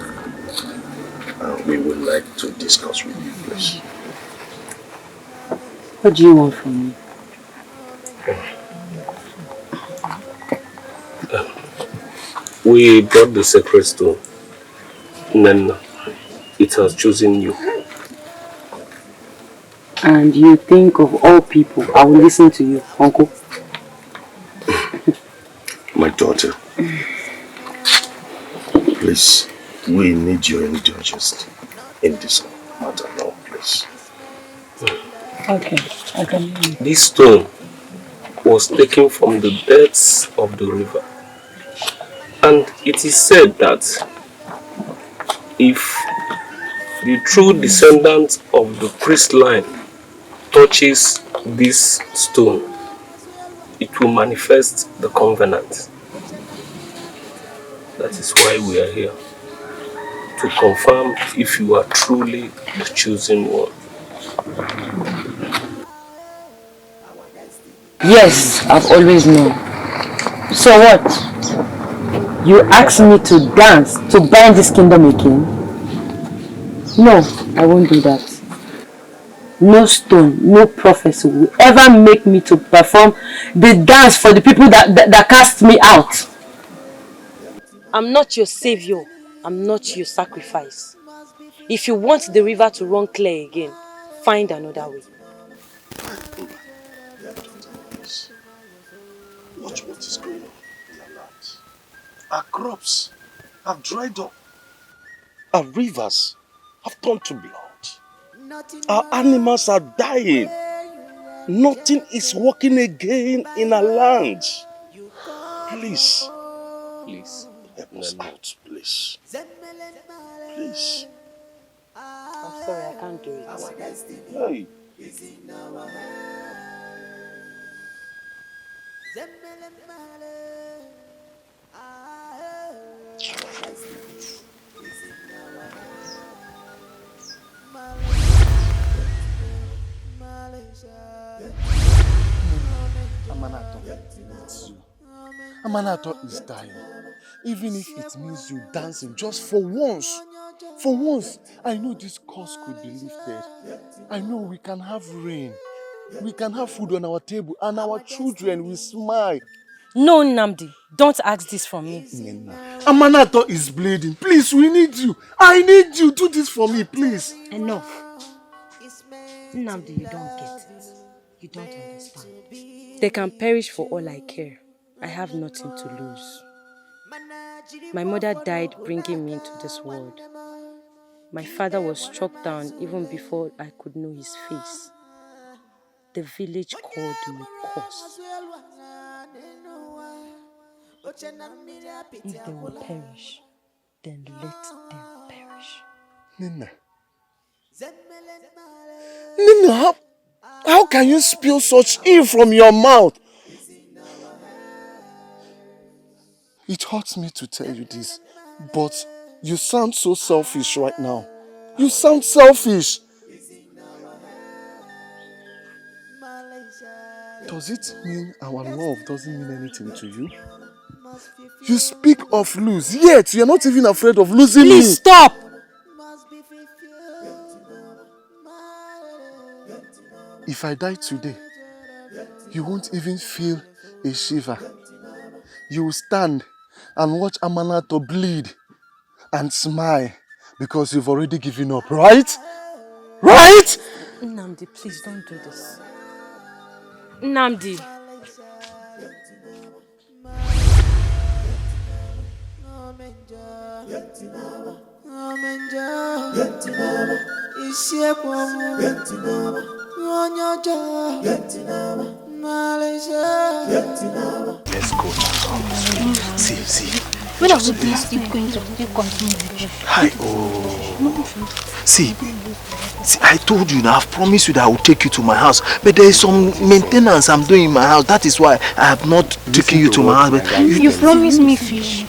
And we would like to discuss with you, please. What do you want from me? We brought the sacred stone. Then it has chosen you. And you think of all people, I will listen to you, Uncle? My daughter, please, we need your indulgence in this matter now, please. Okay, I can hear you. This stone was taken from the depths of the river. And it is said that if the true descendant of the priest line touches this stone, it will manifest the covenant. That is why we are here, to confirm if you are truly the chosen one. Yes, I've always known. So what? You asked me to dance to bind this kingdom again? No, I won't do that. No stone, no prophecy will ever make me to perform the dance for the people that cast me out. I'm not your savior. I'm not your sacrifice. If you want the river to run clear again, find another way. Please. Watch what is going on in our land. Our crops have dried up. Our rivers have turned to blood. Our animals are dying. Nothing is working again in our land. Please. Please. Help us out, please. Please. I'm sorry, I can't do it. Hey. Amanato, it's you. Amanato is dying. Even if it means you dancing just for once. For once, I know this curse could be lifted. I know we can have rain. We can have food on our table and our children will smile. No, Nnamdi, don't ask this from me. Amanato is bleeding. Please, we need you. I need you. Do this for me, please. Enough. Nnamdi, you don't get it. You don't understand. They can perish for all I care. I have nothing to lose. My mother died bringing me into this world. My father was struck down even before I could know his face. The village called me curse. If they will perish, then let them perish. Nina, how can you spill such ill from your mouth? It hurts me to tell you this, but you sound so selfish right now. You sound selfish. Does it mean our love doesn't mean anything to you? You speak of lose, yet you're not even afraid of losing me. Please stop! If I die today, you won't even feel a shiver. You will stand and watch Amanato bleed and smile because you've already given up, right? Right? Nnamdi, please don't do this. Nnamdi. Let's go now. See. When are we still going to continue? Hi, See, I told you now, I've promised you that I will take you to my house. But there is some maintenance I'm doing in my house. That is why I have not taken you to my house. But you promised me fish.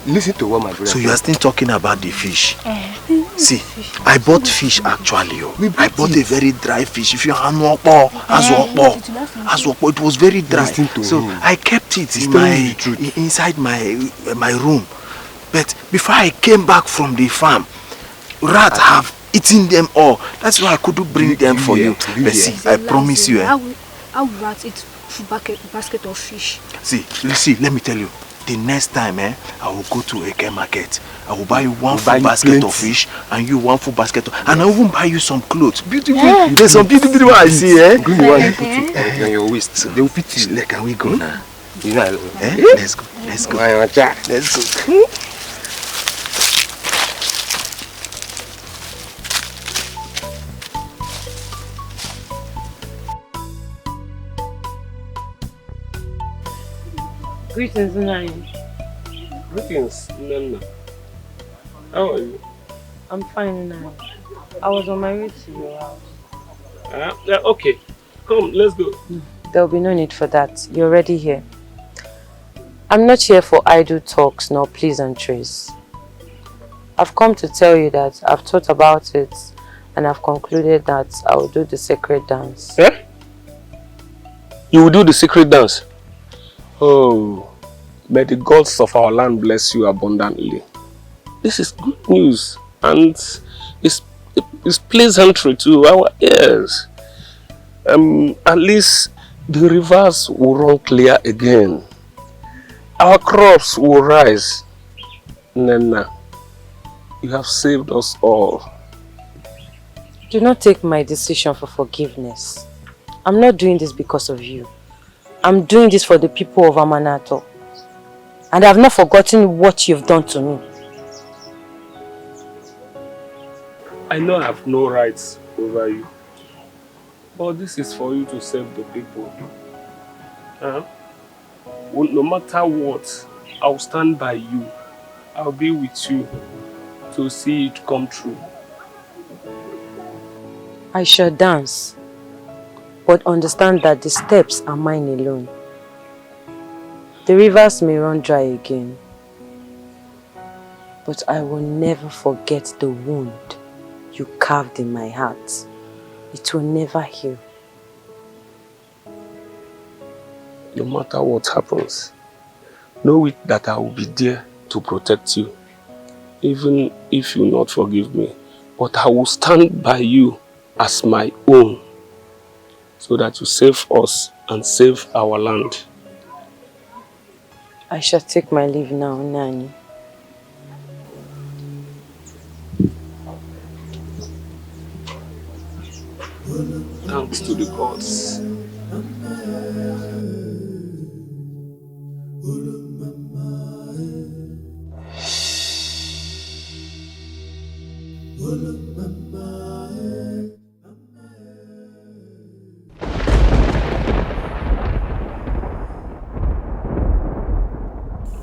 Listen to what my brother. So you are still talking about the fish? See, I bought fish actually. I bought a very dry fish. If you have no it was very dry. So I kept it inside my room. But before I came back from the farm, rats have eaten them all. That's why I couldn't bring them for you. But see, I promise you. How will rats eat basket of fish? See, let me tell you. The next time, I will go to a market. I will buy you one full basket of fish and you one full basket of... And I will even buy you some clothes. Beautiful. Yeah. There's some beautiful I see, Green one you put it on your waist. So they will fit you. Can we go now? You know, Let's go. Let's go. Greetings, Nine. Greetings, Nana. How are you? I'm fine now. I was on my way to your house. Okay. Come, let's go. There'll be no need for that. You're already here. I'm not here for idle talks nor pleasantries. I've come to tell you that I've thought about it and I've concluded that I will do the sacred dance. Eh? You will do the sacred dance? Oh, may the gods of our land bless you abundantly. This is good news and it's pleasantry to our ears. At least the rivers will run clear again. Our crops will rise. Nana, you have saved us all. Do not take my decision for forgiveness. I'm not doing this because of you. I'm doing this for the people of Amanato. And I've not forgotten what you've done to me. I know I have no rights over you. But this is for you to save the people. Huh? Well, no matter what, I'll stand by you. I'll be with you to see it come true. I shall dance, but understand that the steps are mine alone. The rivers may run dry again, but I will never forget the wound you carved in my heart. It will never heal. No matter what happens, know it that I will be there to protect you. Even if you not forgive me, but I will stand by you as my own, so that you save us and save our land. I shall take my leave now, Nani. Thanks to the gods.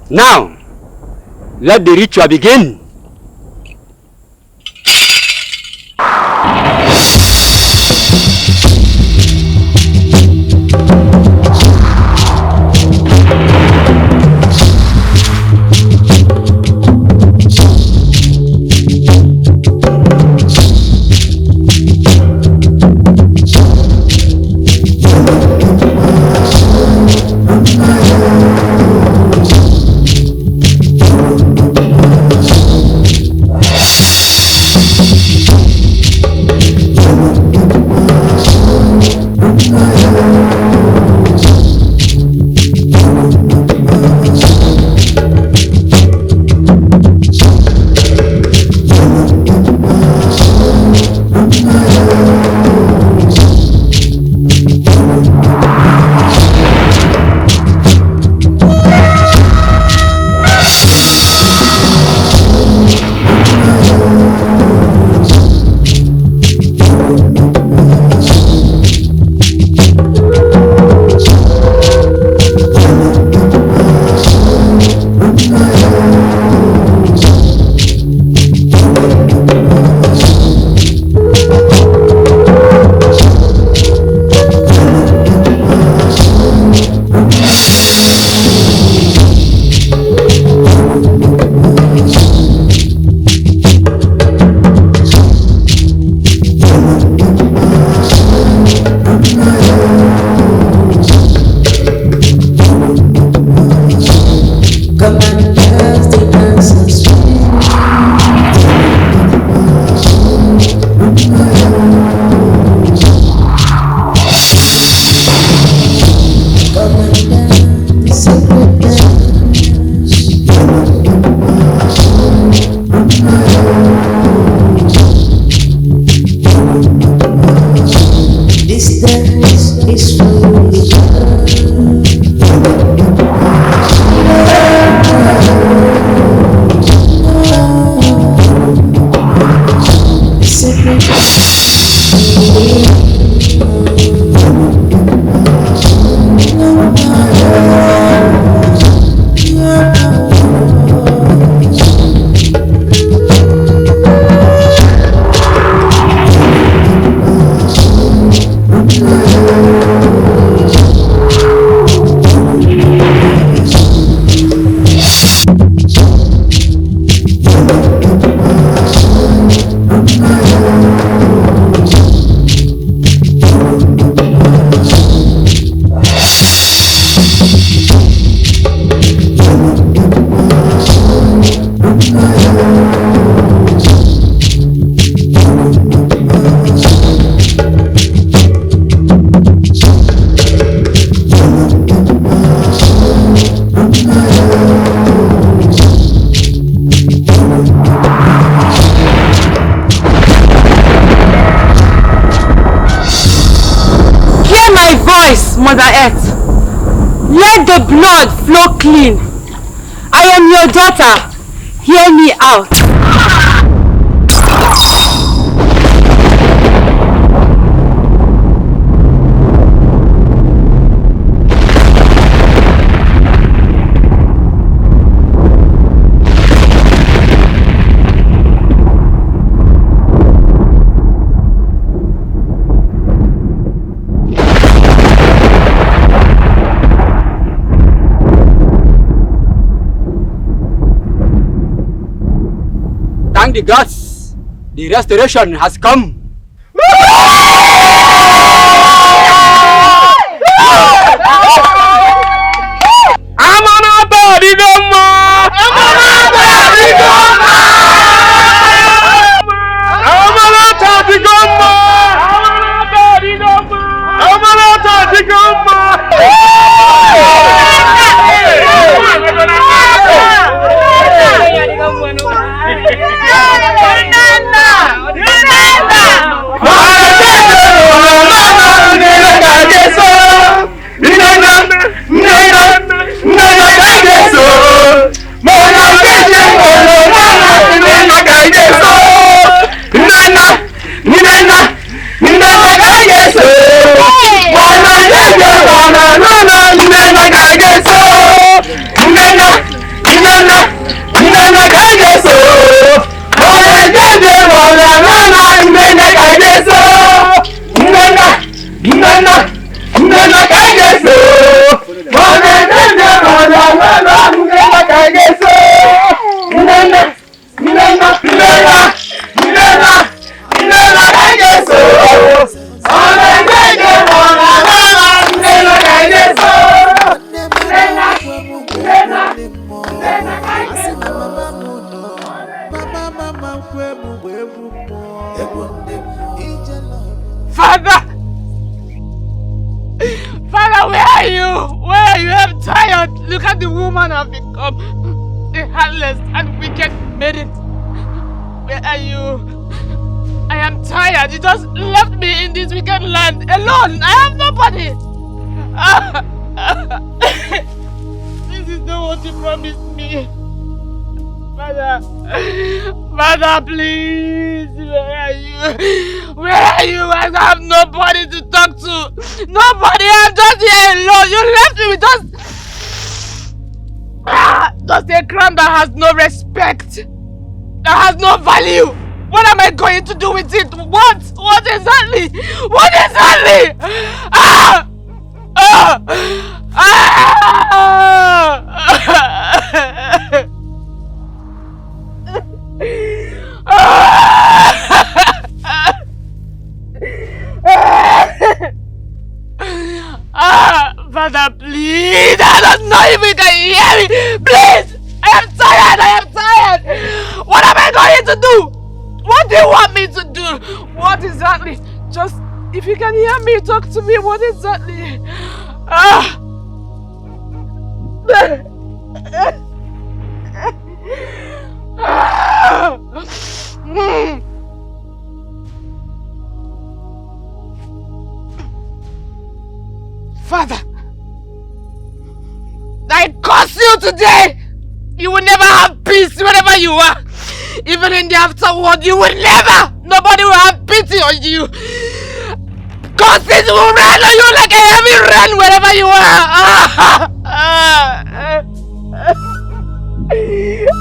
Now, let the ritual begin. Let the blood flow clean. I am your daughter. Hear me out. Thank the gods, the restoration has come. Father! Father, where are you? Where are you? I'm tired. Look at the woman I've become. The heartless and wicked maiden. Where are you? I am tired. You just left me in this wicked land alone. I have nobody. This is not what you promised me. Father, Father, please, where are you? Where are you? I have nobody to talk to. Nobody, I'm just here alone. You left me with just a crown that has no respect, that has no value. What am I going to do with it? What? What exactly? What exactly? Father, please, I don't know if you can hear me. Please, I am tired. I am tired. What am I going to do? What do you want me to do? What exactly? Just, if you can hear me, talk to me. What exactly? Father, I curse you today! You will never have peace wherever you are. Even in the afterworld, you will never! Nobody will have pity on you. Curses will rain on you like a heavy rain wherever you are.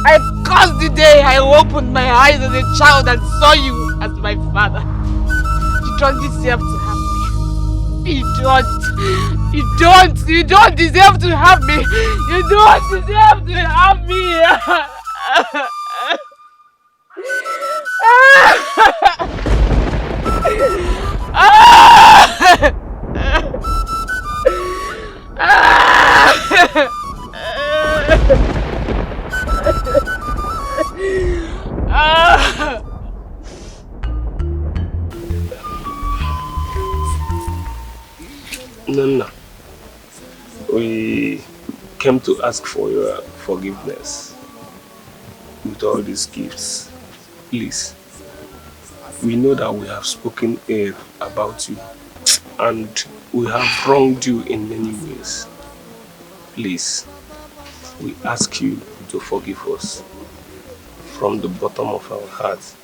I cursed the day I opened my eyes as a child and saw you as my father. You don't deserve to have me. You don't. You don't deserve to have me. You don't deserve to have me. Nana, we came to ask for your forgiveness with all these gifts. Please, we know that we have spoken ill about you and we have wronged you in many ways. please, we ask you to forgive us from the bottom of our hearts.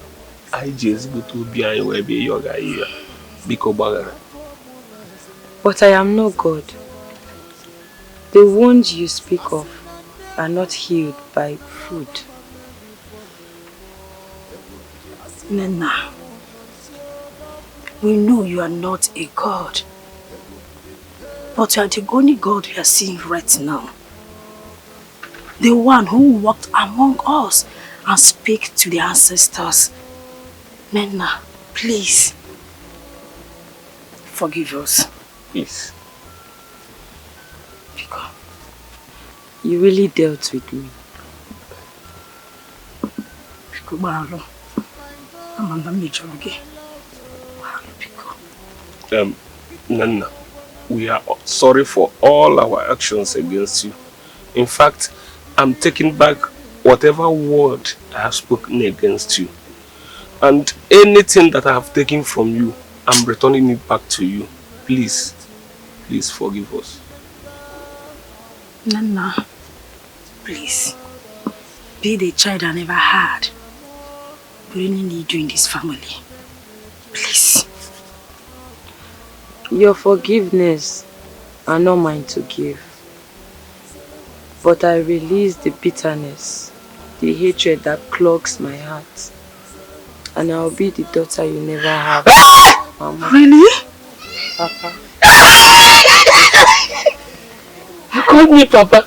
I just go to be anywhere be yoga here. Biko bagara. But I am no God. The wounds you speak of are not healed by food. Nena, we know you are not a God. But you are the only God we are seeing right now. The one who walked among us and speak to the ancestors. Nena, please, forgive us. Please. You really dealt with me. Nana, we are sorry for all our actions against you. In fact, I'm taking back whatever word I have spoken against you. And anything that I have taken from you, I'm returning it back to you. Please, please forgive us. Nana, please, be the child I never had. We really need you in this family. Please. Your forgiveness are not mine to give. But I release the bitterness, the hatred that clogs my heart. And I'll be the daughter you never have. Mama. Really? Papa. You called me Papa?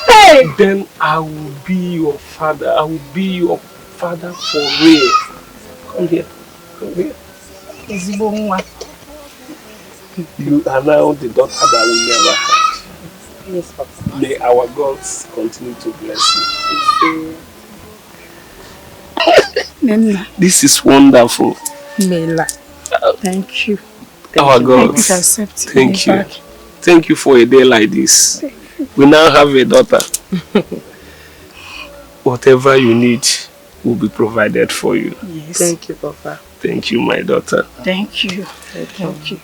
Hey! Then I will be your father. I will be your father for real. Come here. Come here. You are now the daughter that we never had. Yes, Papa. May our gods continue to bless you. Nena. This is wonderful. Mela. Thank you. Our gods. Thank you. Thank you for a day like this. We now have a daughter. Whatever you need will be provided for you. Yes. Thank you, Papa. Thank you, my daughter. Thank you. Thank you.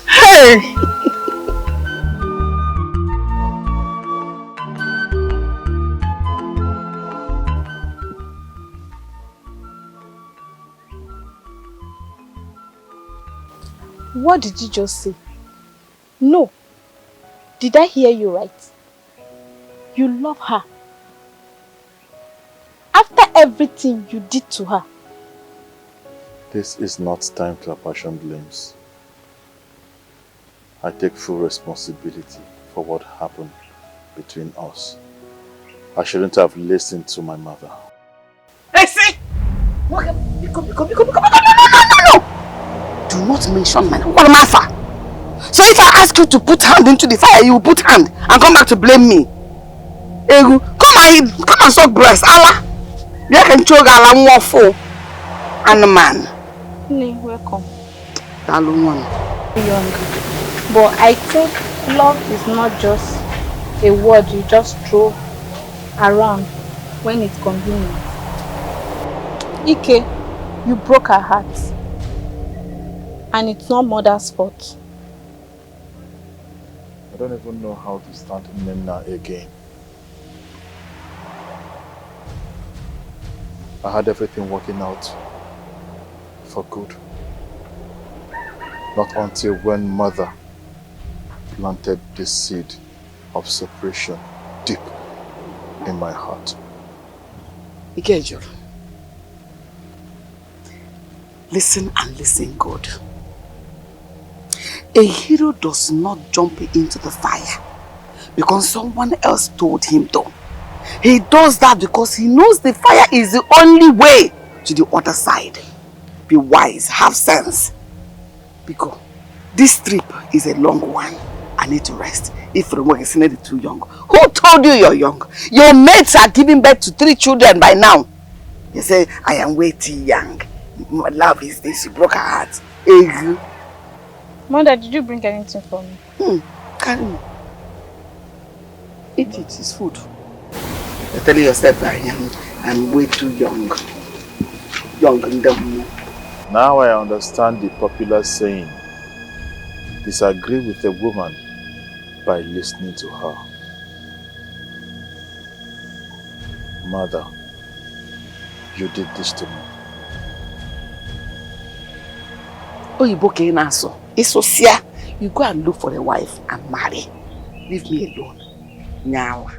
Hey! What did you just say? No. Did I hear you right? You love her. After everything you did to her. This is not time to apportion blames. I take full responsibility for what happened between us. I shouldn't have listened to my mother. Hey, see! No! Do not mention my name. What am I for? So if I ask you to put hand into the fire, you will put hand and come back to blame me. Egu, come and suck breast. Allah! You can choke Allah more for and man. Nee, welcome. Young. But I think love is not just a word you just throw around when it's convenient. Ike, you broke her heart. And it's not mother's fault. I don't even know how to stand Nena again. I had everything working out for good. Not until when mother planted the seed of separation deep in my heart. Ikejo, listen and listen good. A hero does not jump into the fire because someone else told him to. He does that because he knows the fire is the only way to the other side. Be wise, have sense. Because this trip is a long one. I need to rest. If Remo is not too young. Who told you you're young? Your mates are giving birth to 3 children by now. You say, I am way too young. My love is this. You broke her heart. Mother, did you bring anything for me? Carry me. Eat it. It's food. You're telling yourself I'm way too young. Young and dumb. Now I understand the popular saying, disagree with a woman by listening to her. Mother, you did this to me. Oyibo ka ị na-asụ. Ịsụsịa, you go and look for a wife and marry. Leave me alone. Nyawa.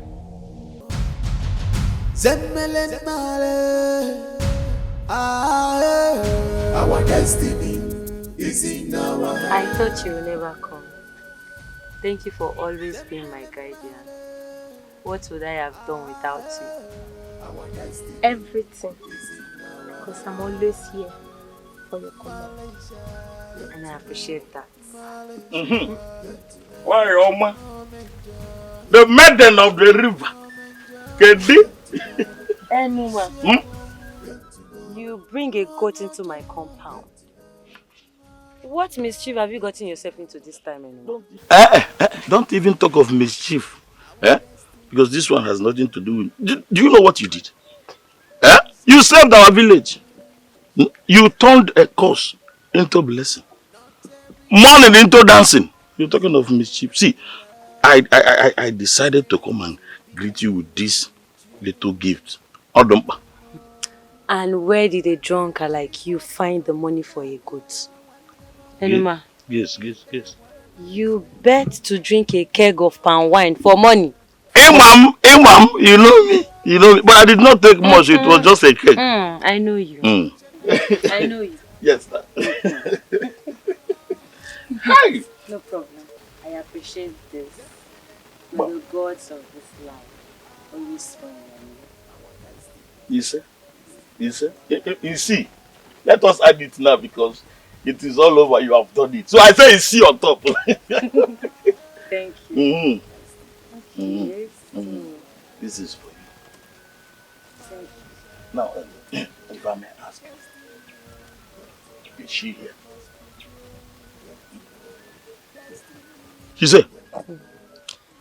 Our destiny is in our hands. I thought you would never come. Thank you for always being my guardian. What would I have done without you? Everything. Because I'm always here for your comment. And I appreciate that. Why, Oma? The maiden of the river. Kedi? Anyone. You bring a goat into my compound. What mischief have you gotten yourself into this time anymore? Don't even talk of mischief. Because this one has nothing to do with... Do you know what you did? You saved our village. You turned a curse into a blessing. Mourning into dancing. You're talking of mischief. See, I decided to come and greet you with this little gift. Odompa. And where did a drunkard like you find the money for a goat? Enuma. Yes. You bet to drink a keg of palm wine for money. Imam, you know me. But I did not take much. It was just a keg. I know you. I know you. Yes, sir. Hi. No problem. I appreciate this. May the gods of this life always smile on you. You see, let us add it now because it is all over. You have done it. So I say you see on top. Thank you. Okay. This is for you. Thank you. Now, if I may ask, is she here? She said?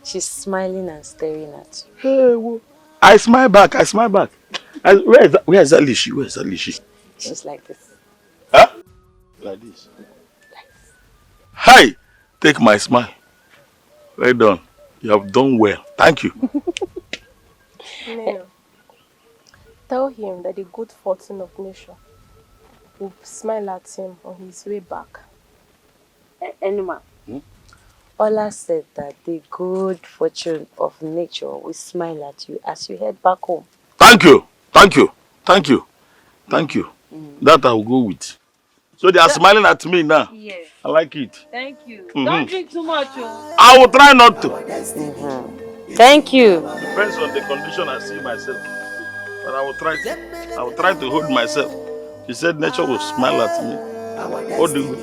She's smiling and staring at you. Hey, whoa. I smile back. Where is that Lishi? She's like this. Huh? Like this? Hi! Take my smile. Well done. You have done well. Thank you. No. Tell him that the good fortune of nature will smile at him on his way back. Enuma. Ola said that the good fortune of nature will smile at you as you head back home. Thank you. That I will go with. So they are smiling at me now. Yes. I like it. Thank you. Don't drink too much. I will try not to. Thank you. Depends on the condition I see myself. But I will try to hold myself. She said nature will smile at me. What do you?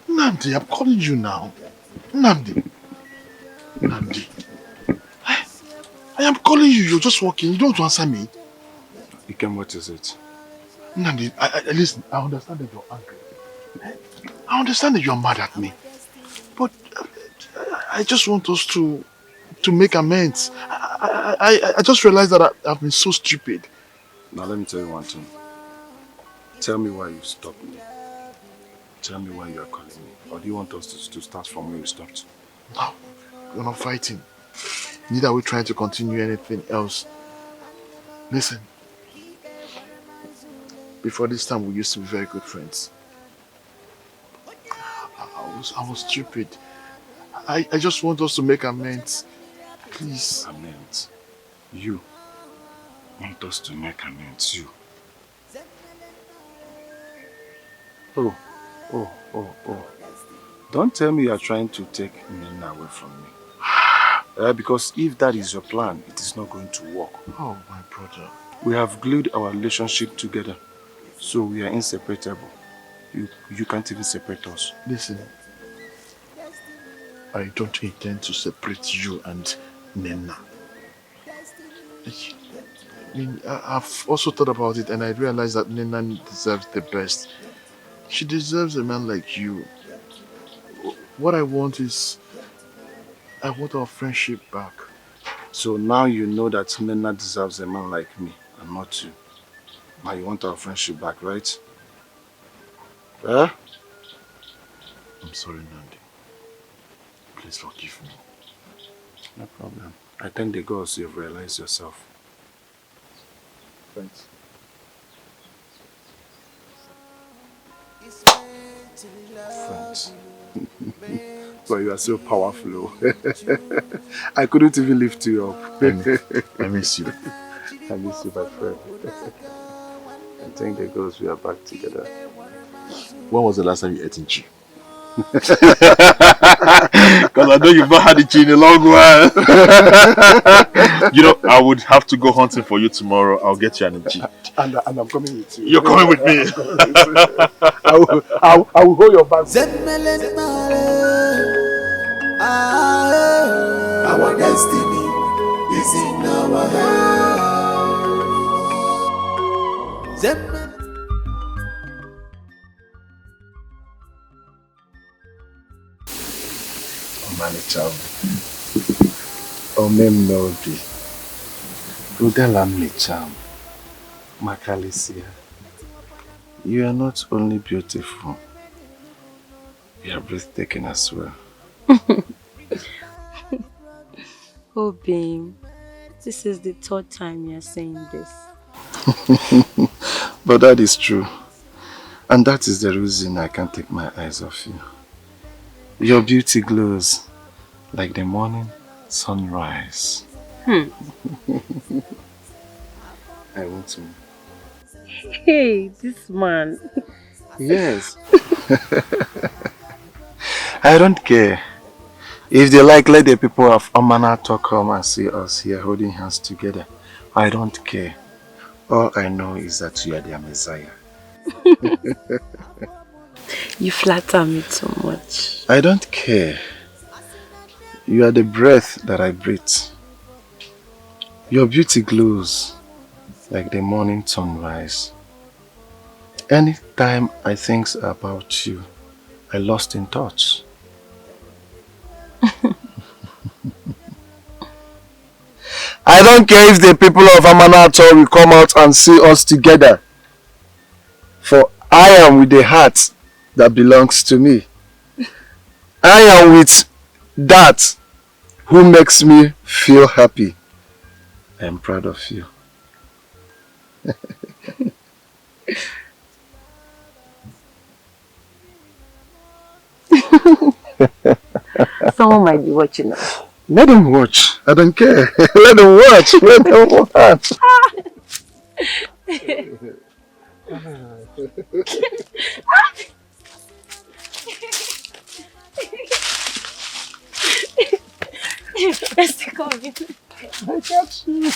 Nnamdi, I'm calling you now. Nnamdi. I am calling you. You're just walking. You don't answer me. Ikem, what is it? Nnamdi, listen, I understand that you're angry. I understand that you're mad at me. But I just want us to make amends. I just realized that I've been so stupid. Now let me tell you one thing. Tell me why you stopped me. Tell me why you are calling me. Or do you want us to start from where we stopped? No, we're not fighting. Neither are we trying to continue anything else. Listen. Before this time, we used to be very good friends. I was stupid. I just want us to make amends. Please. Amends? You want us to make amends? You? Oh. Don't tell me you are trying to take Nina away from me. Because if that is your plan, it is not going to work. Oh, my brother. We have glued our relationship together, so we are inseparable. You can't even separate us. Listen, I don't intend to separate you and Nena. I've also thought about it and I realized that Nena deserves the best. She deserves a man like you. What I want is... I want our friendship back. So now you know that Nena deserves a man like me and not you. Now you want our friendship back, right? I'm sorry, Nandi. Please forgive me. No problem. I thank the gods you've realized yourself. Thanks. Thanks. But you are so powerful. I couldn't even lift you up. I miss you. I miss you, my friend. I thank the gods we are back together. When was the last time you ate in chi? Because I know you've not had the chi in a long while. You know, I would have to go hunting for you tomorrow. I'll get you an chi. And I'm coming with you. You're coming with me. I will hold your back. Our destiny is in our hands. Manicham. Omem Nobi. Udalam Nicham. Makalisia. You are not only beautiful, you are breathtaking as well. Oh, babe. This is the third time you're saying this. But that is true. And that is the reason I can't take my eyes off you. Your beauty glows like the morning sunrise. I want to. Hey, this man. Yes. I don't care. If they like, let the people of Amanato come and see us here holding hands together. I don't care. All I know is that you are their Messiah. You flatter me too much. I don't care. You are the breath that I breathe. Your beauty glows like the morning sunrise. Anytime I think about you, I lost in touch. I don't care if the people of Amanato will come out and see us together. For I am with the heart that belongs to me. I am with that who makes me feel happy. I am proud of you. Someone might be watching us. Let them watch. I don't care. Let them watch. Let them watch. Let's take off it. I got you.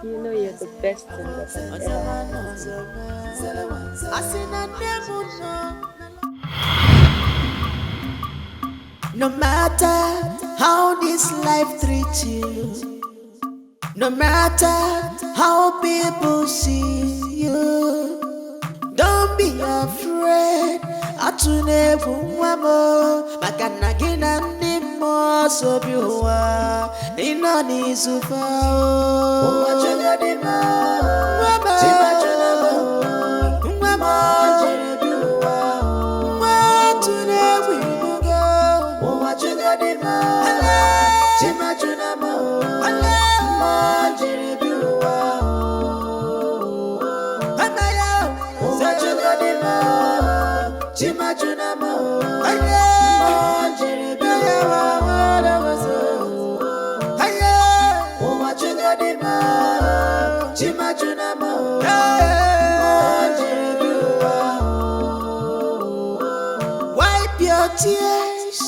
You know you're the best thing that I've ever had. No matter how this life treats you, no matter how people see you, don't be afraid. Atunevu wamo makana gina nimo sobiwa ina nizufao wachuga dima wama chimachunamo wama jiribiwa watunevu imugo wachuga dima chimachunamo wama jiribiwa amaya wachuga dima chimachunamo wama jiribiwa wipe your tears,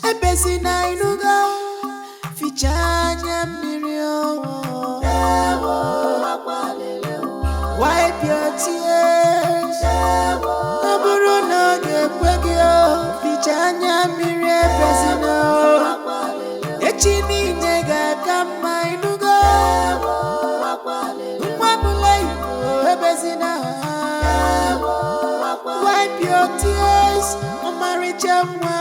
ebesina inuga, fichanya mirio. Wipe your tears, aburu no gekwegyo, fichanya mirio ebesina. Echini nega kama inuga. Wipe your tears, Mama Richamwa.